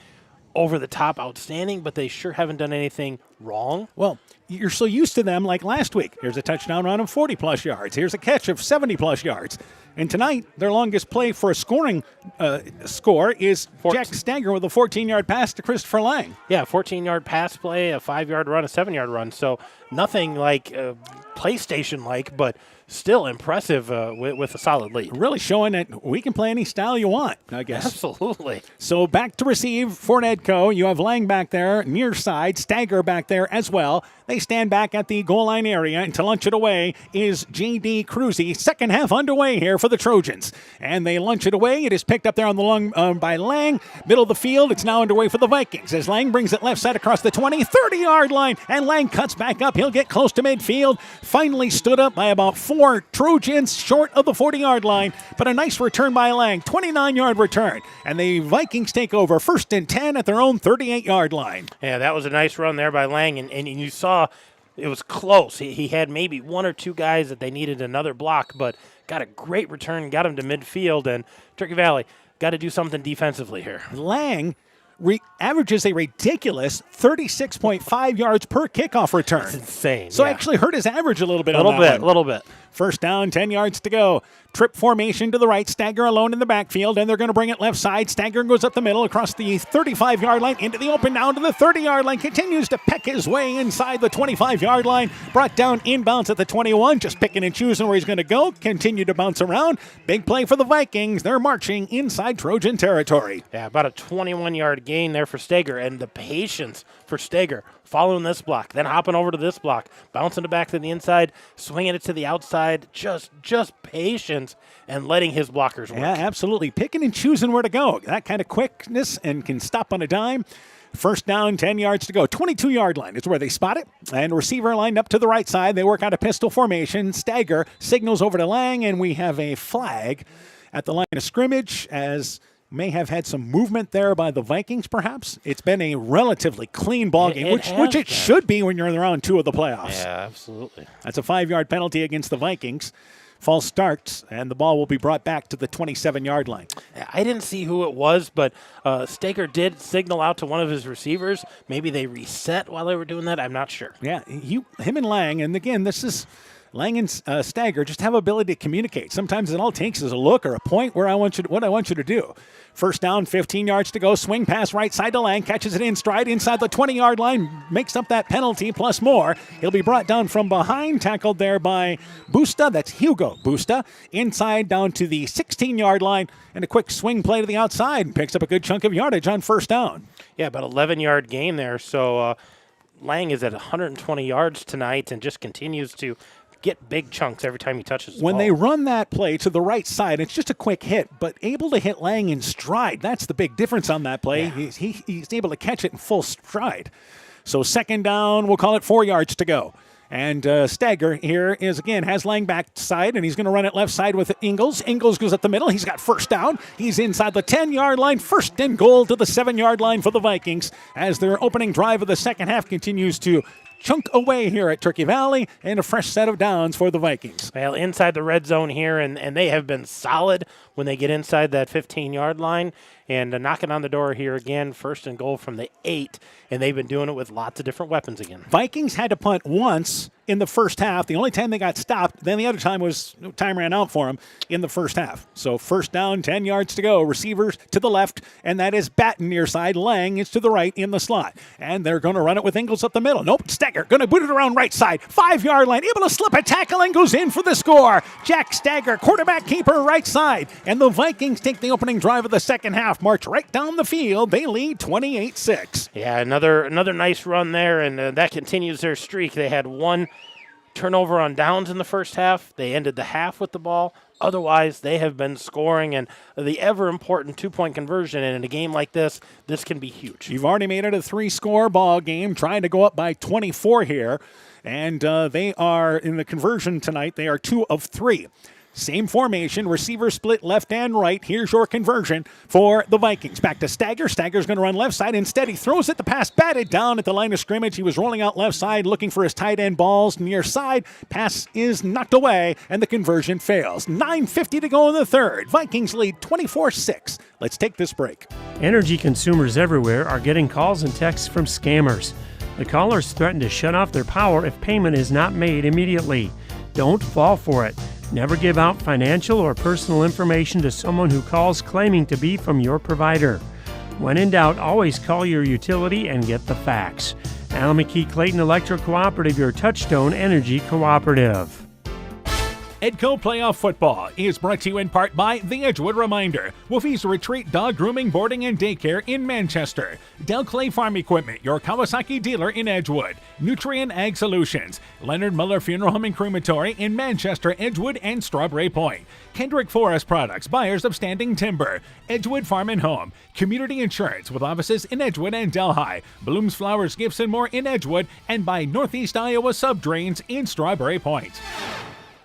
over the top outstanding, but they sure haven't done anything wrong. Well, you're so used to them like last week. Here's a touchdown run of 40-plus yards. Here's a catch of 70-plus yards. And tonight, their longest play for a scoring score is Jack Stagger with a 14-yard pass to Christopher Lang. Yeah, 14-yard pass play, a 5-yard run, a 7-yard run. So nothing like PlayStation-like, but still impressive with a solid lead. Really showing that we can play any style you want, I guess. Absolutely. So back to receive for Edco. You have Lang back there, near side, Stagger back there as well. They stand back at the goal line area, and to lunch it away is J.D. Cruzy. Second half underway here for the Trojans. And they lunch it away. It is picked up there on the long by Lang. Middle of the field, it's now underway for the Vikings as Lang brings it left side across the 20, 30-yard line, and Lang cuts back up. He'll get close to midfield. Finally stood up by about 4 Trojans short of the 40-yard line, but a nice return by Lang, 29-yard return. And the Vikings take over 1st and 10 at their own 38-yard line. Yeah, that was a nice run there by Lang, and you saw it was close. He had maybe 1 or 2 guys that they needed another block, but got a great return, got him to midfield, and Turkey Valley got to do something defensively here. Lang averages a ridiculous 36.5 yards per kickoff return. That's insane. So yeah. Actually hurt his average a little bit. A little bit. First down, 10 yards to go. Trip formation to the right. Stagger alone in the backfield, and they're going to bring it left side. Stagger goes up the middle across the 35-yard line into the open, down to the 30-yard line. Continues to peck his way inside the 25-yard line. Brought down inbounds at the 21, just picking and choosing where he's going to go. Continue to bounce around. Big play for the Vikings. They're marching inside Trojan territory. Yeah, about a 21-yard gain there for Stagger, and the patience for Stagger following this block, then hopping over to this block, bouncing it back to the inside, swinging it to the outside, just patience and letting his blockers work. Yeah, absolutely. Picking and choosing where to go. That kind of quickness and can stop on a dime. First down, 10 yards to go. 22-yard line is where they spot it. And receiver lined up to the right side. They work out a pistol formation. Stagger signals over to Lang, and we have a flag at the line of scrimmage as may have had some movement there by the Vikings, perhaps. It's been a relatively clean ball game, which it should be when you're in round 2 of the playoffs. Yeah, absolutely. That's a 5-yard penalty against the Vikings. false starts, and the ball will be brought back to the 27-yard line. I didn't see who it was, but Staker did signal out to one of his receivers. Maybe they reset while they were doing that. I'm not sure. Yeah, him and Lang, and again, this is Lang and Stagger just have ability to communicate. Sometimes it all takes is a look or a point what I want you to do. First down, 15 yards to go. Swing pass right side to Lang. Catches it in stride inside the 20-yard line. Makes up that penalty plus more. He'll be brought down from behind. Tackled there by Busta. That's Hugo Busta. Inside down to the 16-yard line. And a quick swing play to the outside. Picks up a good chunk of yardage on first down. Yeah, about 11-yard gain there. So Lang is at 120 yards tonight and just continues to get big chunks every time he touches the When ball. they run that play to the right side, it's just a quick hit, but able to hit Lang in stride. That's the big difference on that play. Yeah. He's able to catch it in full stride. So second down, we'll call it 4 yards to go. And Stagger here has Lang backside, and he's going to run it left side with Ingles. Ingles goes up the middle. He's got first down. He's inside the 10-yard line. First and goal to the 7-yard line for the Vikings as their opening drive of the second half continues to chunk away here at Turkey Valley, and a fresh set of downs for the Vikings. Well, inside the red zone here, and they have been solid when they get inside that 15-yard line. And knocking on the door here again, first and goal from the 8, and they've been doing it with lots of different weapons again. Vikings had to punt once in the first half. The only time they got stopped, then the other time ran out for them in the first half. So first down, 10 yards to go. Receivers to the left, and that is Batten near side. Lang is to the right in the slot. And they're going to run it with Ingles up the middle. Nope, Stagger going to boot it around right side. 5-yard line, able to slip a tackle and goes in for the score. Jack Stagger, quarterback keeper right side. And the Vikings take the opening drive of the second half. March right down the field. They lead 28-6. Yeah, another nice run there, and that continues their streak. They had one turnover on downs in the first half. They ended the half with the ball. Otherwise, they have been scoring, and the ever-important two-point conversion. And in a game like this can be huge. You've already made it a 3-score ball game, trying to go up by 24 here. And they are, in the conversion tonight, they are 2 of 3. Same formation, receiver split left and right. Here's your conversion for the Vikings. Back to Stagger. Stagger's going to run left side. Instead, he throws it. The pass batted down at the line of scrimmage. He was rolling out left side, looking for his tight end balls near side. Pass is knocked away, and the conversion fails. 9:50 to go in the third. Vikings lead 24-6. Let's take this break. Energy consumers everywhere are getting calls and texts from scammers. The callers threaten to shut off their power if payment is not made immediately. Don't fall for it. Never give out financial or personal information to someone who calls claiming to be from your provider. When in doubt, always call your utility and get the facts. Alameda Clayton Electric Cooperative, your Touchstone Energy Cooperative. Edco Playoff Football is brought to you in part by the Edgewood Reminder, Wolfie's Retreat Dog Grooming, Boarding, and Daycare in Manchester, Del Clay Farm Equipment, your Kawasaki dealer in Edgewood, Nutrient Ag Solutions, Leonard Muller Funeral Home and Crematory in Manchester, Edgewood, and Strawberry Point, Kendrick Forest Products, buyers of standing timber, Edgewood Farm and Home, Community Insurance with offices in Edgewood and Delhi, Blooms Flowers, Gifts, and more in Edgewood, and by Northeast Iowa Subdrains in Strawberry Point.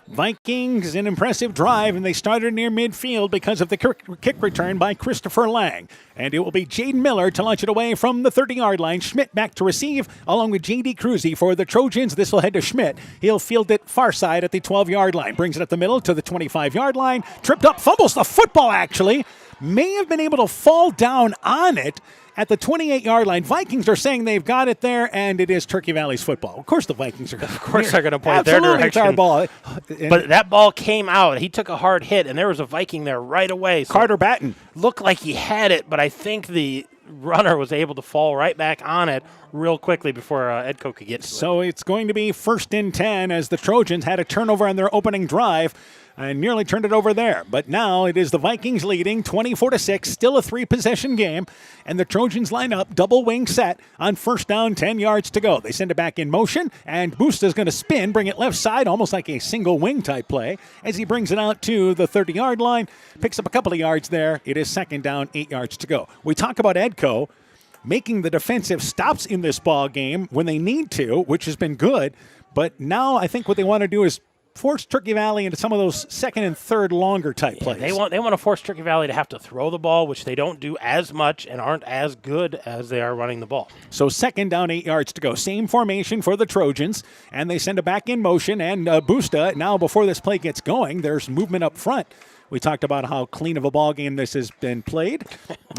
Vikings, an impressive drive, and they started near midfield because of the kick return by Christopher Lang. And it will be Jaden Miller to launch it away from the 30-yard line. Schmidt back to receive, along with J.D. Cruzy for the Trojans. This will head to Schmidt. He'll field it far side at the 12-yard line. Brings it up the middle to the 25-yard line. Tripped up, fumbles the football, actually. May have been able to fall down on it at the 28-yard line. Vikings are saying they've got it there, and it is Turkey Valley's football. Of course the Vikings are going to point their direction. It's our ball. But that ball came out. He took a hard hit, and there was a Viking there right away. So Carter Batten. Looked like he had it, but I think the runner was able to fall right back on it real quickly before Edco could get to it. So it's going to be 1st and 10 as the Trojans had a turnover on their opening drive and nearly turned it over there. But now it is the Vikings leading 24-6, still a 3-possession game, and the Trojans line up, double wing set on first down, 10 yards to go. They send it back in motion, and Busta's going to spin, bring it left side, almost like a single wing type play, as he brings it out to the 30-yard line, picks up a couple of yards there. It is second down, 8 yards to go. We talk about Edco making the defensive stops in this ball game when they need to, which has been good, but now I think what they want to do is force Turkey Valley into some of those second and third longer type plays. They want to force Turkey Valley to have to throw the ball, which they don't do as much and aren't as good as they are running the ball. So second down, 8 yards to go. Same formation for the Trojans, and they send it back in motion. And Busta, now before this play gets going, there's movement up front. We talked about how clean of a ball game this has been played,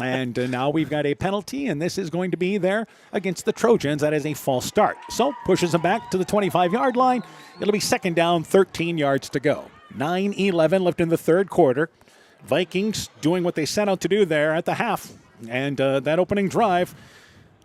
and now we've got a penalty, and this is going to be there against the Trojans. That is a false start. So pushes them back to the 25-yard line. It'll be second down, 13 yards to go. 9-11 left in the third quarter. Vikings doing what they set out to do there at the half, and that opening drive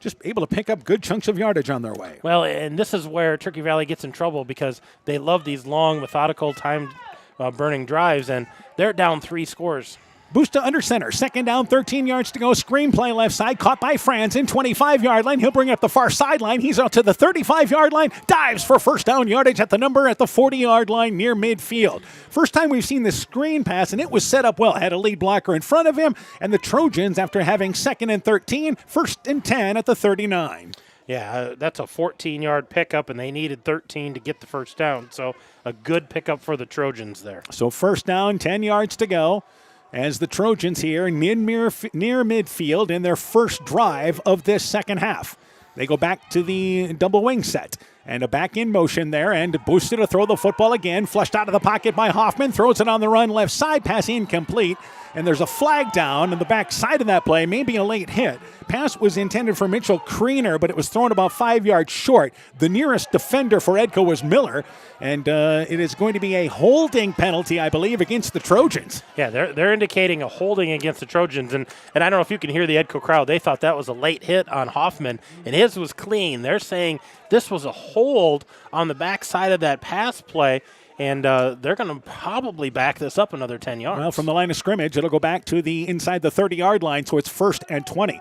just able to pick up good chunks of yardage on their way. Well, and this is where Turkey Valley gets in trouble because they love these long, methodical, time-burning drives, and they're down 3 scores. Busta under center. Second down, 13 yards to go. Screenplay left side. Caught by Franzen. 25-yard line. He'll bring it up the far sideline. He's out to the 35-yard line. Dives for first down yardage at the 40-yard line near midfield. First time we've seen this screen pass, and it was set up well. Had a lead blocker in front of him. And the Trojans, after having second and 13, first and 10 at the 39. Yeah, that's a 14-yard pickup, and they needed 13 to get the first down. So a good pickup for the Trojans there. So first down, 10 yards to go. As the Trojans here near midfield in their first drive of this second half. They go back to the double wing set. And a back in motion there, and boosted to throw the football again. Flushed out of the pocket by Hoffman. Throws it on the run, left side, pass incomplete. And there's a flag down on the back side of that play, maybe a late hit. Pass was intended for Mitchell Kriener, but it was thrown about 5 yards short. The nearest defender for Edco was Miller, and it is going to be a holding penalty, I believe, against the Trojans. Yeah, they're indicating a holding against the Trojans, and I don't know if you can hear the Edco crowd. They thought that was a late hit on Hoffman, and his was clean. They're saying this was a hold on the back side of that pass play, and they're going to probably back this up another 10 yards. Well, from the line of scrimmage, it'll go back to the inside the 30-yard line, so it's first and 20.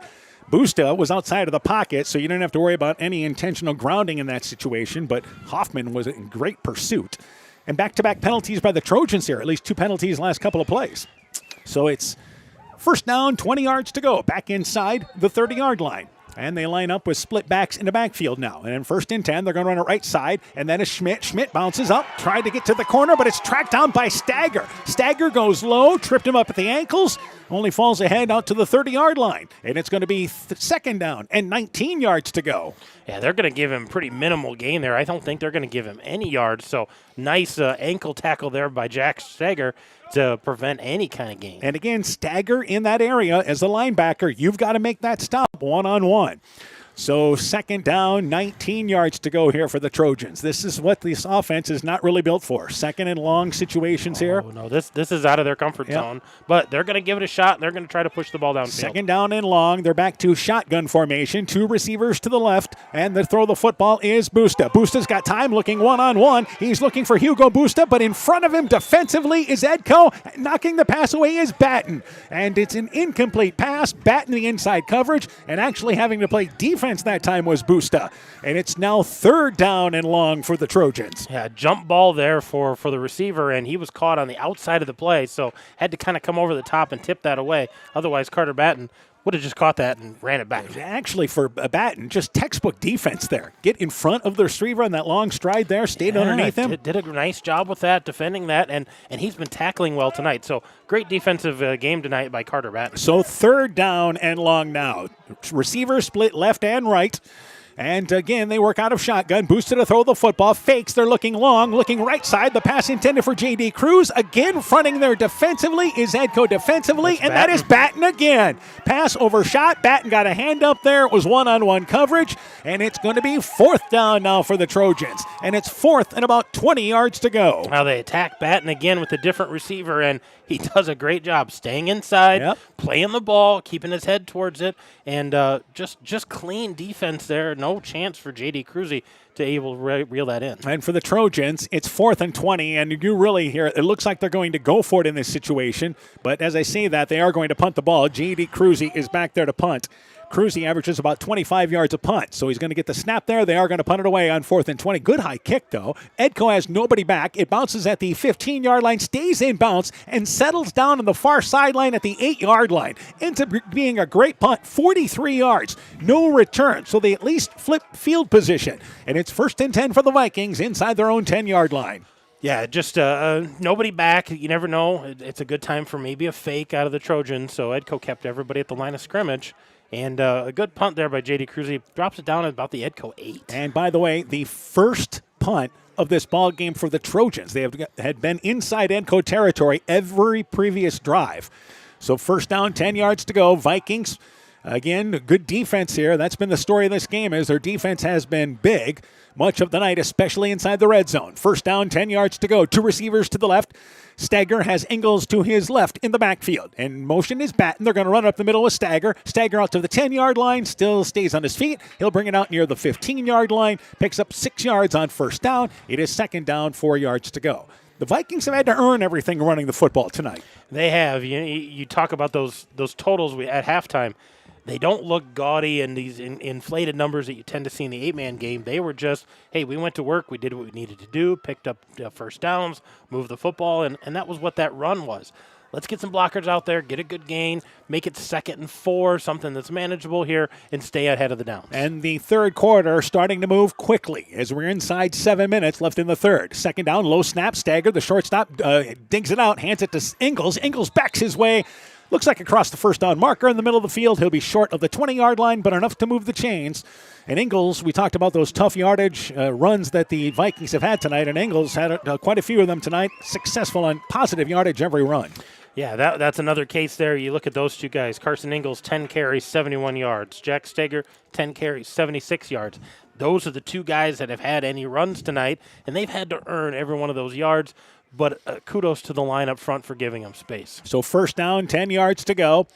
Busta was outside of the pocket, so you didn't have to worry about any intentional grounding in that situation, but Hoffman was in great pursuit. And back-to-back penalties by the Trojans here, at least 2 penalties last couple of plays. So it's first down, 20 yards to go, back inside the 30-yard line. And they line up with split backs in the backfield now. And in first and 10, they're going to run it right side. And then it's Schmidt. Schmidt bounces up, tried to get to the corner, but it's tracked down by Stagger. Stagger goes low, tripped him up at the ankles, only falls ahead out to the 30-yard line. And it's going to be second down and 19 yards to go. Yeah, they're going to give him pretty minimal gain there. I don't think they're going to give him any yards. So nice ankle tackle there by Jack Stagger to prevent any kind of gain. And again, Stagger in that area as a linebacker. You've got to make that stop one-on-one. So second down, 19 yards to go here for the Trojans. This is what this offense is not really built for. Second and long situations here. Oh, no, this is out of their comfort zone. But they're going to give it a shot, and they're going to try to push the ball downfield. Second down and long. They're back to shotgun formation. 2 receivers to the left, and the throw the football is Busta. Busta's got time looking one-on-one. He's looking for Hugo Busta, but in front of him defensively is Edco. Knocking the pass away is Batten. And it's an incomplete pass. Batten the inside coverage, and actually having to play defense that time was Busta. And it's now third down and long for the Trojans. Yeah, jump ball there for the receiver, and he was caught on the outside of the play, so had to kind of come over the top and tip that away. Otherwise, Carter Batten would have just caught that and ran it back. Actually, for Batten, just textbook defense there. Get in front of the receiver on that long stride there, stayed underneath him. Did a nice job with that, defending that, and he's been tackling well tonight. So great defensive game tonight by Carter Batten. So third down and long now. Receiver split left and right. And again, they work out of shotgun. Boosted to throw the football. Fakes. They're looking long. Looking right side. The pass intended for J.D. Cruz. Again, fronting there defensively is Edco defensively. And that is Batten again. Pass overshot. Batten got a hand up there. It was one-on-one coverage. And it's going to be fourth down now for the Trojans. And it's fourth and about 20 yards to go. Now they attack Batten again with a different receiver. And he does a great job staying inside, playing the ball, keeping his head towards it, and just clean defense there. No chance for J.D. Cruzy to able to reel that in. And for the Trojans, it's 4th and 20, and you really hear it looks like they're going to go for it in this situation. But as I say that, they are going to punt the ball. J.D. Cruzy is back there to punt. Cruzy averages about 25 yards a punt, so he's going to get the snap there. They are going to punt it away on 4th and 20. Good high kick, though. Edco has nobody back. It bounces at the 15-yard line, stays in bounds, and settles down on the far sideline at the 8-yard line. Ends up being a great punt, 43 yards, no return, so they at least flip field position. And it's 1st and 10 for the Vikings inside their own 10-yard line. Yeah, just nobody back. You never know. It's a good time for maybe a fake out of the Trojans. So Edco kept everybody at the line of scrimmage. And a good punt there by J.D. Cruz. He drops it down at about the Edco 8. And by the way, the first punt of this ball game for the Trojans. They had been inside Edco territory every previous drive. So first down, 10 yards to go. Vikings, again, good defense here. That's been the story of this game, is their defense has been big much of the night, especially inside the red zone. First down, 10 yards to go. Two receivers to the left. Stagger has Ingles to his left in the backfield. And motion is Batten. They're going to run up the middle with Stagger. Stagger out to the 10-yard line, still stays on his feet. He'll bring it out near the 15-yard line, picks up 6 yards on first down. It is second down, 4 yards to go. The Vikings have had to earn everything running the football tonight. They have. You talk about those totals at halftime. They don't look gaudy and these inflated numbers that you tend to see in the 8-man game. They were just, hey, we went to work, we did what we needed to do, picked up first downs, moved the football, and that was what that run was. Let's get some blockers out there, get a good gain, make it 2nd and 4, something that's manageable here, and stay ahead of the downs. And the third quarter starting to move quickly as we're inside 7 minutes left in the third. Second down, low snap, Stagger, the shortstop, digs it out, hands it to Ingles. Ingles backs his way. Looks like across the first down marker in the middle of the field. He'll be short of the 20-yard line, but enough to move the chains. And Ingles, we talked about those tough yardage runs that the Vikings have had tonight, and Ingles had quite a few of them tonight, successful on positive yardage every run. Yeah, that's another case there. You look at those two guys. Carson Ingles, 10 carries, 71 yards. Jack Stagger, 10 carries, 76 yards. Those are the two guys that have had any runs tonight, and they've had to earn every one of those yards. But kudos to the line up front for giving them space. So first down, 10 yards to go.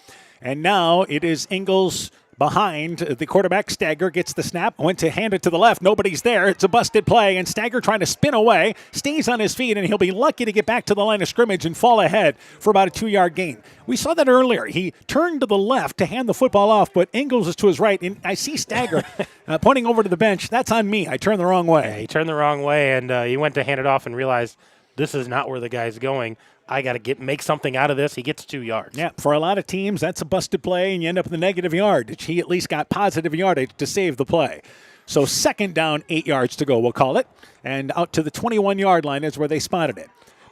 And now it is Ingles behind the quarterback. Stagger gets the snap, went to hand it to the left. Nobody's there. It's a busted play, and Stagger trying to spin away, stays on his feet, and he'll be lucky to get back to the line of scrimmage and fall ahead for about a 2-yard gain. We saw that earlier. He turned to the left to hand the football off, but Ingles is to his right, and I see Stagger pointing over to the bench. That's on me. I turned the wrong way. Yeah, he turned the wrong way, and he went to hand it off and realized this is not where the guy's going. I got to make something out of this. He gets 2 yards. Yeah, for a lot of teams, that's a busted play, and you end up with a negative yardage. He at least got positive yardage to save the play. So second down, 8 yards to go, we'll call it. And out to the 21-yard line is where they spotted it.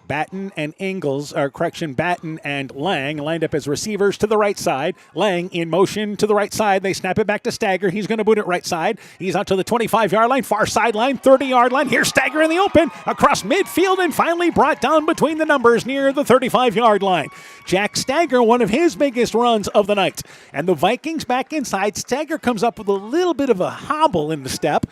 Batten and Batten and Lang lined up as receivers to the right side. Lang in motion to the right side. They snap it back to Stagger. He's going to boot it right side. He's out to the 25-yard line, far sideline, 30-yard line. Here's Stagger in the open, across midfield, and finally brought down between the numbers near the 35-yard line. Jack Stagger, one of his biggest runs of the night. And the Vikings back inside. Stagger comes up with a little bit of a hobble in the step,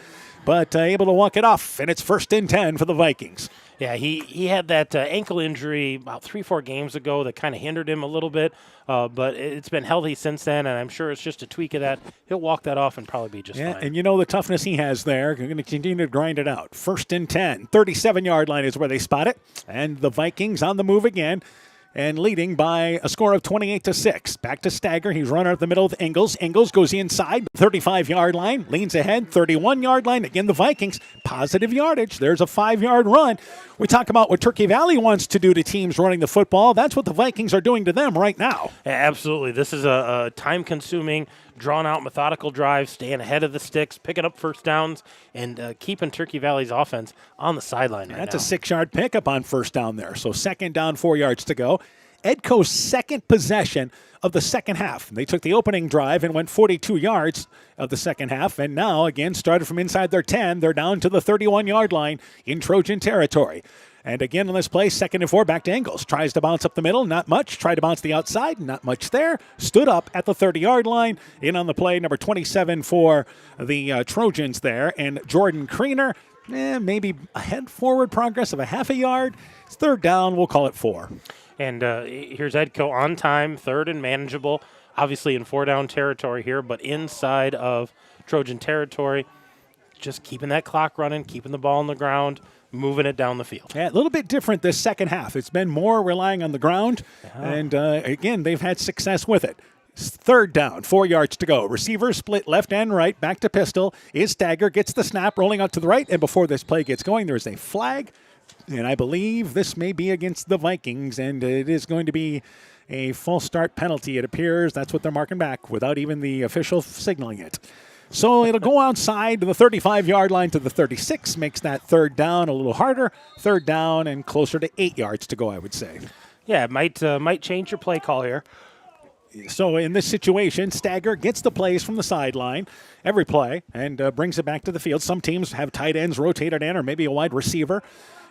but able to walk it off, and it's 1st and 10 for the Vikings. Yeah, he had that ankle injury about 3-4 games ago that kind of hindered him a little bit, but it's been healthy since then, and I'm sure it's just a tweak of that. He'll walk that off and probably be just fine. And you know the toughness he has there. You're going to continue to grind it out. 1st and 10, 37-yard line is where they spot it, and the Vikings on the move again. And leading by a score of 28-6. Back to Stagger. He's running up the middle with Ingles. Ingles goes inside, 35-yard line, leans ahead, 31-yard line. Again, the Vikings, positive yardage. There's a 5-yard run. We talk about what Turkey Valley wants to do to teams running the football. That's what the Vikings are doing to them right now. Yeah, absolutely. This is a time-consuming, drawn-out, methodical drive, staying ahead of the sticks, picking up first downs, and keeping Turkey Valley's offense on the sideline right now. That's a 6-yard pickup on first down there. So second down, 4 yards to go. Edco's second possession of the second half. They took the opening drive and went 42 yards of the second half, and now, again, started from inside their 10. They're down to the 31-yard line in Trojan territory. And again, on this play, 2nd and 4, back to Ingles. Tries to bounce up the middle, not much. Tried to bounce the outside, not much there. Stood up at the 30-yard line. In on the play, number 27 for the Trojans there. And Jordan Kriener, maybe a head forward progress of a half a yard. It's third down, we'll call it 4. And here's Edco on time, third and manageable. Obviously in 4-down territory here, but inside of Trojan territory. Just keeping that clock running, keeping the ball on the ground, moving it down the field. Yeah, a little bit different this second half. It's been more relying on the ground, and again, they've had success with it. Third down, 4 yards to go. Receiver split left and right, back to pistol. Is Stagger, gets the snap, rolling out to the right, and before this play gets going, there's a flag, and I believe this may be against the Vikings, and it is going to be a false start penalty, it appears. That's what they're marking back without even the official signaling it. So it'll go outside to the 35-yard line to the 36, makes that third down a little harder. Third down and closer to 8 yards to go, I would say. Yeah, it might change your play call here. So in this situation, Stagger gets the plays from the sideline, every play, and brings it back to the field. Some teams have tight ends rotated in or maybe a wide receiver,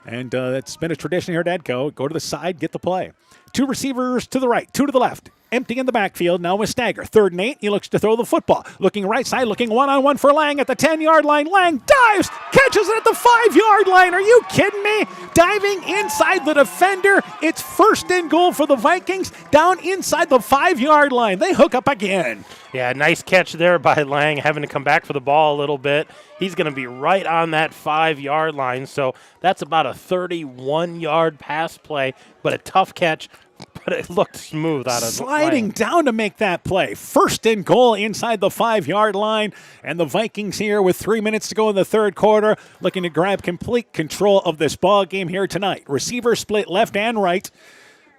and it's been a tradition here at Edco. Go to the side, get the play. 2 receivers to the right, 2 to the left. Empty in the backfield now with Stagger. 3rd and 8. He looks to throw the football. Looking right side, looking one-on-one for Lang at the 10-yard line. Lang dives, catches it at the 5-yard line. Are you kidding me? Diving inside the defender. It's 1st and goal for the Vikings down inside the 5-yard line. They hook up again. Yeah, nice catch there by Lang, having to come back for the ball a little bit. He's going to be right on that 5-yard line, so that's about a 31-yard pass play, but a tough catch. But it looked smooth out of sliding down to make that play. 1st and goal inside the 5-yard line. And the Vikings here with 3 minutes to go in the third quarter, looking to grab complete control of this ball game here tonight. Receiver split left and right.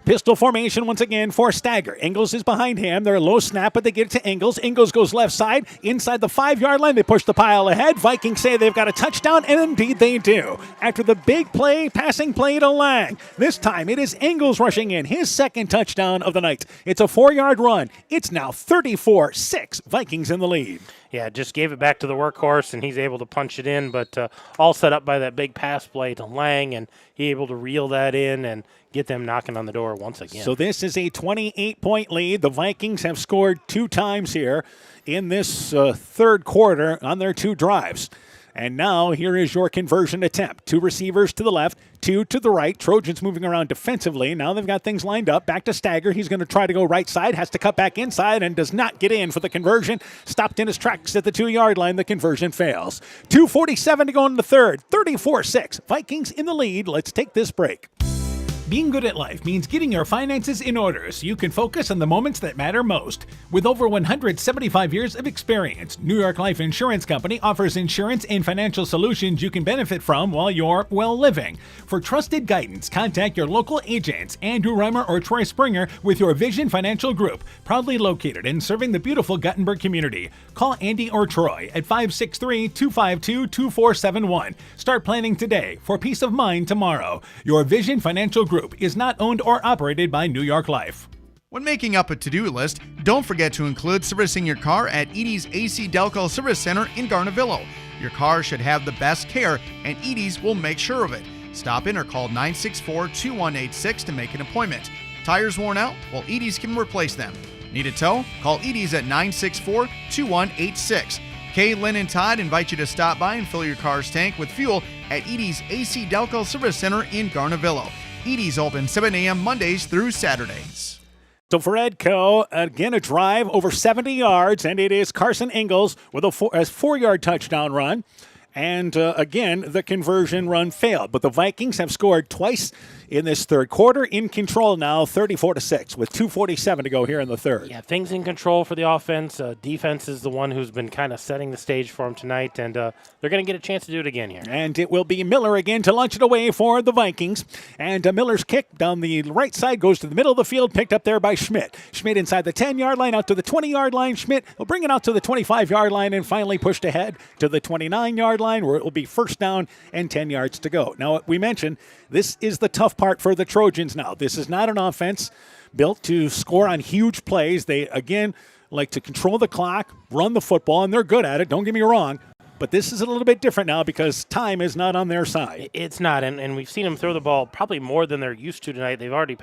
Pistol formation once again for Stagger. Ingles is behind him. They're low snap, but they get it to Ingles. Ingles goes left side. Inside the 5-yard line, they push the pile ahead. Vikings say they've got a touchdown, and indeed they do. After the big play, passing play to Lang. This time it is Ingles rushing in. His 2nd touchdown of the night. It's a 4-yard run. It's now 34-6. Vikings in the lead. Yeah, just gave it back to the workhorse, and he's able to punch it in, but all set up by that big pass play to Lang, and he able to reel that in and get them knocking on the door once again. So this is a 28-point lead. The Vikings have scored 2 times here in this third quarter on their 2 drives. And now here is your conversion attempt. 2 receivers to the left, 2 to the right. Trojans moving around defensively. Now they've got things lined up. Back to Stagger. He's going to try to go right side, has to cut back inside, and does not get in for the conversion. Stopped in his tracks at the 2-yard line. The conversion fails. 2:47 to go in the third. 34-6. Vikings in the lead. Let's take this break. Being good at life means getting your finances in order so you can focus on the moments that matter most. With over 175 years of experience, New York Life Insurance Company offers insurance and financial solutions you can benefit from while you're, well, living. For trusted guidance, contact your local agents, Andrew Reimer or Troy Springer with your Vision Financial Group, proudly located and serving the beautiful Guttenberg community. Call Andy or Troy at 563-252-2471. Start planning today for peace of mind tomorrow. Your Vision Financial Group is not owned or operated by New York Life. When making up a to-do list, don't forget to include servicing your car at Edie's AC Delco Service Center in Garnavillo. Your car should have the best care, and Edie's will make sure of it. Stop in or call 964-2186 to make an appointment. Tires worn out? Well, Edie's can replace them. Need a tow? Call Edie's at 964-2186. Kay, Lynn, and Todd invite you to stop by and fill your car's tank with fuel at Edie's AC Delco Service Center in Garnavillo. Edie's open 7 a.m. Mondays through Saturdays. So for Edco, again, a drive over 70 yards, and it is Carson Ingles with a 4-yard touchdown run. And again, the conversion run failed. But the Vikings have scored twice in this third quarter, in control now, 34-6, with 2:47 to go here in the third. Yeah, things in control for the offense. Defense is the one who's been kind of setting the stage for them tonight, and they're going to get a chance to do it again here. And it will be Miller again to launch it away for the Vikings. And Miller's kick down the right side goes to the middle of the field, picked up there by Schmidt. Schmidt inside the 10-yard line, out to the 20-yard line. Schmidt will bring it out to the 25-yard line and finally pushed ahead to the 29-yard line, where it will be first down and 10 yards to go. Now, we mentioned this is the tough part for the Trojans now. This is not an offense built to score on huge plays. They, again, like to control the clock, run the football, and they're good at it, don't get me wrong. But this is a little bit different now because time is not on their side. It's not, and we've seen them throw the ball probably more than they're used to tonight. They've already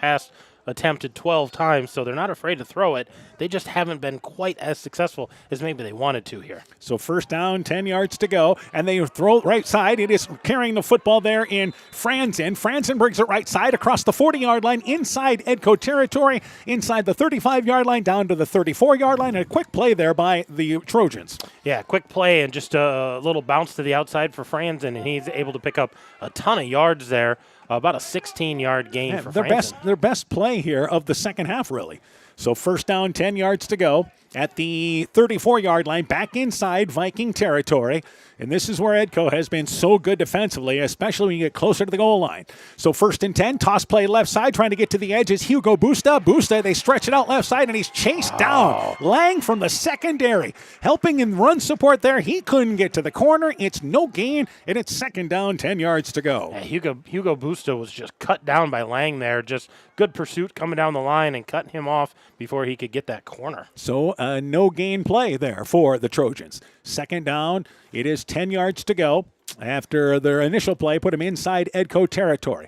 attempted 12 times, so they're not afraid to throw it. They just haven't been quite as successful as maybe they wanted to here. So first down, 10 yards to go, and they throw it right side. It is carrying the football there in Franzen. Franzen brings it right side across the 40-yard line, inside Edco territory, inside the 35-yard line, down to the 34-yard line, and a quick play there by the Trojans. Yeah, quick play and just a little bounce to the outside for Franzen, and he's able to pick up a ton of yards there. About a 16-yard gain for Franzen. Their best play here of the second half, really. So first down, 10 yards to go at the 34-yard line, back inside Viking territory. And this is where Edco has been so good defensively, especially when you get closer to the goal line. So first and 10, toss play left side, trying to get to the edge is Hugo Busta. Busta, they stretch it out left side, and he's chased down. Lang from the secondary, helping in run support there. He couldn't get to the corner. It's no gain, and it's second down, 10 yards to go. Yeah, Hugo Busta was just cut down by Lang there. Just good pursuit coming down the line and cutting him off before he could get that corner. So no gain play there for the Trojans. Second down, it is 10 yards to go after their initial play put him inside Edco territory.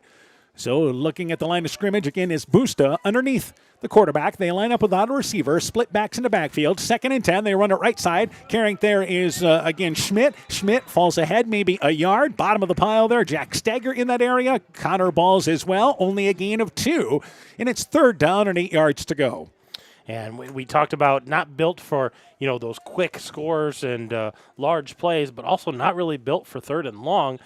So looking at the line of scrimmage again is Busta underneath the quarterback. They line up without a receiver, split backs in the backfield. Second and 10, they run it right side. Carrying there is, again, Schmidt. Schmidt falls ahead maybe a yard. Bottom of the pile there, Jack Stagger in that area. Connor balls as well, only a gain of 2. And it's third down and 8 yards to go. And we talked about not built for, those quick scores and large plays, but also not really built for third and long.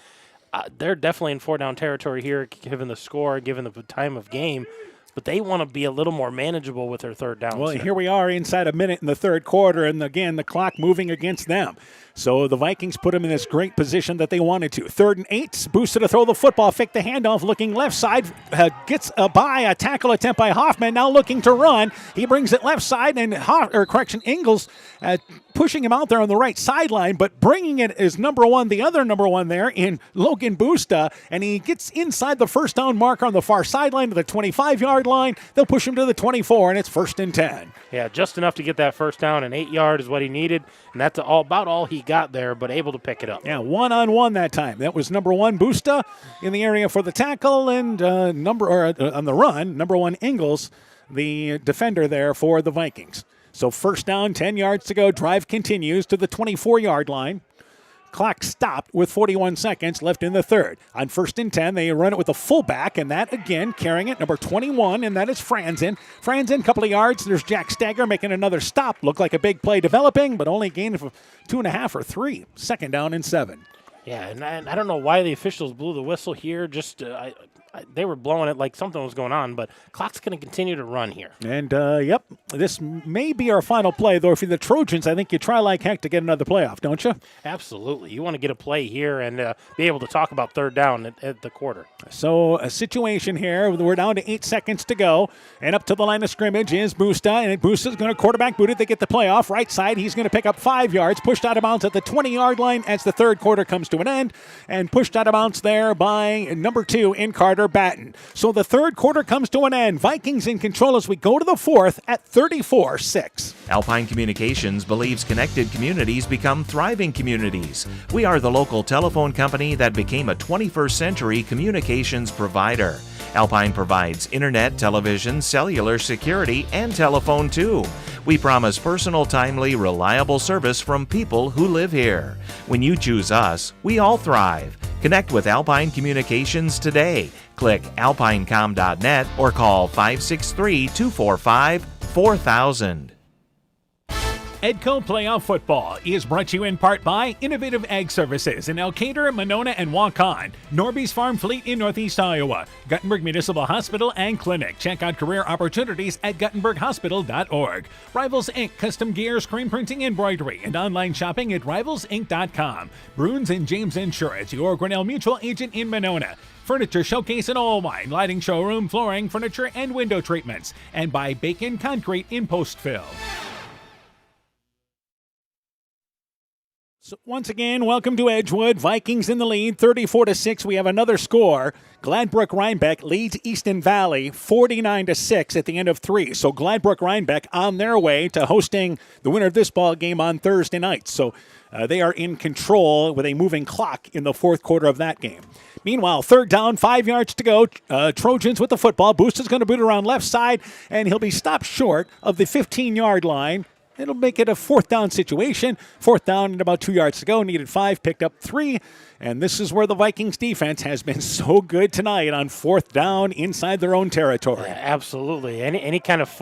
They're definitely in four-down territory here, given the score, given the time of game. But they want to be a little more manageable with their third downs. Well, here we are inside a minute in the third quarter, and again, the clock moving against them. So the Vikings put them in this great position that they wanted to. 3rd and 8, Busta to throw the football, fake the handoff, looking left side, gets a tackle attempt by Hoffman, now looking to run. He brings it left side, and Ingalls pushing him out there on the right sideline, but bringing it is the other number one there in Logan Busta, and he gets inside the first down marker on the far sideline to the 25-yard line. They'll push him to the 24, and it's 1st and 10. Yeah, just enough to get that first down, and 8 yard is what he needed, and that's about all he got there, but able to pick it up. Yeah, one-on-one that time. That was number 1 Busta in the area for the tackle, and on the run, number 1 Ingalls, the defender there for the Vikings. So first down, 10 yards to go. Drive continues to the 24-yard line. Clock stopped with 41 seconds left in the third. On 1st and 10, they run it with a fullback, and that again carrying it, number 21, and that is Franzen. Franzen, couple of yards. There's Jack Stagger making another stop. Looked like a big play developing, but only a gain of 2.5 or 3. Second down and 7. Yeah, and I don't know why the officials blew the whistle here. Just they were blowing it like something was going on, but clock's going to continue to run here. And, this may be our final play, though. If you're the Trojans, I think you try like heck to get another playoff, don't you? Absolutely. You want to get a play here and be able to talk about third down at the quarter. So a situation here. We're down to 8 seconds to go, and up to the line of scrimmage is Busta, and Busta's going to quarterback boot it. They get the playoff. Right side, he's going to pick up 5 yards, pushed out of bounds at the 20-yard line as the third quarter comes to an end, and pushed out of bounds there by number 2 in Carter Batten. So the third quarter comes to an end. Vikings in control as we go to the fourth at 34-6. Alpine Communications believes connected communities become thriving communities. We are the local telephone company that became a 21st century communications provider. Alpine provides internet, television, cellular security, and telephone too. We promise personal, timely, reliable service from people who live here. When you choose us, we all thrive. Connect with Alpine Communications today. Click alpinecom.net or call 563-245-4000. Edco Playoff Football is brought to you in part by Innovative Ag Services in Elkader, Monona, and Waukon, Norby's Farm Fleet in Northeast Iowa, Guttenberg Municipal Hospital and Clinic. Check out career opportunities at guttenberghospital.org. Rivals Inc. Custom Gear, Screen Printing, Embroidery, and online shopping at rivalsinc.com. Bruins and James Insurance, your Grinnell Mutual agent in Monona. Furniture Showcase in Allwine, lighting showroom, flooring, furniture, and window treatments. And by Bacon Concrete in Postville. So once again, welcome to Edgewood. Vikings in the lead, 34-6. We have another score. Gladbrook-Rhinebeck leads Easton Valley 49-6 at the end of 3. So Gladbrook-Rhinebeck on their way to hosting the winner of this ball game on Thursday night. So they are in control with a moving clock in the fourth quarter of that game. Meanwhile, third down, 5 yards to go. Trojans with the football. Booster's going to boot around left side, and he'll be stopped short of the 15-yard line. It'll make it a fourth down situation. Fourth down and about 2 yards to go. Needed 5, picked up 3. And this is where the Vikings defense has been so good tonight on fourth down inside their own territory. Yeah, absolutely. Any kind of,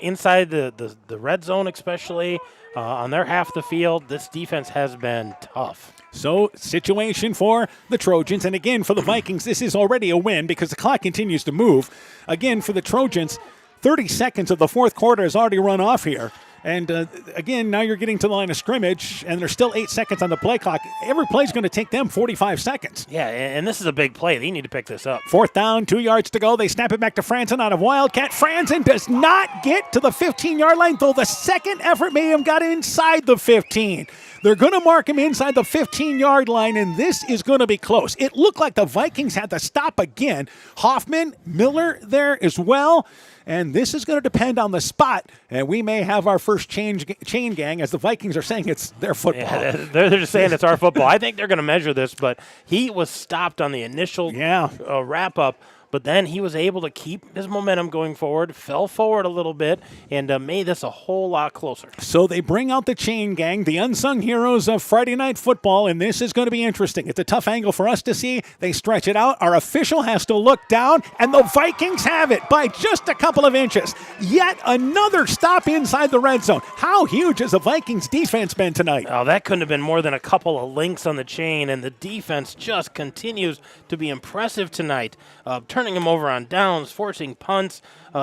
inside the red zone especially, on their half of the field, this defense has been tough. So, situation for the Trojans. And again, for the Vikings, this is already a win because the clock continues to move. Again, for the Trojans, 30 seconds of the fourth quarter has already run off here. And again, now you're getting to the line of scrimmage, and there's still 8 seconds on the play clock. Every play is going to take them 45 seconds. Yeah, and this is a big play. They need to pick this up. Fourth down, 2 yards to go. They snap it back to Franzen out of Wildcat. Franzen does not get to the 15-yard line, though the second effort made him got inside the 15. They're going to mark him inside the 15-yard line, and this is going to be close. It looked like the Vikings had to stop again. Hoffman, Miller there as well. And this is going to depend on the spot, and we may have our first chain gang, as the Vikings are saying it's their football. Yeah, they're just saying it's our football. I think they're going to measure this, but he was stopped on the initial wrap-up. But then he was able to keep his momentum going forward, fell forward a little bit, and made this a whole lot closer. So they bring out the chain gang, the unsung heroes of Friday Night Football, and this is going to be interesting. It's a tough angle for us to see. They stretch it out. Our official has to look down, and the Vikings have it by just a couple of inches. Yet another stop inside the red zone. How huge has the Vikings defense been tonight? Oh, that couldn't have been more than a couple of links on the chain, and the defense just continues to be impressive tonight. Turning him over on downs, forcing punts,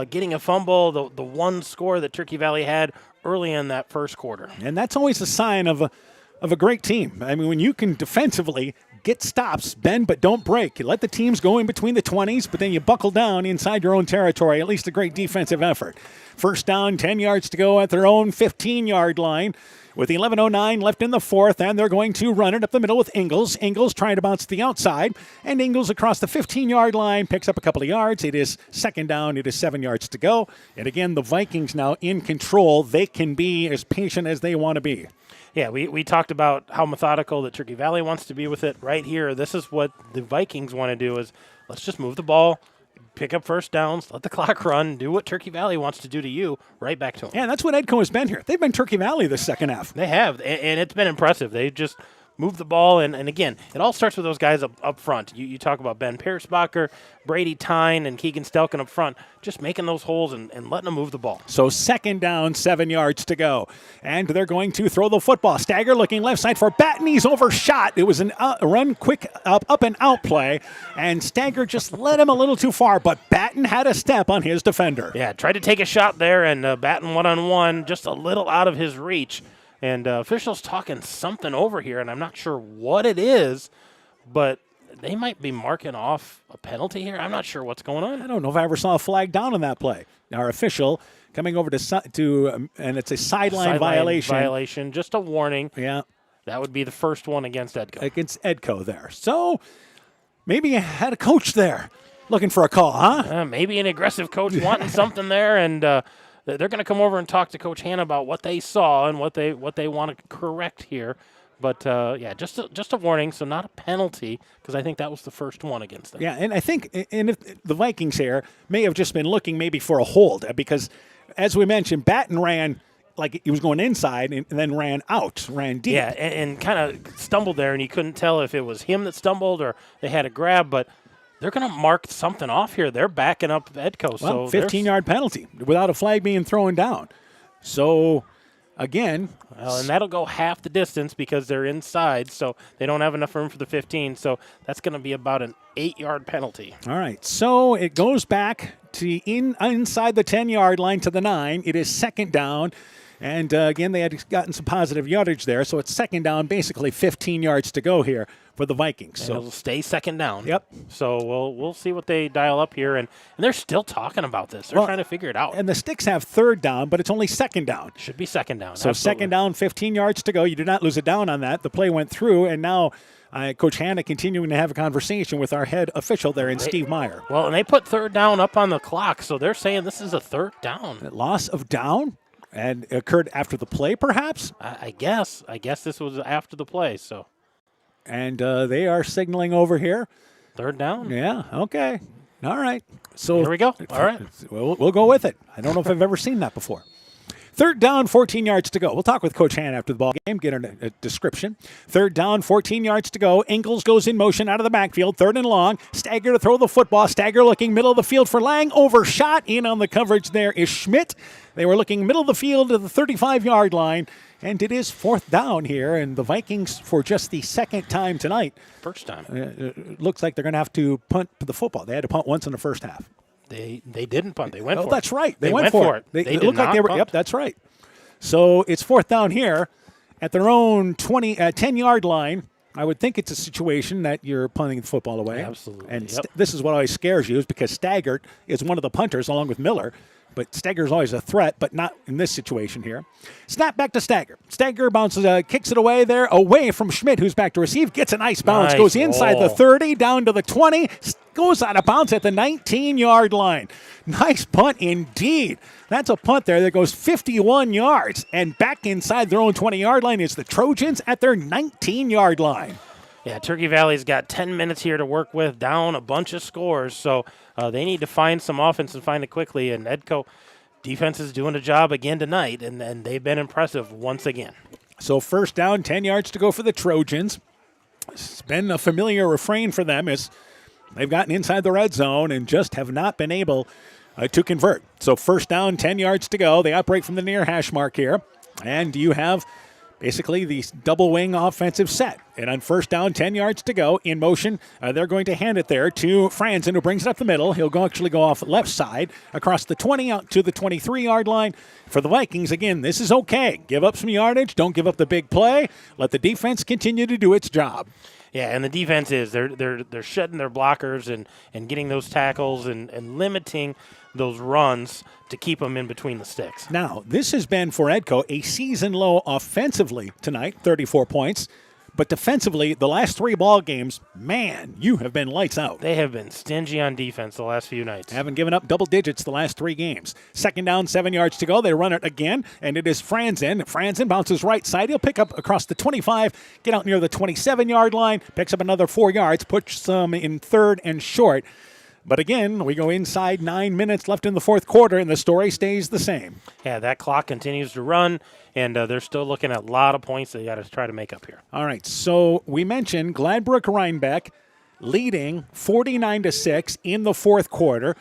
getting a fumble, the one score that Turkey Valley had early in that first quarter. And that's always a sign of a great team. I mean, when you can defensively get stops, bend but don't break. You let the teams go in between the 20s, but then you buckle down inside your own territory. At least a great defensive effort. First down, 10 yards to go at their own 15-yard line. With 11:09 left in the fourth, and they're going to run it up the middle with Ingles. Ingles trying to bounce to the outside, and Ingles across the 15-yard line picks up a couple of yards. It is second down. It is 7 yards to go. And again, the Vikings now in control. They can be as patient as they want to be. Yeah, we talked about how methodical that Turkey Valley wants to be with it. Right here, this is what the Vikings want to do is let's just move the ball, pick up first downs, let the clock run, do what Turkey Valley wants to do to you, right back to them. Yeah, that's what Edco has been here. They've been Turkey Valley this second half. They have, and it's been impressive. They just move the ball, and again, it all starts with those guys up front. You talk about Ben Piersbacher, Brady Tyne, and Keegan Stelkin up front, just making those holes and letting them move the ball. So second down, 7 yards to go. And they're going to throw the football. Stagger looking left side for Batten. He's overshot. It was a run quick up and out play, and Stagger just led him a little too far, but Batten had a step on his defender. Yeah, tried to take a shot there, and Batten one-on-one, just a little out of his reach. And officials talking something over here, and I'm not sure what it is, but they might be marking off a penalty here. I'm not sure what's going on. I don't know if I ever saw a flag down on that play. Our official coming over to and it's a sideline violation. Just a warning. Yeah. That would be the first one against Edco. Against Edco there. So maybe you had a coach there looking for a call, huh? Maybe an aggressive coach wanting something there, and they're going to come over and talk to Coach Hanna about what they saw and what they want to correct here. But, just a warning, so not a penalty, because I think that was the first one against them. Yeah, and I think if the Vikings here may have just been looking maybe for a hold, because, as we mentioned, Batten ran like he was going inside and then ran deep. Yeah, and kind of stumbled there, and you couldn't tell if it was him that stumbled or they had a grab, but they're going to mark something off here. They're backing up Edco. Well, 15-yard penalty without a flag being thrown down. So, again. Well, and that'll go half the distance because they're inside, so they don't have enough room for the 15. So that's going to be about an 8-yard penalty. All right, so it goes back to inside the 10-yard line to the 9. It is second down. And, again, they had gotten some positive yardage there, so it's second down, basically 15 yards to go here for the Vikings. So it'll stay second down. Yep. So we'll see what they dial up here, and they're still talking about this. They're trying to figure it out. And the Sticks have third down, but it's only second down. Should be second down. So absolutely. Second down, 15 yards to go. You did not lose a down on that. The play went through, and now Coach Hanna continuing to have a conversation with our head official there Steve Meyer. Well, and they put third down up on the clock, so they're saying this is a third down. Loss of down? And it occurred after the play, perhaps? I guess this was after the play. So, and they are signaling over here. Third down? Yeah, okay. All right. So here we go. All right. We'll go with it. I don't know if I've ever seen that before. Third down, 14 yards to go. We'll talk with Coach Han after the ball game, get a description. Third down, 14 yards to go. Ingles goes in motion out of the backfield, third and long. Stagger to throw the football. Stagger looking middle of the field for Lang. Overshot. In on the coverage there is Schmidt. They were looking middle of the field to the 35-yard line. And it is fourth down here, and the Vikings, for just the second time tonight. First time. Looks like they're going to have to punt the football. They had to punt once in the first half. They didn't punt. They went for it. That's right. They went for it. They did looked like not they were. punt. Yep, that's right. So it's fourth down here at their own 10-yard line. I would think it's a situation that you're punting the football away. Absolutely. And this is what always scares you, is because Staggert is one of the punters along with Miller. But Stagger's always a threat, but not in this situation here. Snap back to Stagger. Stagger bounces, kicks it away there, away from Schmidt, who's back to receive. Gets a nice bounce, goes inside the 30, down to the 20, goes out of bounds at the 19-yard line. Nice punt indeed. That's a punt there that goes 51 yards. And back inside their own 20-yard line is the Trojans at their 19-yard line. Yeah, Turkey Valley's got 10 minutes here to work with, down a bunch of scores, so they need to find some offense and find it quickly. And Edco defense is doing a job again tonight, and they've been impressive once again. So first down, 10 yards to go for the Trojans. It's been a familiar refrain for them as they've gotten inside the red zone and just have not been able to convert. So first down, 10 yards to go. They operate from the near hash mark here, and you have basically the double wing offensive set. And on first down, 10 yards to go, in motion, they're going to hand it there to Franzen, who brings it up the middle. He'll actually go off left side, across the 20 out to the 23-yard line. For the Vikings, again, this is okay. Give up some yardage. Don't give up the big play. Let the defense continue to do its job. Yeah, and the defense is they're shedding their blockers and getting those tackles and limiting those runs to keep them in between the sticks. Now, this has been for Edco a season low offensively tonight, 34 points. But defensively, the last 3 ball games, man, you have been lights out. They have been stingy on defense the last few nights. Haven't given up double digits the last 3 games. Second down, 7 yards to go. They run it again, and it is Franzen. Franzen bounces right side. He'll pick up across the 25, get out near the 27-yard line, picks up another 4 yards, puts them in third and short. But again, we go inside 9 minutes left in the fourth quarter, and the story stays the same. Yeah, that clock continues to run, and they're still looking at a lot of points they got to try to make up here. All right, so we mentioned Gladbrook-Rhinebeck leading 49-6 in the fourth quarter,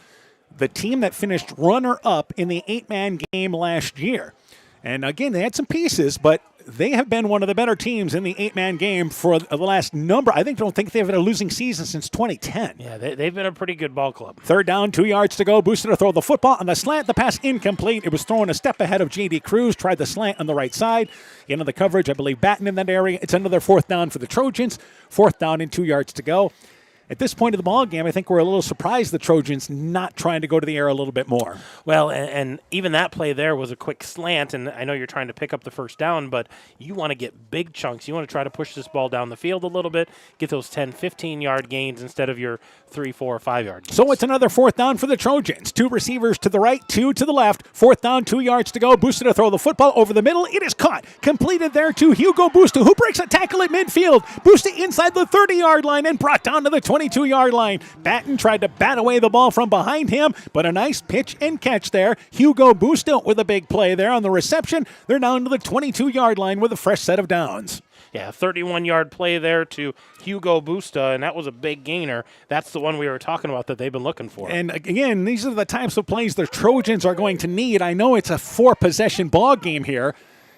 the team that finished runner-up in the 8-man game last year. And again, they had some pieces, but they have been one of the better teams in the 8-man game for the last number. I don't think they've had a losing season since 2010. Yeah, they've been a pretty good ball club. Third down, 2 yards to go. Booster to throw the football on the slant. The pass incomplete. It was thrown a step ahead of J.D. Cruz. Tried the slant on the right side. Into the coverage, I believe Batten in that area. It's another fourth down for the Trojans. Fourth down and 2 yards to go. At this point of the ball game, I think we're a little surprised the Trojans not trying to go to the air a little bit more. Well, and even that play there was a quick slant, and I know you're trying to pick up the first down, but you want to get big chunks. You want to try to push this ball down the field a little bit, get those 10, 15-yard gains instead of your 3, 4, or 5-yard gains. So it's another fourth down for the Trojans. 2 receivers to the right, 2 to the left. Fourth down, 2 yards to go. Busta to throw the football over the middle. It is caught. Completed there to Hugo Busta, who breaks a tackle at midfield. Busta inside the 30-yard line and brought down to the 22-yard line. Batten tried to bat away the ball from behind him, but a nice pitch and catch there. Hugo Busta with a big play there on the reception. They're down to the 22-yard line with a fresh set of downs. Yeah, 31-yard play there to Hugo Busta, and that was a big gainer. That's the one we were talking about that they've been looking for. And again, these are the types of plays the Trojans are going to need. I know it's a 4-possession ball game here,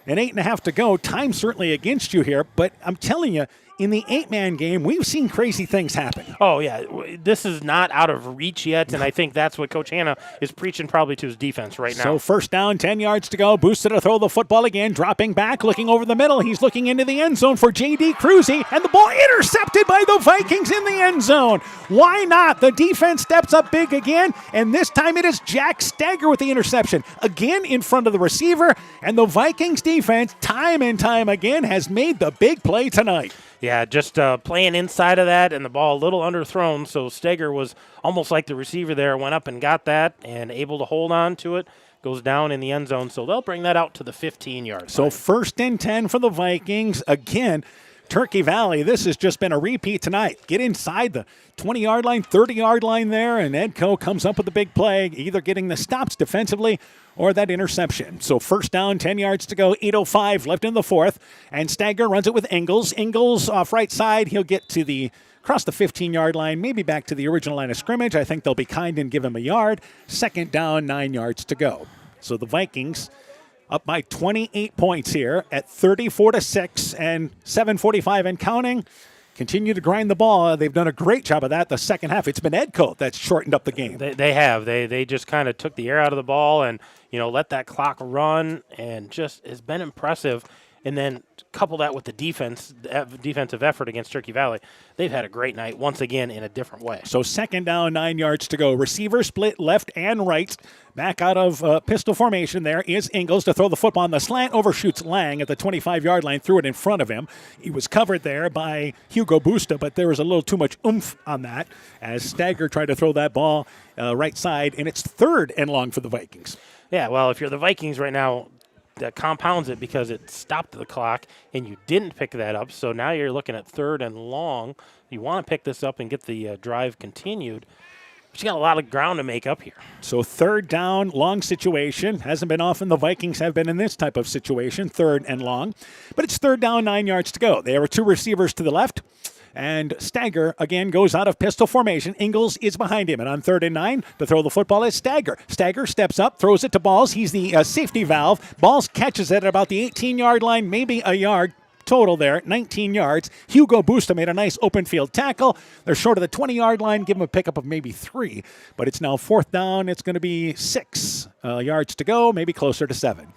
and 8.5 to go. Time certainly against you here, but I'm telling you, in the 8-man game, we've seen crazy things happen. Oh, yeah. This is not out of reach yet, and I think that's what Coach Hanna is preaching probably to his defense right now. So first down, 10 yards to go. Boosted to throw the football again, dropping back, looking over the middle. He's looking into the end zone for J.D. Cruzy, and the ball intercepted by the Vikings in the end zone. Why not? The defense steps up big again, and this time it is Jack Stagger with the interception. Again in front of the receiver, and the Vikings defense, time and time again, has made the big play tonight. Yeah, just playing inside of that and the ball a little underthrown, so Steger was almost like the receiver there, went up and got that and able to hold on to it, goes down in the end zone, so they'll bring that out to the 15-yard line. So first and 10 for the Vikings. Again, Turkey Valley, this has just been a repeat tonight. Get inside the 20-yard line, 30-yard line there, and Edco comes up with a big play, either getting the stops defensively or that interception. So first down, 10 yards to go, 8:05 left in the fourth, and Stagger runs it with Ingles. Ingles off right side. He'll get to across the 15-yard line, maybe back to the original line of scrimmage. I think they'll be kind and give him a yard. Second down, 9 yards to go. So the Vikings up by 28 points here at 34-6 and 7:45 and counting. continue to grind the ball. They've done a great job of that the second half. It's been Edco that's shortened up the game. They have. They just kind of took the air out of the ball and, let that clock run, and just has been impressive. And then couple that with the defensive effort against Turkey Valley. They've had a great night once again in a different way. So second down, 9 yards to go. Receiver split left and right. Back out of pistol formation there is Ingles to throw the football on the slant. Overshoots Lang at the 25-yard line. Threw it in front of him. He was covered there by Hugo Busta, but there was a little too much oomph on that as Stagger tried to throw that ball right side. And it's 3rd and long for the Vikings. Yeah, well, if you're the Vikings right now, that compounds it because it stopped the clock and you didn't pick that up. So now you're looking at 3rd and long. You want to pick this up and get the drive continued. But you got a lot of ground to make up here. So 3rd down, long situation. Hasn't been often the Vikings have been in this type of situation, 3rd and long. But it's 3rd down, 9 yards to go. There are 2 receivers to the left. And Stagger, again, goes out of pistol formation. Ingles is behind him. And on 3rd and 9, to throw the football is Stagger. Stagger steps up, throws it to Balls. He's the safety valve. Balls catches it at about the 18-yard line, maybe a yard total there, 19 yards. Hugo Busta made a nice open field tackle. They're short of the 20-yard line. Give him a pickup of maybe 3. But it's now 4th down. It's going to be 6 yards to go, maybe closer to 7.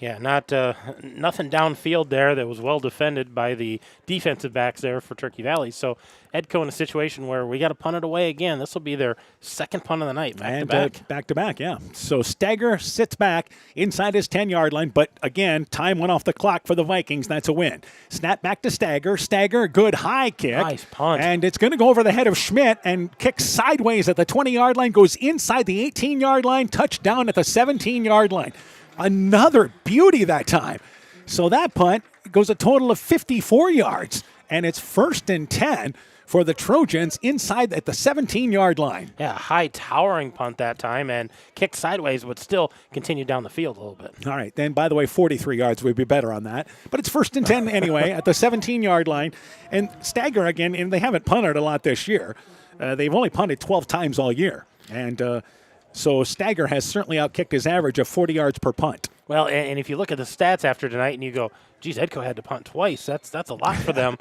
Yeah, nothing downfield there that was well defended by the defensive backs there for Turkey Valley. So Edco in a situation where we got to punt it away again. This will be their 2nd punt of the night, back to back, yeah. So Stagger sits back inside his 10-yard line, but again, time went off the clock for the Vikings. That's a win. Snap back to Stagger. Stagger, good high kick. Nice punt. And it's going to go over the head of Schmidt and kick sideways at the 20-yard line, goes inside the 18-yard line, touchdown at the 17-yard line. Another beauty that time. So that punt goes a total of 54 yards, and it's 1st and 10 for the Trojans inside at the 17-yard line. Yeah, high towering punt that time and kicked sideways, but still continued down the field a little bit. All right, then, by the way, 43 yards would be better on that. But it's 1st and 10 anyway at the 17-yard line. And Stagger, again, and they haven't punted a lot this year. They've only punted 12 times all year. And so Stagger has certainly outkicked his average of 40 yards per punt. Well, and if you look at the stats after tonight and you go, geez, Edco had to punt twice. That's a lot for them.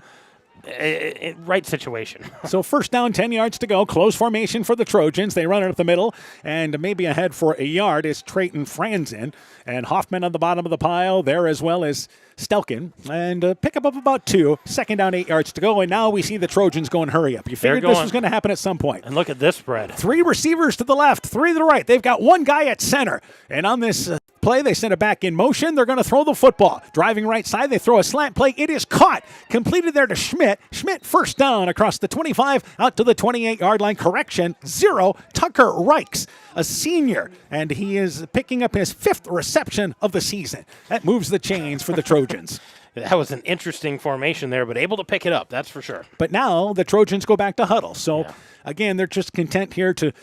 Right situation. So 1st down, 10 yards to go. Close formation for the Trojans. They run it up the middle, and maybe ahead for a yard is Trayton Franzen. And Hoffman on the bottom of the pile there, as well as Stelkin. And pick up about 2. 2nd down, 8 yards to go. And now we see the Trojans going hurry up. You figured this was going to happen at some point. And look at this spread. 3 receivers to the left, 3 to the right. They've got 1 guy at center. And on this play, they send it back in motion. They're going to throw the football. Driving right side, they throw a slant play. It is caught. Completed there to Schmidt. Schmidt 1st down across the 25 out to the 28-yard line. Correction, 0. Tucker Reichs, a senior, and he is picking up his 5th reception of the season. That moves the chains for the Trojans. That was an interesting formation there, but able to pick it up, that's for sure. But now the Trojans go back to huddle. So, again, they're just content here to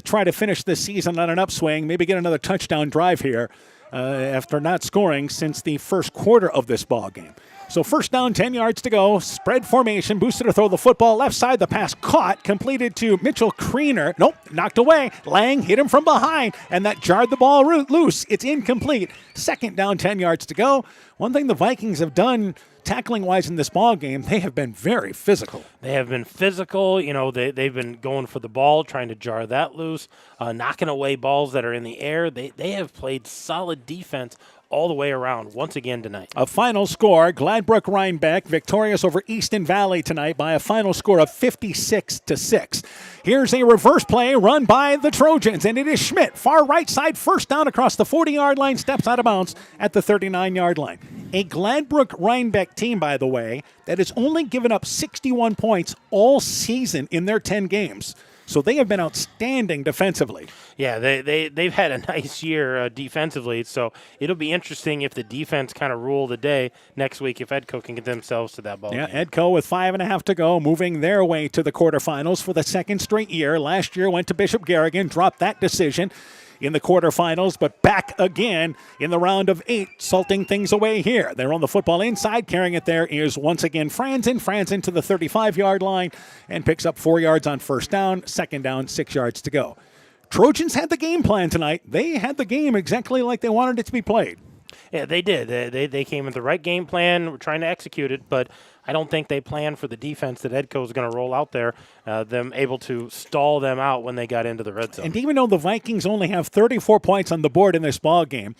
try to finish this season on an upswing, maybe get another touchdown drive here after not scoring since the first quarter of this ball game. So 1st down, 10 yards to go. Spread formation. Boosted to throw the football. Left side, the pass caught. Completed to Mitchell Kriener. Nope, knocked away. Lang hit him from behind, and that jarred the ball loose. It's incomplete. 2nd down, 10 yards to go. One thing the Vikings have done tackling-wise in this ball game, they have been very physical. They have been physical. They've been going for the ball, trying to jar that loose, knocking away balls that are in the air. They have played solid defense all the way around once again tonight. A final score, Gladbrook Rhinebeck victorious over Easton Valley tonight by a final score of 56-6. Here's a reverse play run by the Trojans, and it is Schmidt, far right side, 1st down across the 40-yard line, steps out of bounds at the 39-yard line. A Gladbrook Rhinebeck team, by the way, that has only given up 61 points all season in their 10 games. So they have been outstanding defensively. Yeah, they've had a nice year defensively, so it'll be interesting if the defense kind of rule the day next week if Edco can get themselves to that ball game. Edco with 5.5 to go, moving their way to the quarterfinals for the 2nd straight year. Last year went to Bishop Garrigan, dropped that decision in the quarterfinals, but back again in the round of 8, salting things away here. They're on the football inside. Carrying it there is once again Franzen. Franzen to the 35-yard line and picks up 4 yards on 1st down. 2nd down, 6 yards to go. Trojans had the game plan tonight. They had the game exactly like they wanted it to be played. Yeah, they did. They came with the right game plan. We're trying to execute it, but I don't think they planned for the defense that Edco is going to roll out there, them able to stall them out when they got into the red zone. And even though the Vikings only have 34 points on the board in this ball game,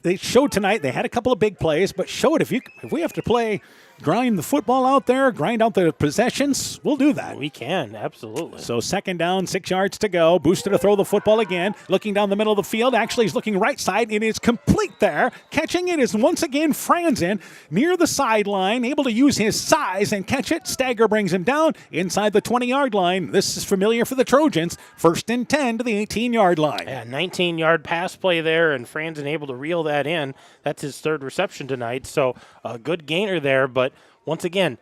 they showed tonight they had a couple of big plays, but showed if we have to grind the football out there, grind out the possessions, we'll do that. We can, absolutely. So 2nd down, 6 yards to go. Booster to throw the football again. Looking down the middle of the field. Actually, he's looking right side. It is complete there. Catching it is once again Franzen near the sideline, able to use his size and catch it. Stagger brings him down inside the 20-yard line. This is familiar for the Trojans. 1st and 10 to the 18-yard line. Yeah, 19-yard pass play there, and Franzen able to reel that in. That's his 3rd reception tonight, so a good gainer there, but once again,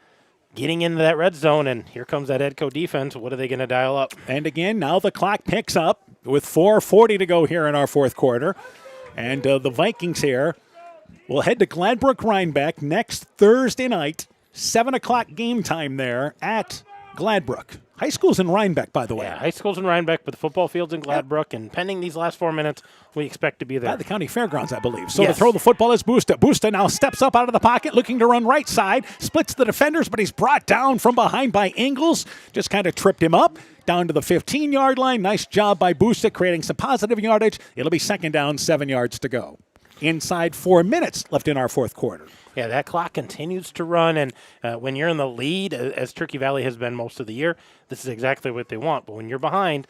getting into that red zone, and here comes that Edco defense. What are they going to dial up? And again, now the clock picks up with 4:40 to go here in our 4th quarter. And the Vikings here will head to Gladbrook-Rhinebeck next Thursday night, 7 o'clock game time there at Gladbrook. High school's in Rhinebeck, by the way. Yeah, high school's in Rhinebeck, but the football field's in Gladbrook, and pending these last 4 minutes, we expect to be there. At the county fairgrounds, I believe. So Yes. to throw the football is Busta. Busta now steps up out of the pocket, looking to run right side, splits the defenders, but he's brought down from behind by Ingles. Just kind of tripped him up. Down to the 15-yard line. Nice job by Busta, creating some positive yardage. It'll be 2nd down, 7 yards to go. Inside 4 minutes left in our 4th quarter. Yeah, that clock continues to run, and when you're in the lead, as Turkey Valley has been most of the year, this is exactly what they want. But when you're behind,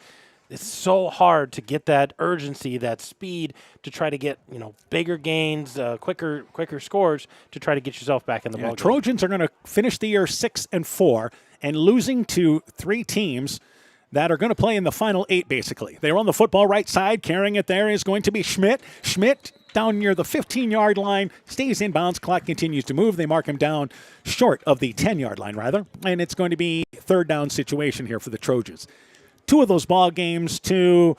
it's so hard to get that urgency, that speed to try to get bigger gains, quicker scores to try to get yourself back in the ball. Trojans are going to finish the year 6-4 and losing to 3 teams that are going to play in the final 8, basically. They run the football right side. Carrying it there is going to be Schmidt. Schmidt down near the 15-yard line, stays inbounds. Clock continues to move. They mark him down short of the 10-yard line, rather. And it's going to be 3rd down situation here for the Trojans. 2 of those ball games to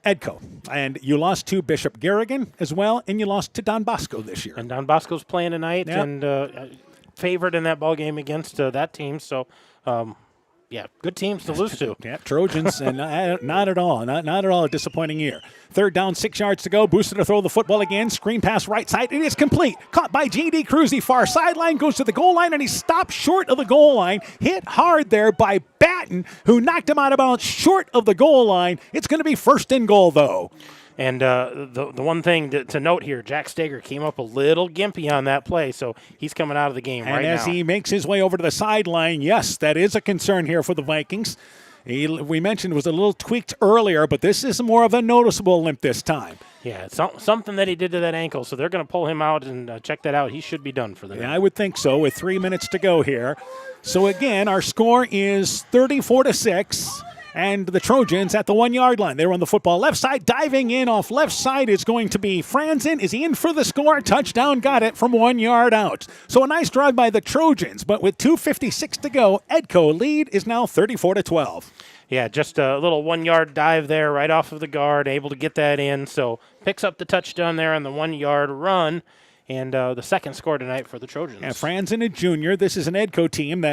Edco. And you lost to Bishop Garrigan as well, and you lost to Don Bosco this year. And Don Bosco's playing tonight, Yep. and favored in that ball game against that team. So, yeah, good teams to lose to. Yeah, Trojans, and not at all. Not at all a disappointing year. 3rd down, 6 yards to go. Boosted to throw the football again. Screen pass right side. It is complete. Caught by G.D. Cruzy. Far sideline. Goes to the goal line, and he stopped short of the goal line. Hit hard there by Batten, who knocked him out of bounds short of the goal line. It's going to be 1st and goal, though. And the one thing to note here, Jack Steger came up a little gimpy on that play, so he's coming out of the game right now. And as he makes his way over to the sideline, yes, that is a concern here for the Vikings. We mentioned it was a little tweaked earlier, but this is more of a noticeable limp this time. Yeah, it's something that he did to that ankle, so they're going to pull him out and check that out. He should be done for the night. Yeah, I would think so with 3 minutes to go here. So again, our score is 34-6. And the Trojans at the 1-yard line. They run the football left side. Diving in off left side is going to be Franzen. Is he in for the score? Touchdown, got it from 1 yard out. So a nice drive by the Trojans. But with 2:56 to go, Edco lead is now 34-12. Yeah, just a little 1 yard dive there right off of the guard. Able to get that in. So picks up the touchdown there on the 1 yard run. And the 2nd score tonight for the Trojans. Yeah, Franzen, a junior. This is an Edco team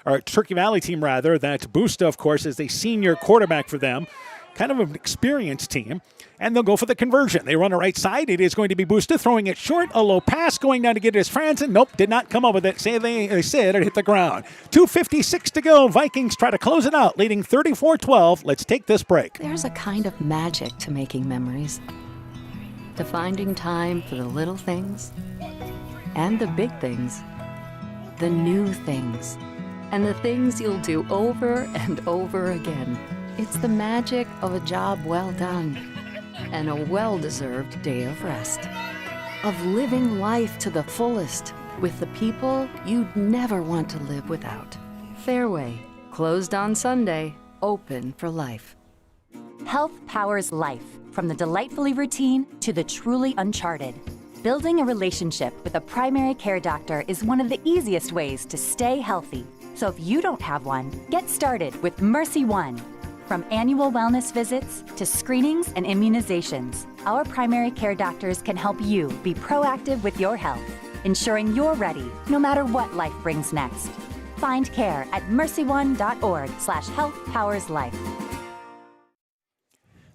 or Turkey Valley team rather, that Busta, of course, is a senior quarterback for them. Kind of an experienced team. And they'll go for the conversion. They run a right side. It is going to be Busta throwing it short. A low pass going down to get it as Franzen. Nope, did not come up with it. They said it hit the ground. 2:56 to go. Vikings try to close it out, leading 34-12. Let's take this break. There's a kind of magic to making memories. To finding time for the little things and the big things. The new things. And the things you'll do over and over again. It's the magic of a job well done and a well-deserved day of rest. Of living life to the fullest with the people you'd never want to live without. Fairway, closed on Sunday, open for life. Health powers life, from the delightfully routine to the truly uncharted. Building a relationship with a primary care doctor is one of the easiest ways to stay healthy. So if you don't have one, get started with Mercy One. From annual wellness visits to screenings and immunizations, our primary care doctors can help you be proactive with your health, ensuring you're ready no matter what life brings next. Find care at mercyone.org/healthpowerslife.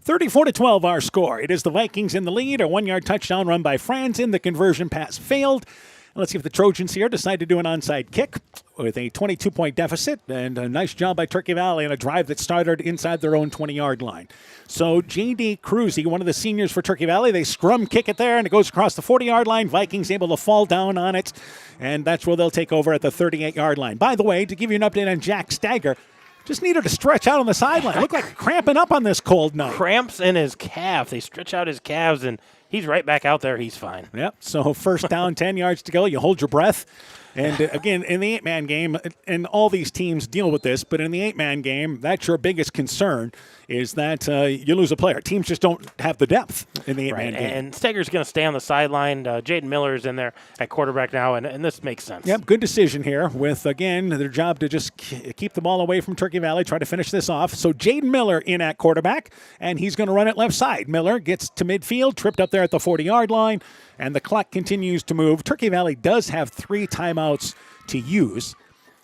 34-12 our score. It is the Vikings in the lead. A 1-yard touchdown run by Franzen. The conversion pass failed. Let's see if the Trojans here decide to do an onside kick with a 22-point deficit. And a nice job by Turkey Valley on a drive that started inside their own 20-yard line. So J.D. Cruzy, one of the seniors for Turkey Valley, they scrum kick it there, and it goes across the 40-yard line. Vikings able to fall down on it, and that's where they'll take over at the 38-yard line. By the way, to give you an update on Jack Stagger, just needed to stretch out on the sideline. Looked like cramping up on this cold night. Cramps in his calf. They stretch out his calves, and he's right back out there. He's fine. Yep. So first down, 10 yards to go. You hold your breath. And again, in the 8-man game, and all these teams deal with this, but in the 8-man game, that's your biggest concern is that you lose a player. Teams just don't have the depth in the 8-man game. And Steger's going to stay on the sideline. Jaden Miller's in there at quarterback now, and this makes sense. Yep, good decision here with, again, their job to just keep the ball away from Turkey Valley, try to finish this off. So Jaden Miller in at quarterback, and he's going to run it left side. Miller gets to midfield, tripped up there at the 40-yard line, and the clock continues to move. Turkey Valley does have 3 timeouts to use.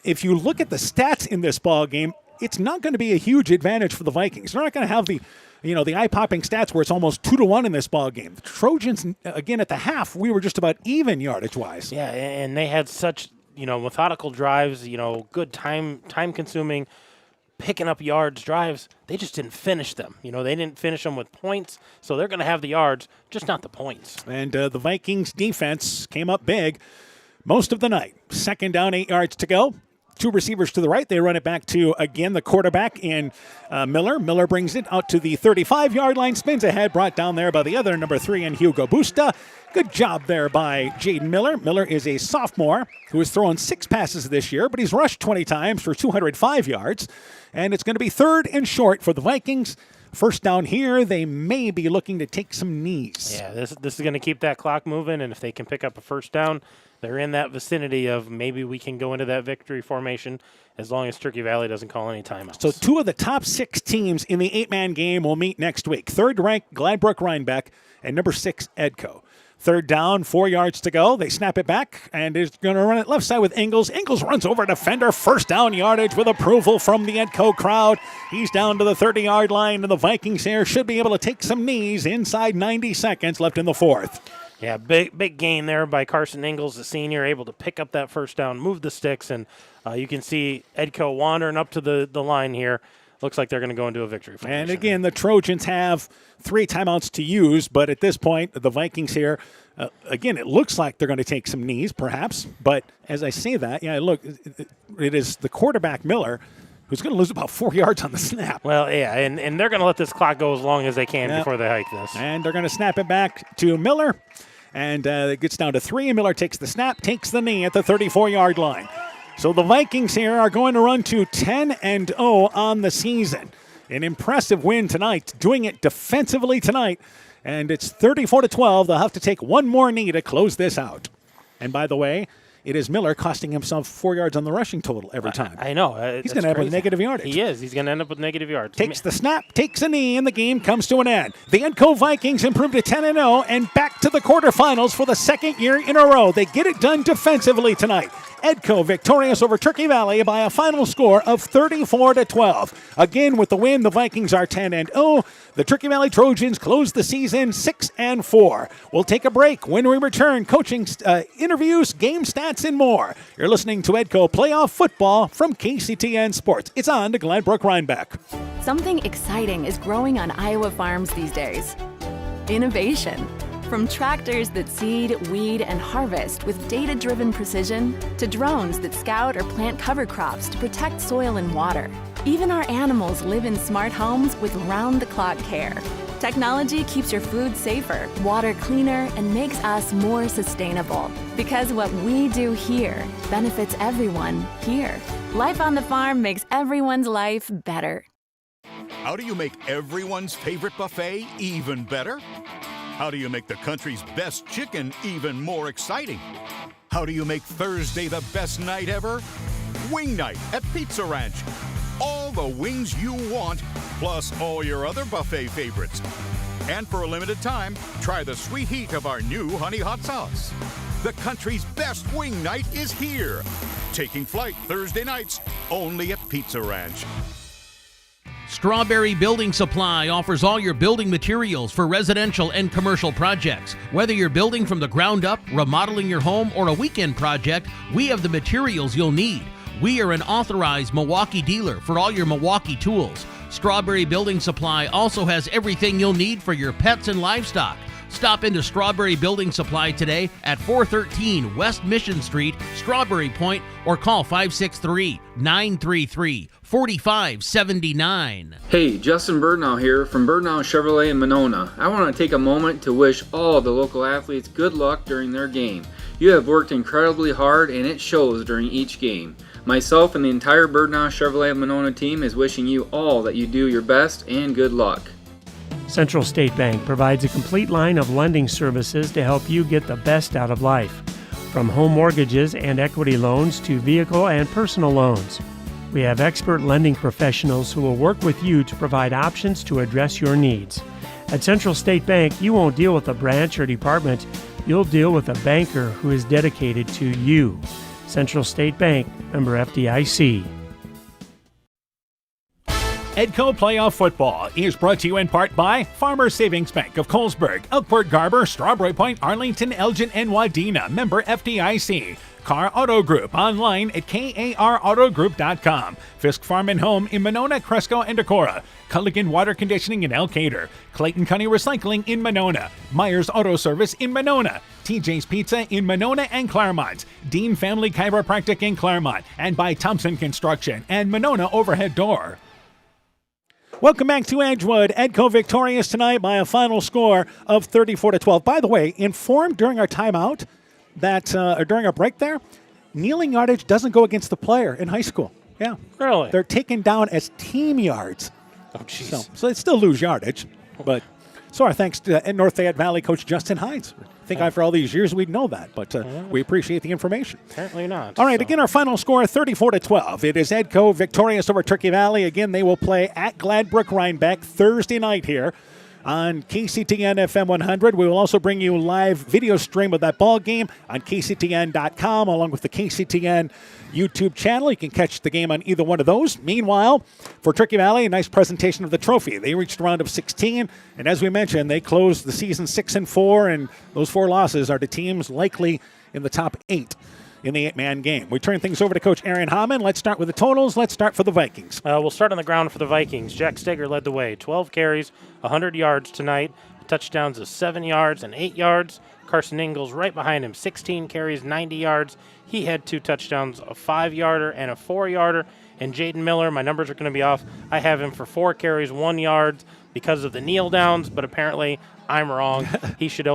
If you look at the stats in this ball game, it's not going to be a huge advantage for the Vikings. They're not going to have the eye-popping stats where it's almost 2-1 in this ball game. The Trojans, again, at the half, we were just about even yardage-wise. Yeah, and they had such, methodical drives, good time-consuming, picking up yards drives. They just didn't finish them. They didn't finish them with points, so they're going to have the yards, just not the points. And the Vikings defense came up big most of the night. Second down, 8 yards to go. 2 receivers to the right. They run it back to, again, the quarterback in Miller. Miller brings it out to the 35-yard line, spins ahead, brought down there by the other number 3 in Hugo Busta. Good job there by Jaden Miller. Miller is a sophomore who has thrown 6 passes this year, but he's rushed 20 times for 205 yards. And it's going to be 3rd and short for the Vikings. First down here, they may be looking to take some knees. Yeah, this is going to keep that clock moving, and if they can pick up a first down, they're in that vicinity of maybe we can go into that victory formation as long as Turkey Valley doesn't call any timeouts. So 2 of the top 6 teams in the 8-man game will meet next week. 3rd-ranked Gladbrook-Rhinebeck and number 6 Edco. 3rd down, 4 yards to go. They snap it back, and is going to run it left side with Ingles. Ingles runs over a defender. First down yardage with approval from the Edco crowd. He's down to the 30-yard line, and the Vikings here should be able to take some knees inside 90 seconds left in the 4th. Yeah, big gain there by Carson Ingles, the senior, able to pick up that first down, move the sticks, and you can see Edco wandering up to the line here. Looks like they're going to go into a victory formation. And again, the Trojans have 3 timeouts to use, but at this point, the Vikings here, again, it looks like they're going to take some knees, perhaps. But as I say that, look, it is the quarterback, Miller, who's going to lose about 4 yards on the snap. Well, yeah, and they're going to let this clock go as long as they can before they hike this. And they're going to snap it back to Miller, and it gets down to 3, and Miller takes the snap, takes the knee at the 34-yard line. So the Vikings here are going to run to 10-0 on the season. An impressive win tonight, doing it defensively tonight, and it's 34-12. They'll have to take one more knee to close this out. And by the way, it is Miller costing himself 4 yards on the rushing total every time. I know. He's going to end up with negative yardage. He is. He's going to end up with negative yards. Takes the snap, takes a knee, and the game comes to an end. The Edco Vikings improve to 10-0 and back to the quarterfinals for the 2nd year in a row. They get it done defensively tonight. Edco victorious over Turkey Valley by a final score of 34-12. Again, with the win, the Vikings are 10-0. The Turkey Valley Trojans close the season 6-4. We'll take a break. When we return, coaching interviews, game stats, and more. You're listening to Edco Playoff Football from KCTN Sports. It's on to Gladbrook-Rhinebeck. Something exciting is growing on Iowa farms these days. Innovation. From tractors that seed, weed, and harvest with data-driven precision to drones that scout or plant cover crops to protect soil and water. Even our animals live in smart homes with round-the-clock care. Technology keeps your food safer, water cleaner, and makes us more sustainable. Because what we do here benefits everyone here. Life on the farm makes everyone's life better. How do you make everyone's favorite buffet even better? How do you make the country's best chicken even more exciting? How do you make Thursday the best night ever? Wing night at Pizza Ranch. All the wings you want, plus all your other buffet favorites. And for a limited time, try the sweet heat of our new Honey Hot Sauce. The country's best wing night is here. Taking flight Thursday nights, only at Pizza Ranch. Strawberry Building Supply offers all your building materials for residential and commercial projects. Whether you're building from the ground up, remodeling your home, or a weekend project, we have the materials you'll need. We are an authorized Milwaukee dealer for all your Milwaukee tools. Strawberry Building Supply also has everything you'll need for your pets and livestock. Stop into Strawberry Building Supply today at 413 West Mission Street, Strawberry Point, or call 563-933-4579. Hey, Justin Birdnow here from Birdnow Chevrolet in Monona. I want to take a moment to wish all the local athletes good luck during their game. You have worked incredibly hard and it shows during each game. Myself and the entire Birdnow Chevrolet Monona team is wishing you all that you do your best and good luck. Central State Bank provides a complete line of lending services to help you get the best out of life. From home mortgages and equity loans to vehicle and personal loans. We have expert lending professionals who will work with you to provide options to address your needs. At Central State Bank, you won't deal with a branch or department. You'll deal with a banker who is dedicated to you. Central State Bank, member FDIC. Edco Playoff Football is brought to you in part by Farmers Savings Bank of Colesburg, Elkport Garber, Strawberry Point, Arlington, Elgin, and Wadena, member FDIC. Car Auto Group, online at karautogroup.com. Fisk Farm and Home in Monona, Cresco, and Decorah. Culligan Water Conditioning in Elkader. Clayton County Recycling in Monona. Myers Auto Service in Monona. TJ's Pizza in Monona and Claremont. Dean Family Chiropractic in Claremont. And by Thompson Construction and Monona Overhead Door. Welcome back to Edgewood. Edco victorious tonight by a final score of 34-12. By the way, informed during our timeout that, or during our break there, kneeling yardage doesn't go against the player in high school. Yeah. Really? They're taken down as team yards. Oh, jeez. So they still lose yardage. But so our thanks to North Fayette Valley coach Justin Hines. I think after all these years we'd know that, but we appreciate the information. Apparently not. All right, again, our final score, 34-12. It is Edco victorious over Turkey Valley. Again, they will play at Gladbrook Rhinebeck Thursday night here on KCTN FM 100. We will also bring you live video stream of that ball game on KCTN.com along with the KCTN YouTube channel. You can catch the game on either one of those. Meanwhile, for Turkey Valley, a nice presentation of the trophy. They reached the round of 16, and as we mentioned, they closed the season 6-4, and those 4 losses are to teams likely in the top 8 in the 8-man game. We turn things over to Coach Aaron Hammond. Let's start with the totals. Let's start for the Vikings. We'll start on the ground for the Vikings. Jack Steger led the way. 12 carries, 100 yards tonight. Touchdowns of 7 yards and 8 yards. Carson Ingalls right behind him, 16 carries, 90 yards. He had 2 touchdowns, a 5-yarder and a 4-yarder. And Jaden Miller, my numbers are going to be off. I have him for 4 carries, 1 yard because of the kneel downs, but apparently I'm wrong. He should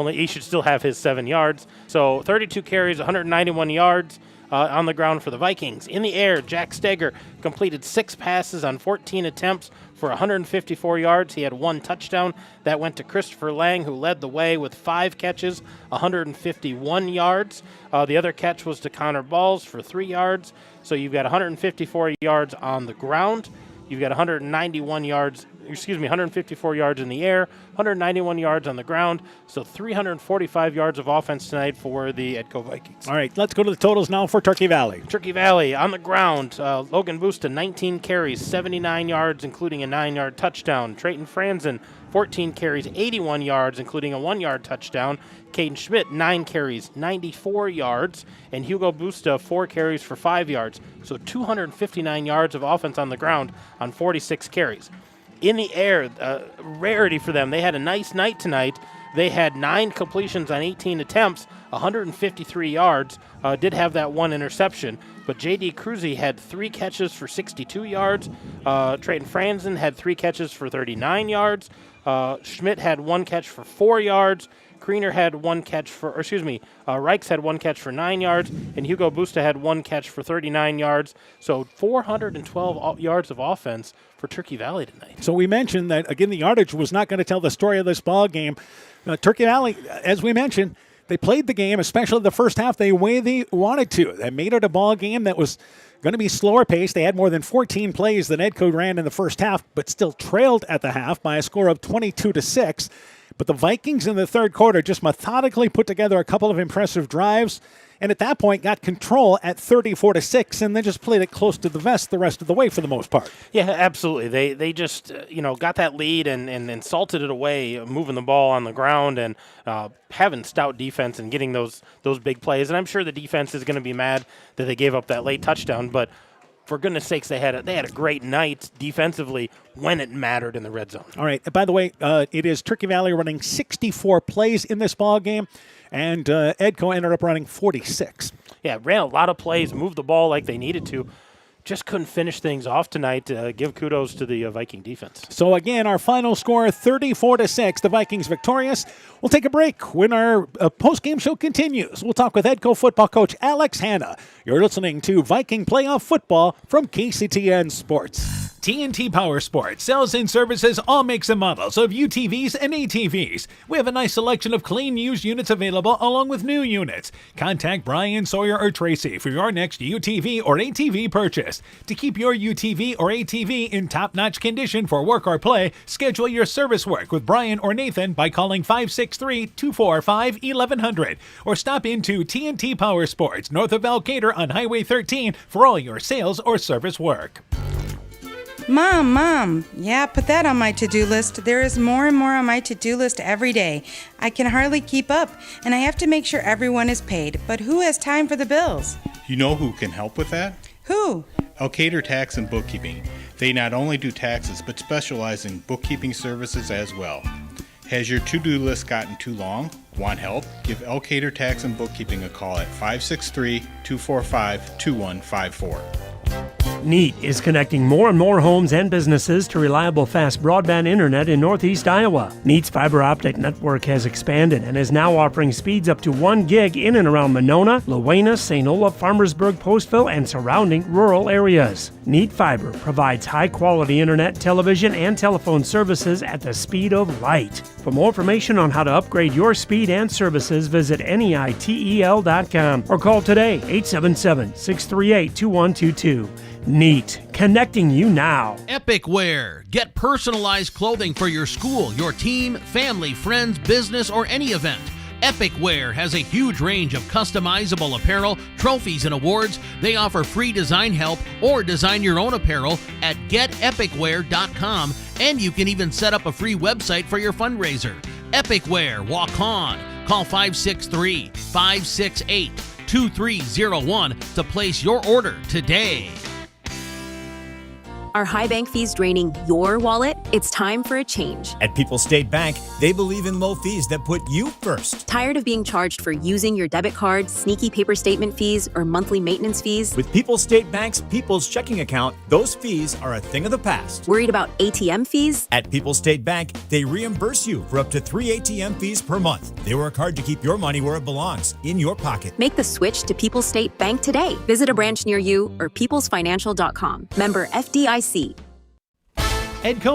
still have his 7 yards. So 32 carries, 191 yards on the ground for the Vikings. In the air, Jack Steger completed 6 passes on 14 attempts for 154 yards. He had 1 touchdown. That went to Christopher Lang, who led the way with 5 catches, 151 yards. The other catch was to Connor Balls for 3 yards. So you've got 154 yards on the ground. You've got 154 yards in the air, 191 yards on the ground, so 345 yards of offense tonight for the Edco Vikings. All right, let's go to the totals now for Turkey Valley. Turkey Valley on the ground, Logan Busta, 19 carries, 79 yards, including a 9-yard touchdown. Trayton Franzen, 14 carries, 81 yards, including a 1-yard touchdown. Caden Schmidt, 9 carries, 94 yards. And Hugo Busta, 4 carries for 5 yards. So 259 yards of offense on the ground on 46 carries. In the air, rarity for them. They had a nice night tonight. They had 9 completions on 18 attempts, 153 yards. Did have that 1 interception. But J.D. Cruzy had 3 catches for 62 yards. Trayton Franzen had 3 catches for 39 yards. Schmidt had 1 catch for 4 yards. Kriener had 1 catch for, Reichs had 1 catch for 9 yards, and Hugo Busta had 1 catch for 39 yards. So 412 yards of offense for Turkey Valley tonight. So we mentioned that, again, the yardage was not going to tell the story of this ball game. Turkey Valley, as we mentioned, they played the game, especially the first half, the way they wanted to. They made it a ball game that was going to be slower paced. They had more than 14 plays that Edco ran in the first half, but still trailed at the half by a score of 22-6. But the Vikings in the third quarter just methodically put together a couple of impressive drives, and at that point got control at 34-6, and then just played it close to the vest the rest of the way for the most part. Yeah, absolutely. They just got that lead and salted it away, moving the ball on the ground and having stout defense and getting those big plays. And I'm sure the defense is going to be mad that they gave up that late touchdown, but for goodness sakes, they had a great night defensively when it mattered in the red zone. All right. By the way, it is Turkey Valley running 64 plays in this ball game, and Edco ended up running 46. Yeah, ran a lot of plays, moved the ball like they needed to. Just couldn't finish things off tonight. Give kudos to the Viking defense. So again, our final score, 34-6. The Vikings victorious. We'll take a break when our post-game show continues. We'll talk with Edco football coach Alex Hanna. You're listening to Viking Playoff Football from KCTN Sports. TNT Power Sports sells and services all makes and models of UTVs and ATVs. We have a nice selection of clean used units available along with new units. Contact Brian, Sawyer, or Tracy for your next UTV or ATV purchase. To keep your UTV or ATV in top-notch condition for work or play, schedule your service work with Brian or Nathan by calling 563-245-1100 or stop into TNT Power Sports north of Elkader on Highway 13 for all your sales or service work. Mom, yeah, put that on my to-do list. There is more and more on my to-do list every day. I can hardly keep up, and I have to make sure everyone is paid. But who has time for the bills? You know who can help with that? Who? Elkader Tax and Bookkeeping. They not only do taxes, but specialize in bookkeeping services as well. Has your to-do list gotten too long? Want help? Give Elkader Tax and Bookkeeping a call at 563-245-2154. NEAT is connecting more and more homes and businesses to reliable, fast broadband internet in Northeast Iowa. NEAT's fiber optic network has expanded and is now offering speeds up to 1 gig in and around Monona, Lowena, St. Olaf, Farmersburg, Postville, and surrounding rural areas. NEAT Fiber provides high-quality internet, television, and telephone services at the speed of light. For more information on how to upgrade your speed and services, visit NEITEL.com or call today, 877-638-2122. NEAT, connecting you now. Epic Wear. Get personalized clothing for your school, your team, family, friends, business, or any event. Epic Wear has a huge range of customizable apparel, trophies, and awards. They offer free design help or design your own apparel at getepicwear.com, and you can even set up a free website for your fundraiser. Epic Wear, walk on. Call 563-568-2301 to place your order today. Are high bank fees draining your wallet? It's time for a change. At People's State Bank, they believe in low fees that put you first. Tired of being charged for using your debit card, sneaky paper statement fees, or monthly maintenance fees? With People's State Bank's People's Checking Account, those fees are a thing of the past. Worried about ATM fees? At People's State Bank, they reimburse you for up to 3 ATM fees per month. They work hard to keep your money where it belongs, in your pocket. Make the switch to People's State Bank today. Visit a branch near you or peoplesfinancial.com. Member FDIC. Edco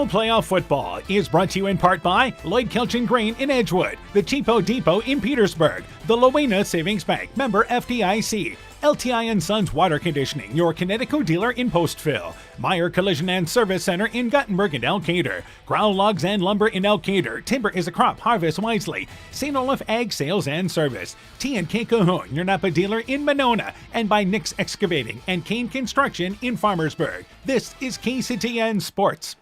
Playoff Football is brought to you in part by Lloyd Kelchin Grain in Edgewood, the Cheapo Depot in Petersburg, the Lowena Savings Bank, member FDIC, LTI & Sons Water Conditioning, your Connecticut dealer in Postville, Meyer Collision and Service Center in Guttenberg and Elkader, Growl Logs and Lumber in Elkader, Timber is a Crop, Harvest Wisely, St. Olaf Ag Sales and Service, T&K Cahoon, your Napa dealer in Monona, and by Nick's Excavating and Kane Construction in Farmersburg. This is KCTN Sports.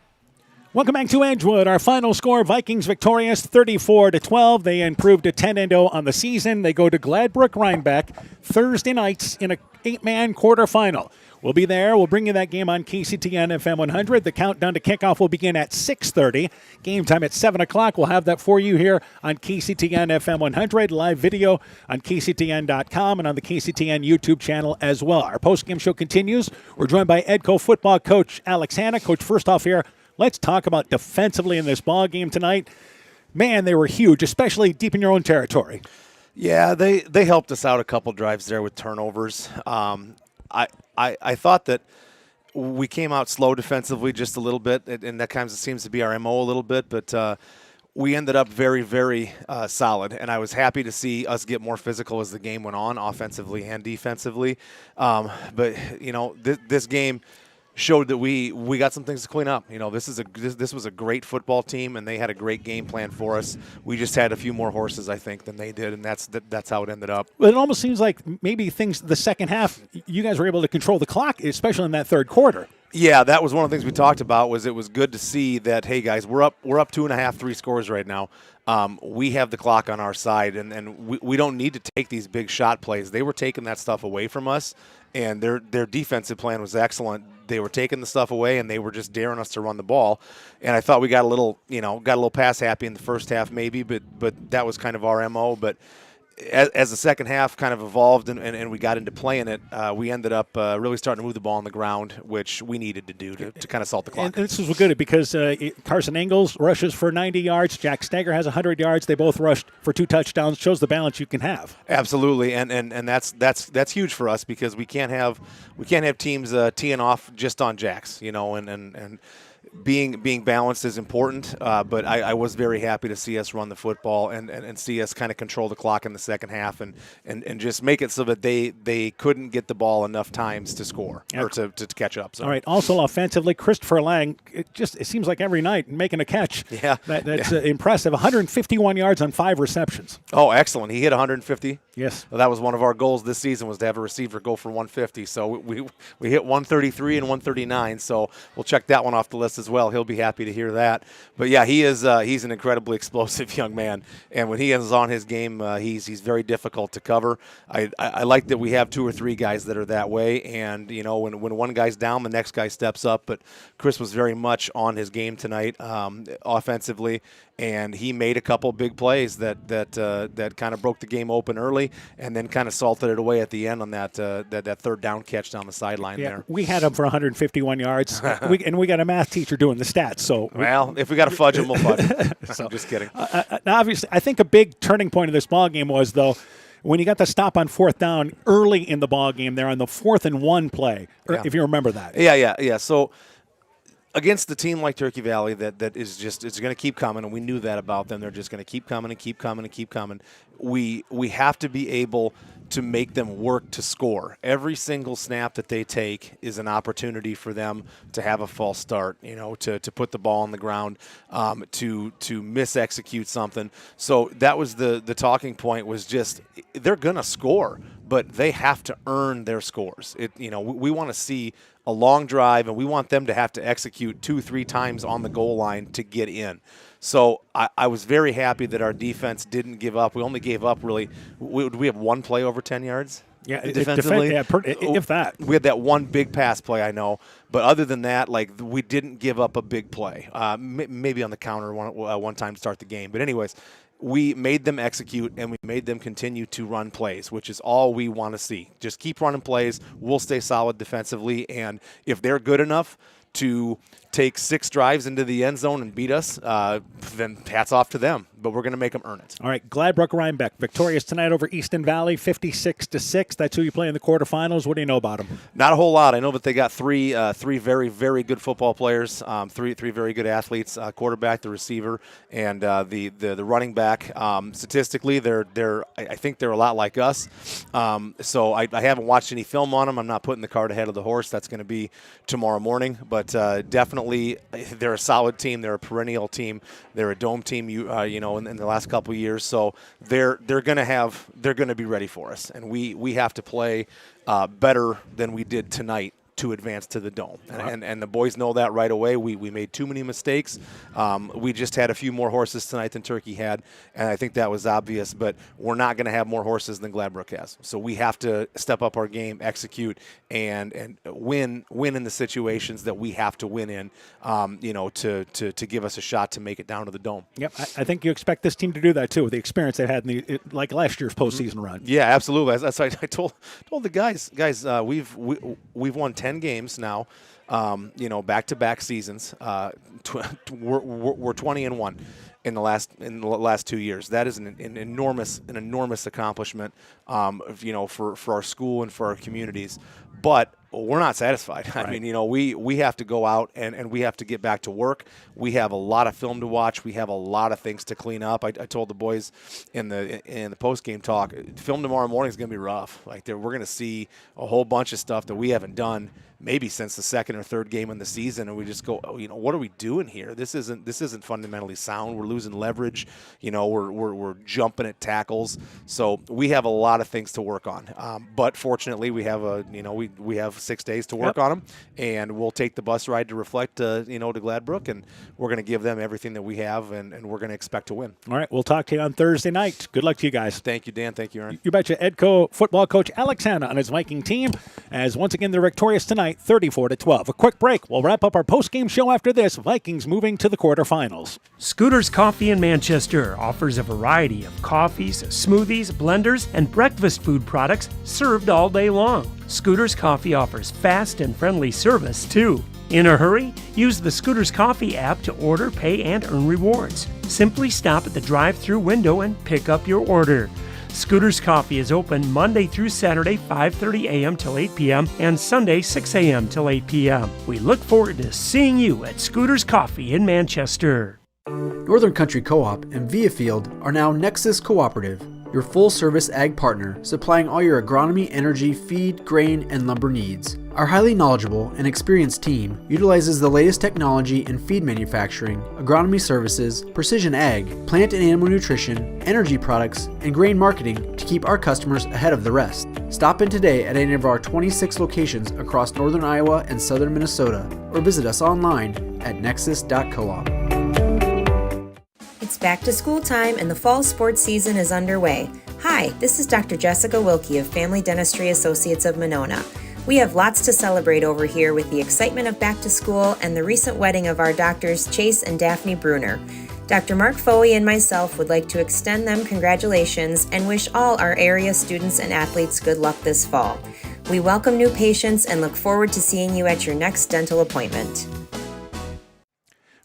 Welcome back to Edgewood. Our final score, Vikings victorious 34-12. They improved to 10-0 on the season. They go to Gladbrook Rhinebeck Thursday nights in an 8-man quarterfinal. We'll be there. We'll bring you that game on KCTN FM 100. The countdown to kickoff will begin at 6:30. Game time at 7 o'clock. We'll have that for you here on KCTN FM 100. Live video on KCTN.com and on the KCTN YouTube channel as well. Our postgame show continues. We're joined by Edco football coach Alex Hanna. Coach, first off here, let's talk about defensively in this ball game tonight. Man, they were huge, especially deep in your own territory. Yeah, they helped us out a couple drives there with turnovers. I thought that we came out slow defensively just a little bit, and that kind of seems to be our MO a little bit, but we ended up very, very solid, and I was happy to see us get more physical as the game went on, offensively and defensively. But, you know, this game, showed that we got some things to clean up. This was a great football team, and they had a great game plan for us. We just had a few more horses, I think, than they did, and that's how it ended up. Well, it almost seems like maybe the second half, you guys were able to control the clock, especially in that third quarter. Yeah, that was one of the things we talked about. It was good to see that, hey guys, we're up 2.5, 3 scores right now. We have the clock on our side, and we don't need to take these big shot plays. They were taking that stuff away from us, and their defensive plan was excellent. They were taking the stuff away, and they were just daring us to run the ball. And I thought we got a little pass happy in the first half maybe, but that was kind of our MO. But as the second half kind of evolved and we got into playing it, we ended up really starting to move the ball on the ground, which we needed to do to kind of salt the clock. And this was good because Carson Engels rushes for 90 yards. Jack Steger has 100 yards. They both rushed for 2 touchdowns. Shows the balance you can have. Absolutely, and that's huge for us because we can't have teams teeing off just on Jacks, and being balanced is important, but I was very happy to see us run the football and see us kind of control the clock in the second half and just make it so that they couldn't get the ball enough times to score or to catch up. So. All right. Also offensively, Christopher Lang, it seems like every night making a catch. Yeah. That's impressive. 151 yards on 5 receptions. Oh, excellent. He hit 150. Yes. Well, that was one of our goals this season was to have a receiver go for 150. So we hit 133 and 139. So we'll check that one off the list as well. He'll be happy to hear that. But yeah, he's an incredibly explosive young man, and when he is on his game, he's very difficult to cover. I like that we have 2 or 3 guys that are that way, and when one guy's down, the next guy steps up. But Chris was very much on his game tonight, offensively, and he made a couple big plays that kind of broke the game open early, and then kind of salted it away at the end on that third down catch down the sideline there. We had him for 151 yards, and we got a math teacher doing the stats. So if we got to fudge him, we'll fudge him. I'm just kidding. Now, obviously, I think a big turning point of this ball game was though when you got the stop on 4th down early in the ball game there on the 4th and 1 play. Yeah. If you remember that. Yeah. So. Against the team like Turkey Valley that is just it's going to keep coming, and we knew that about them. They're just going to keep coming and keep coming and keep coming. We have to be able to make them work to score. Every single snap that they take is an opportunity for them to have a false start, to put the ball on the ground, to mis-execute something. So that was the talking point was just they're going to score, but they have to earn their scores. We want to see a long drive, and we want them to have to execute 2-3 times on the goal line to get in. So I was very happy that our defense didn't give up. We only gave up really – we have 1 play over 10 yards? Yeah, defensively. If that. We had that 1 big pass play, I know. But other than that, we didn't give up a big play. Maybe on the counter one time to start the game. But anyways, we made them execute, and we made them continue to run plays, which is all we want to see. Just keep running plays. We'll stay solid defensively, and if they're good enough to take 6 drives into the end zone and beat us, then hats off to them. But we're going to make them earn it. All right, Gladbrook Rhinebeck victorious tonight over Easton Valley, 56-6. That's who you play in the quarterfinals. What do you know about them? Not a whole lot. I know that they got three very, very good football players, three very good athletes, quarterback, the receiver, and the running back. Statistically, I think they're a lot like us. So I haven't watched any film on them. I'm not putting the cart ahead of the horse. That's going to be tomorrow morning. But definitely, they're a solid team. They're a perennial team. They're a dome team. In the last couple of years, so they're going to be ready for us, and we have to play better than we did tonight to advance to the dome. And the boys know that right away. We made too many mistakes. We just had a few more horses tonight than Turkey had, and I think that was obvious, but we're not going to have more horses than Gladbrook has. So we have to step up our game, execute, and win in the situations that we have to win in, to give us a shot to make it down to the dome. Yep, I think you expect this team to do that too with the experience they had in like last year's postseason run. Yeah, absolutely. As I told the guys, we've won 10 games now, back-to-back seasons. We're 20-1 in the last 2 years. That is an enormous accomplishment, for our school and for our communities. But we're not satisfied. Right. I mean, we have to go out and we have to get back to work. We have a lot of film to watch. We have a lot of things to clean up. I told the boys in the post-game talk, film tomorrow morning is going to be rough. Like we're going to see a whole bunch of stuff that we haven't done maybe since the second or third game in the season, and we just go, what are we doing here? This isn't fundamentally sound. We're losing leverage. We're jumping at tackles. So we have a lot of things to work on. But fortunately, we have we have 6 days to work on them, and we'll take the bus ride to reflect to Gladbrook, and we're going to give them everything that we have, and we're going to expect to win. All right, we'll talk to you on Thursday night. Good luck to you guys. Thank you, Dan. Thank you, Aaron. You betcha. Edco football coach Alex Hanna on his Viking team, as once again they're victorious tonight, 34-12. A quick break. We'll wrap up our post-game show after this. Vikings moving to the quarterfinals. Scooters Coffee in Manchester offers a variety of coffees, smoothies, blenders, and breakfast food products served all day long. Scooters Coffee offers fast and friendly service, too. In a hurry? Use the Scooters Coffee app to order, pay, and earn rewards. Simply stop at the drive-thru window and pick up your order. Scooters Coffee is open Monday through Saturday, 5:30 a.m. till 8 p.m. and Sunday, 6 a.m. till 8 p.m. We look forward to seeing you at Scooters Coffee in Manchester. Northern Country Co-op and Viafield are now Nexus Cooperative, your full-service ag partner supplying all your agronomy, energy, feed, grain, and lumber needs. Our highly knowledgeable and experienced team utilizes the latest technology in feed manufacturing, agronomy services, precision ag, plant and animal nutrition, energy products, and grain marketing to keep our customers ahead of the rest. Stop in today at any of our 26 locations across northern Iowa and southern Minnesota, or visit us online at nexus.coop. It's back to school time and the fall sports season is underway. Hi, this is Dr. Jessica Wilkie of Family Dentistry Associates of Monona. We have lots to celebrate over here with the excitement of back to school and the recent wedding of our doctors Chase and Daphne Bruner. Dr. Mark Foley and myself would like to extend them congratulations and wish all our area students and athletes good luck this fall. We welcome new patients and look forward to seeing you at your next dental appointment.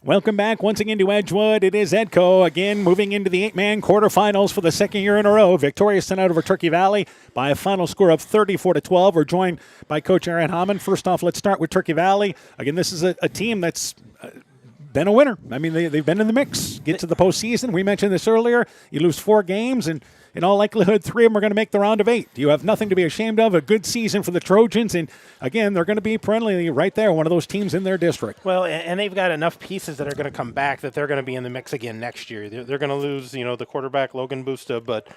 Welcome back once again to Edgewood. It is Edco, again moving into the 8-man quarterfinals for the second year in a row. Victorious tonight over Turkey Valley by a final score of 34-12. We're joined by Coach Aaron Hammond. First off, let's start with Turkey Valley. Again, this is a team that's been a winner. I mean, they've been in the mix. Get to the postseason. We mentioned this earlier. You lose 4 games, and in all likelihood, 3 of them are going to make the round of 8. You have nothing to be ashamed of. A good season for the Trojans, and again, they're going to be perennially right there, one of those teams in their district. Well, and they've got enough pieces that are going to come back that they're going to be in the mix again next year. They're going to lose, the quarterback Logan Busta, but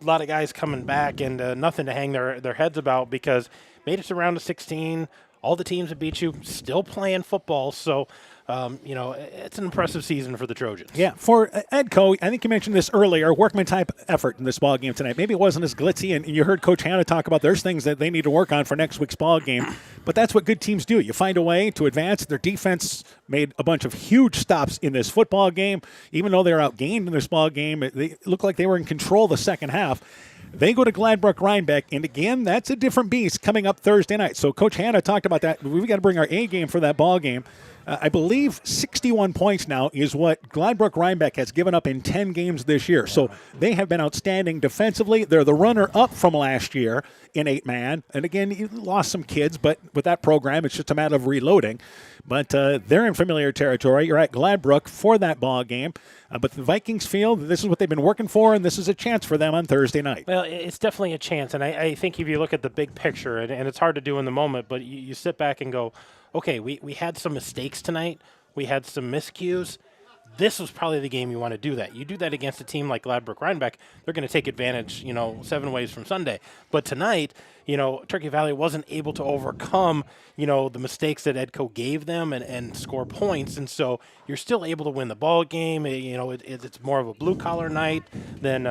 a lot of guys coming back and nothing to hang their heads about because made it to round of 16. All the teams that beat you still playing football, so. It's an impressive season for the Trojans. Yeah, for Edco, I think you mentioned this earlier, workman-type effort in this ball game tonight. Maybe it wasn't as glitzy, and you heard Coach Hanna talk about there's things that they need to work on for next week's ball game. But that's what good teams do. You find a way to advance. Their defense made a bunch of huge stops in this football game. Even though they were outgained in this ball game, they looked like they were in control the second half. They go to Gladbrook Rhinebeck, and again, that's a different beast coming up Thursday night. So Coach Hanna talked about that. We've got to bring our A game for that ball game. I believe 61 points now is what Gladbrook Rhinebeck has given up in 10 games this year. So they have been outstanding defensively. They're the runner-up from last year in 8-man. And again, you lost some kids, but with that program, it's just a matter of reloading. But they're in familiar territory. You're at Gladbrook for that ball game. But the Vikings feel that this is what they've been working for, and this is a chance for them on Thursday night. Well, it's definitely a chance. And I think if you look at the big picture, and it's hard to do in the moment, but you sit back and go, okay, we had some mistakes tonight. We had some miscues. This was probably the game you want to do that. You do that against a team like Gladbrook Rhinebeck, they're going to take advantage, 7 ways from Sunday. But tonight, Turkey Valley wasn't able to overcome, the mistakes that Edco gave them and score points. And so you're still able to win the ball game. It's more of a blue-collar night than,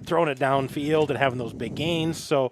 throwing it downfield and having those big gains. So,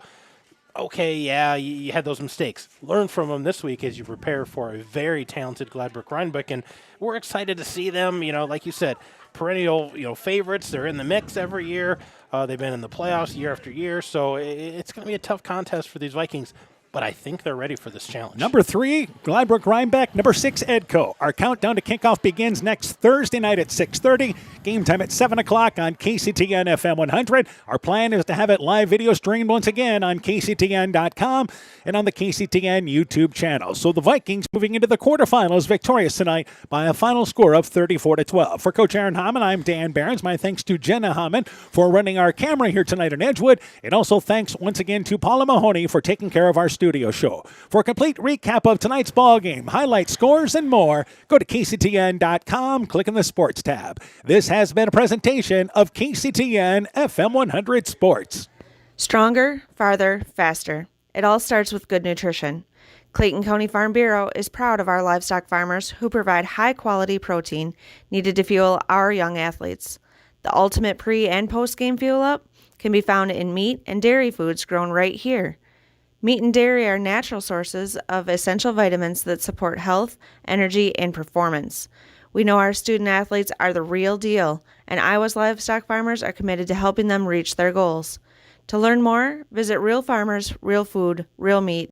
okay, yeah, you had those mistakes. Learn from them this week as you prepare for a very talented Gladbrook Rhinebeck, and we're excited to see them. Like you said, perennial, favorites. They're in the mix every year. They've been in the playoffs year after year, so it's going to be a tough contest for these Vikings. but I think they're ready for this challenge. Number 3, Gladbrook Rhinebeck. Number 6, Edco. Our countdown to kickoff begins next Thursday night at 6:30. Game time at 7 o'clock on KCTN FM 100. Our plan is to have it live video streamed once again on KCTN.com and on the KCTN YouTube channel. So the Vikings moving into the quarterfinals victorious tonight by a final score of 34-12. For Coach Aaron Hammond, I'm Dan Behrens. My thanks to Jenna Hammond for running our camera here tonight in Edgewood. And also thanks once again to Paula Mahoney for taking care of our studio show. For a complete recap of tonight's ball game, highlights, scores, and more, go to KCTN.com, click on the Sports tab. This has been a presentation of KCTN FM 100 Sports. Stronger, farther, faster. It all starts with good nutrition. Clayton County Farm Bureau is proud of our livestock farmers who provide high-quality protein needed to fuel our young athletes. The ultimate pre- and post-game fuel-up can be found in meat and dairy foods grown right here. Meat and dairy are natural sources of essential vitamins that support health, energy, and performance. We know our student athletes are the real deal, and Iowa's livestock farmers are committed to helping them reach their goals. To learn more, visit realfarmersrealfoodrealmeat.com.